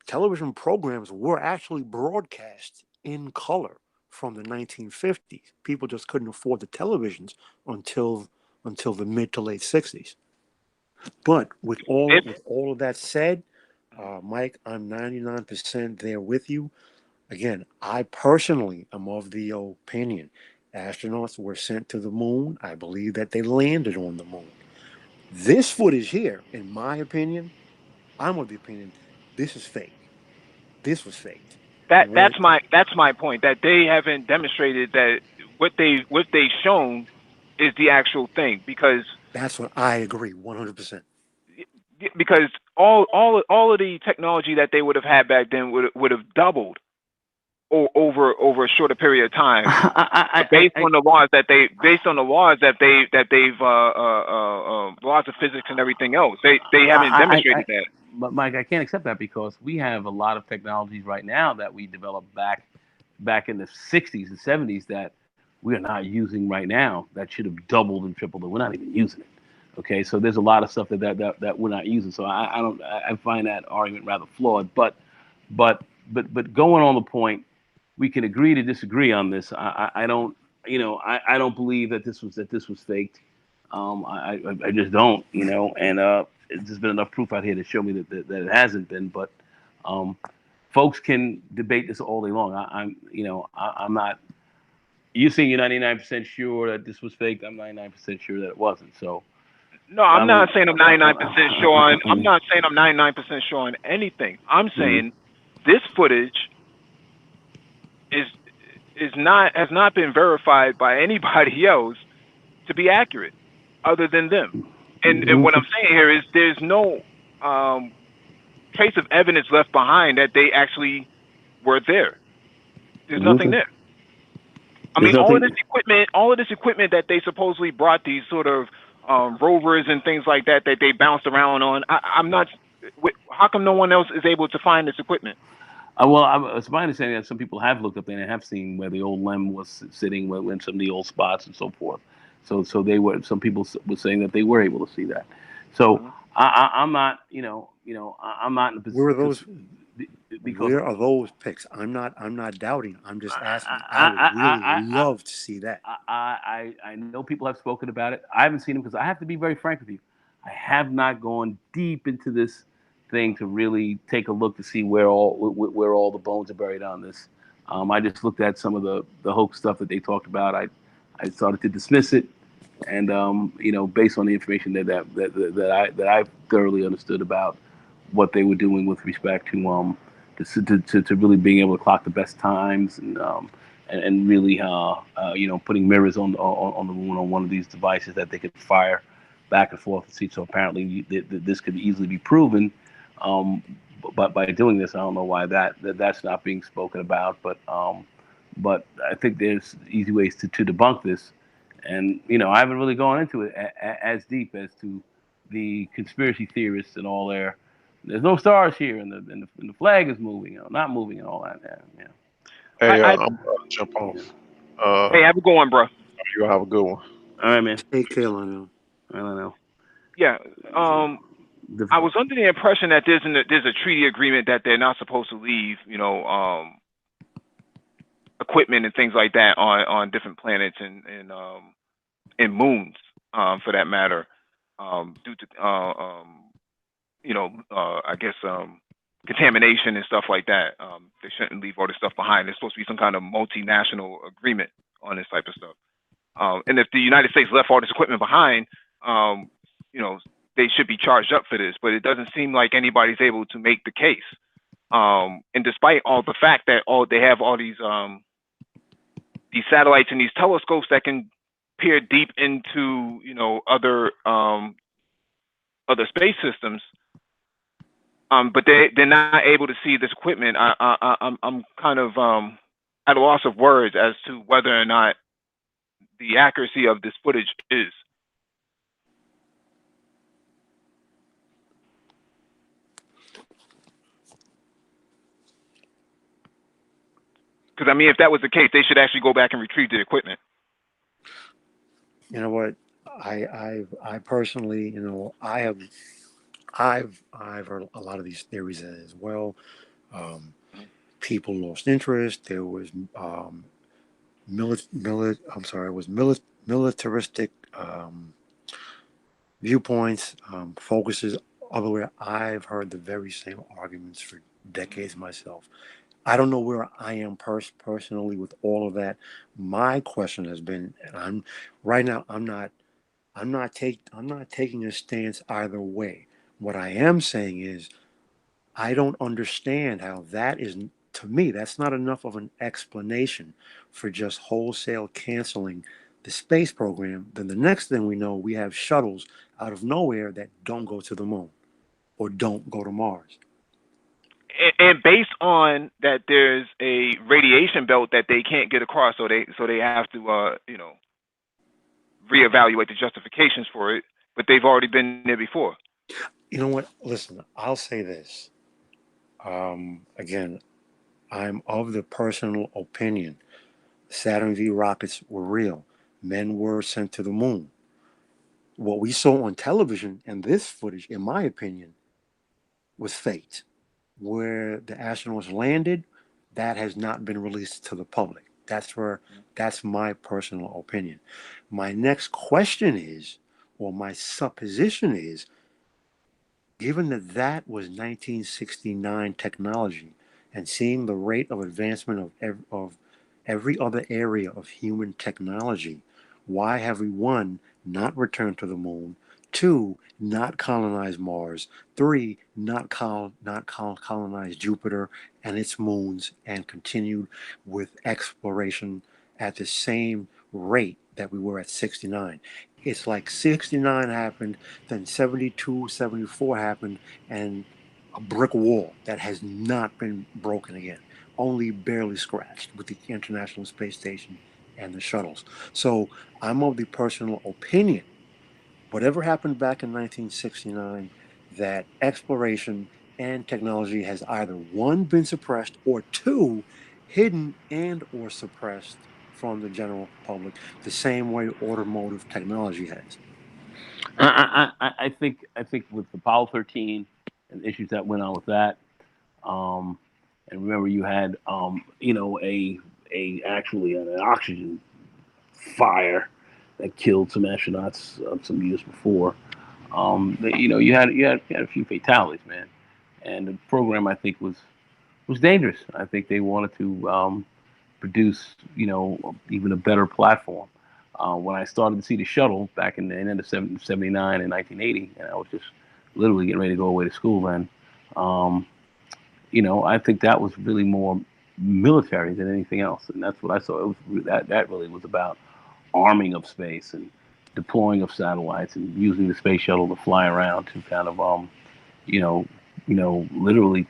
television programs were actually broadcast in color from the 1950s. People just couldn't afford the televisions until the mid to late 60s. But If with all of that said, Mike, I'm 99% there with you. Again, I personally am of the opinion astronauts were sent to the moon. I believe that they landed on the moon. This footage here, in my opinion, I'm of the opinion this is fake. This was faked. Where that's my point, that they haven't demonstrated that what they've shown is the actual thing, That's what I agree 100%. because all of the technology that they would have had back then would have doubled over a shorter period of time, based I, on the laws that they've laws of physics and everything else. They haven't I, demonstrated that. but Mike, I can't accept that because we have a lot of technologies right now that we developed back in the 60s and 70s that we are not using right now that should have doubled and tripled, and we're not even using it. Okay, so there's a lot of stuff that we're not using. So I don't I find that argument rather flawed. But going on the point, we can agree to disagree on this. I don't. I don't believe that this was faked. I just don't, and there's been enough proof out here to show me that it hasn't been. But um, folks can debate this all day long. I'm not. You saying you're 99% sure that this was fake? I'm 99% sure that it wasn't. So No, I I'm mean, not saying I'm 99% sure on. I'm not saying I'm 99% sure on anything. I'm mhm. saying this footage is is not has not been verified by anybody else to be accurate, other than them. And what I'm Okay. saying here is there's no um, trace of evidence left behind that they actually were there. There's nothing Okay. there. I There's mean, nothing. all of this equipment that they supposedly brought, these sort of rovers and things like that, that they bounced around on. I'm not. How come no one else is able to find this equipment? It's my understanding that some people have looked up there and have seen where the old lem was sitting, in some of the old spots and so forth. So they were. Some people were saying that they were able to see that. So Mhm. I'm not, I'm not in a Where position are those? because Where are those pics? I'm not doubting. I'm just asking. I I would really I I love to see that. I know people have spoken about it. I haven't seen them because I have to be very frank with you. I have not gone deep into this thing to really take a look to see where all the bones are buried on this. I just looked at some of the hoax stuff that they talked about. I started to dismiss it, and based on the information that I thoroughly understood about what they were doing with respect to really being able to clock the best times and really putting mirrors on the moon on one of these devices that they could fire back and forth and see. So apparently this could easily be proven. Um, but by doing this, I don't know why that's not being spoken about. But I think there's easy ways to debunk this. And I haven't really gone into it as deep as to the conspiracy theorists and all their. There's no stars here, and the flag is moving, not moving, and all that. Yeah, yeah. Hey, I I'm about to jump Yeah. off. Uh, Hey, have a good one, bro. you have a good one. All right, man. Take care, Lionel. I don't know. Yeah. Um, I Difficult. was under the impression that there's a treaty agreement that they're not supposed to leave, equipment and things like that on different planets and moons, for that matter, due to I guess contamination and stuff like that. They shouldn't leave all this stuff behind. There's supposed to be some kind of multinational agreement on this type of stuff. And if the United States left all this equipment behind, um, you know, they should be charged up for this. But it doesn't seem like anybody's able to make the case. And despite all the fact that all they have all these satellites and these telescopes that can peer deep into other space systems, but they're not able to see this equipment. I'm kind of at a loss of words as to whether or not the accuracy of this footage is. Because I mean, if that was the case, they should actually go back and retrieve the equipment. You know what? I personally, I've heard a lot of these theories as well. Um, People lost interest. There was I'm sorry, it was militaristic viewpoints, focuses everywhere. I've heard the very same arguments for decades myself. I don't know where I am personally with all of that. My question has been, and I'm right now. I'm not taking a stance either way. What I am saying is I don't understand how that is, to me, that's not enough of an explanation for just wholesale canceling the space program. Then the next thing we know, we have shuttles out of nowhere that don't go to the moon or don't go to Mars. And based on that, there's a radiation belt that they can't get across, so they have to reevaluate the justifications for it. But they've already been there before. You know what? Listen, I'll say this. Again, I'm of the personal opinion Saturn V rockets were real. Men were sent to the moon. What we saw on television and this footage, in my opinion, was faked. Where the astronauts landed, that has not been released to the public. That's where that's my personal opinion. My next question is, or my supposition is, given that that was 1969 technology, and seeing the rate of advancement of every other area of human technology, why have we, one, not returned to the moon, two, not colonized Mars, three, not colonized Jupiter and its moons, and continued with exploration at the same rate that we were at 69? It's like 69 happened, then 72, 74 happened, and a brick wall that has not been broken again, only barely scratched with the International Space Station and the shuttles. So I'm of the personal opinion, whatever happened back in 1969, that exploration and technology has either one, been suppressed, or two, hidden and or suppressed from the general public, the same way automotive technology has. I think with Apollo 13 and the issues that went on with that, um, and remember you had a actually an oxygen fire that killed some astronauts some years before. You had a few fatalities, man, and the program I think was dangerous. I think they wanted to produce even a better platform. When I started to see the shuttle back in the end of 79 and 1980, and I was just literally getting ready to go away to school then. Um, I think that was really more military than anything else, and that's what I saw. It was that really was about arming of space and deploying of satellites and using the space shuttle to fly around to kind of you know literally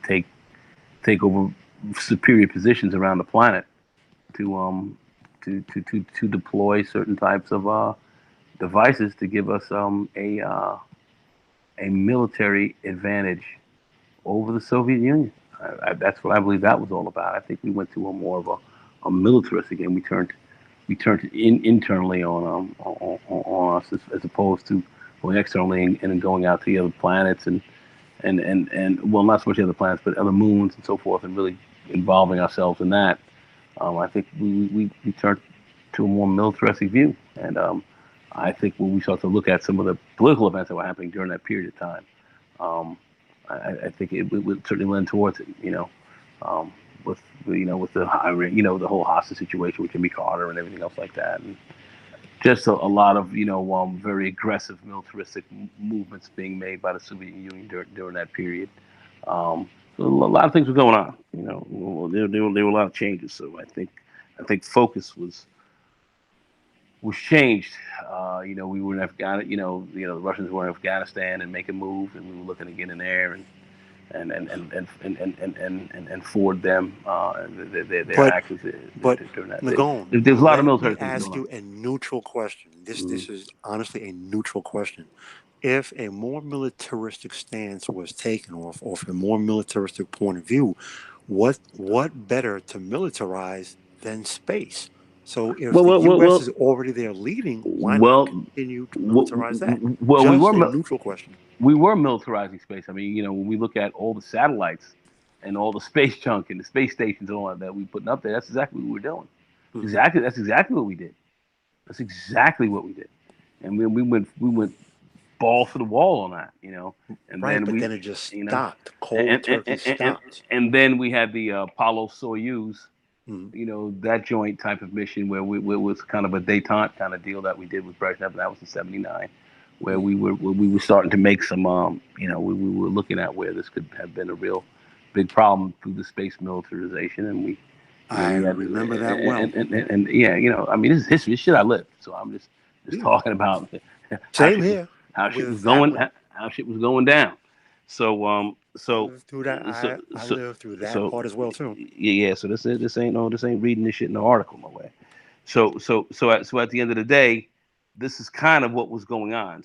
take over superior positions around the planet to deploy certain types of devices to give us a military advantage over the Soviet Union. That's what I believe that was all about. I think we went to a more of a militaristic game. We turned internally on us as opposed to going externally and going out to the other planets and well, not so much the other planets but other moons and so forth, and really involving ourselves in that. I think we turned to a more militaristic view, and I think when we start to look at some of the political events that were happening during that period of time, um, I think it would certainly lend towards it. Um, with with the the whole hostage situation with Jimmy Carter and everything else like that, and just a lot of very aggressive militaristic movements being made by the Soviet Union during that period. So a lot of things were going on. Well, there were a lot of changes. So I think focus was changed. We were in Afghanistan. The Russians were in Afghanistan and making moves, and we were looking to get in there and forward them their But actions But during that. Nagone, There's a lot of let military me things ask going on. you a neutral question. This Mm-hmm. this is honestly a neutral question. If a more militaristic stance was taken, or if a more militaristic point of view, what better to militarize than space? So if Well, the well, well, U.S. well, is already there leading, why not well, continue to well, militarize that? well, Just a neutral question. we were militarizing space. I mean, when we look at all the satellites and all the space junk and the space stations and all that we putting up there, that's exactly what we were doing. Hmm. That's exactly what we did. That's exactly what we did. And we went balls to the wall on that, and Right, then but we, then it just you know, stopped. Cold and and turkey and, and, stopped. and then we had the Apollo Soyuz, Hmm. that joint type of mission where it was kind of a detente kind of deal that we did with Brezhnev. That was in '79, where Hmm. we were starting to make some, we were looking at where this could have been a real big problem through the space militarization, and I we had, remember that well. and yeah, I mean, this is history, this shit I lived, so I'm just Yeah. talking about how Same shit was here how shit was with that going one. how shit was going down. So I lived through that. so I so lived through that so part as well too. yeah. So this ain't reading this shit in the article, no way. So at the end of the day, this is kind of what was going on.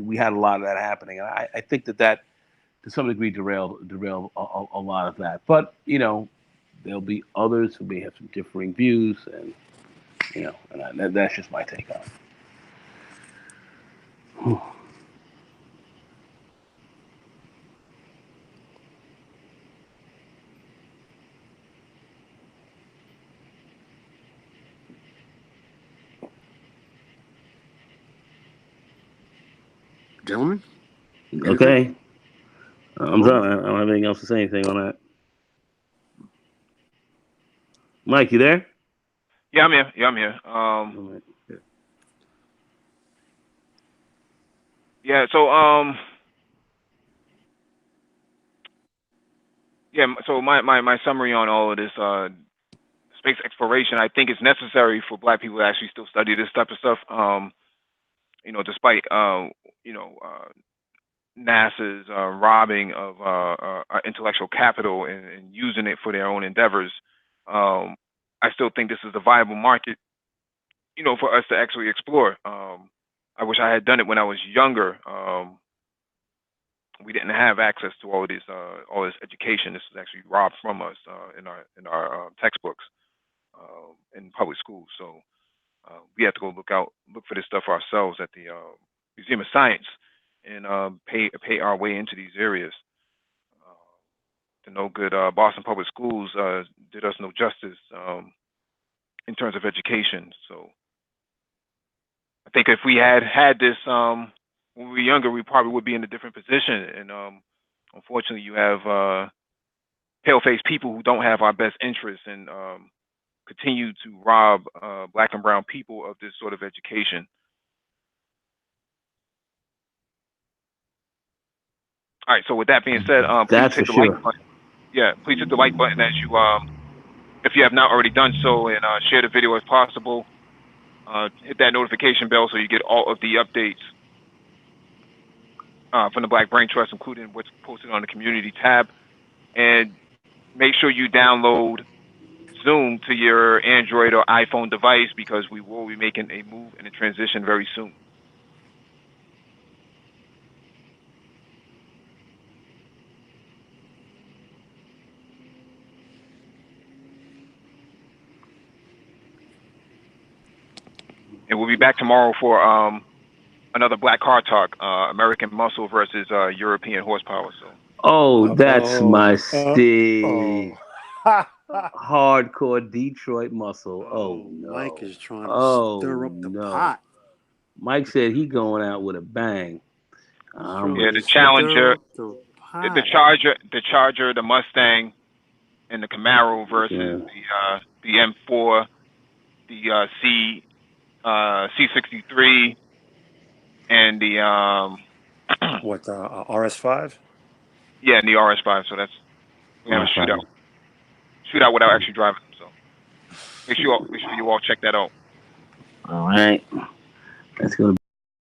We had a lot of that happening, and I think that to some degree derailed a lot of that. But there'll be others who may have some differing views, and that's just my take on it. Gentlemen, anything? Okay. I'm Cool. done. I don't have anything else to say anything on that. Mike, you there? Yeah, I'm here. Yeah, I'm here. All right. Yeah. So yeah. So my summary on all of this space exploration, I think it's necessary for Black people to actually still study this type of stuff. Despite NASA's robbing of intellectual capital and using it for their own endeavors, um, I still think this is a viable market, for us to actually explore. I wish I had done it when I was younger. We didn't have access to all this education. This was actually robbed from us in our textbooks in public schools. So we have to go look for this stuff ourselves at the Museum of Science and pay our way into these areas. Uh, the no good Boston Public Schools did us no justice in terms of education. So I think if we had this when we were younger, we probably would be in a different position. And unfortunately, you have pale-faced people who don't have our best interests and continue to rob Black and brown people of this sort of education. All right. So with that being said, please That's for hit the like sure. button. Yeah, please hit the like button as you if you have not already done so, and share the video as possible. Hit that notification bell so you get all of the updates from the Black Brain Trust, including what's posted on the community tab. And make sure you download Zoom to your Android or iPhone device because we will be making a move and a transition very soon. And we'll be back tomorrow for another Black Car Talk, American Muscle versus European Horsepower. So, Oh, that's Oh, my Steve. oh. Hardcore Detroit muscle. Oh Oh, Mike no. is trying to Oh stir up the no. pot. Mike said he going out with a bang. He's I'm trying yeah, with to the stir Challenger, up the the pot. Charger, the Mustang, and the Camaro versus yeah. the M4, the C63, and the What, RS5? yeah, and the RS5. So that's we have My a father. shootout without actually driving them. So make sure you all check that out. All right. That's gonna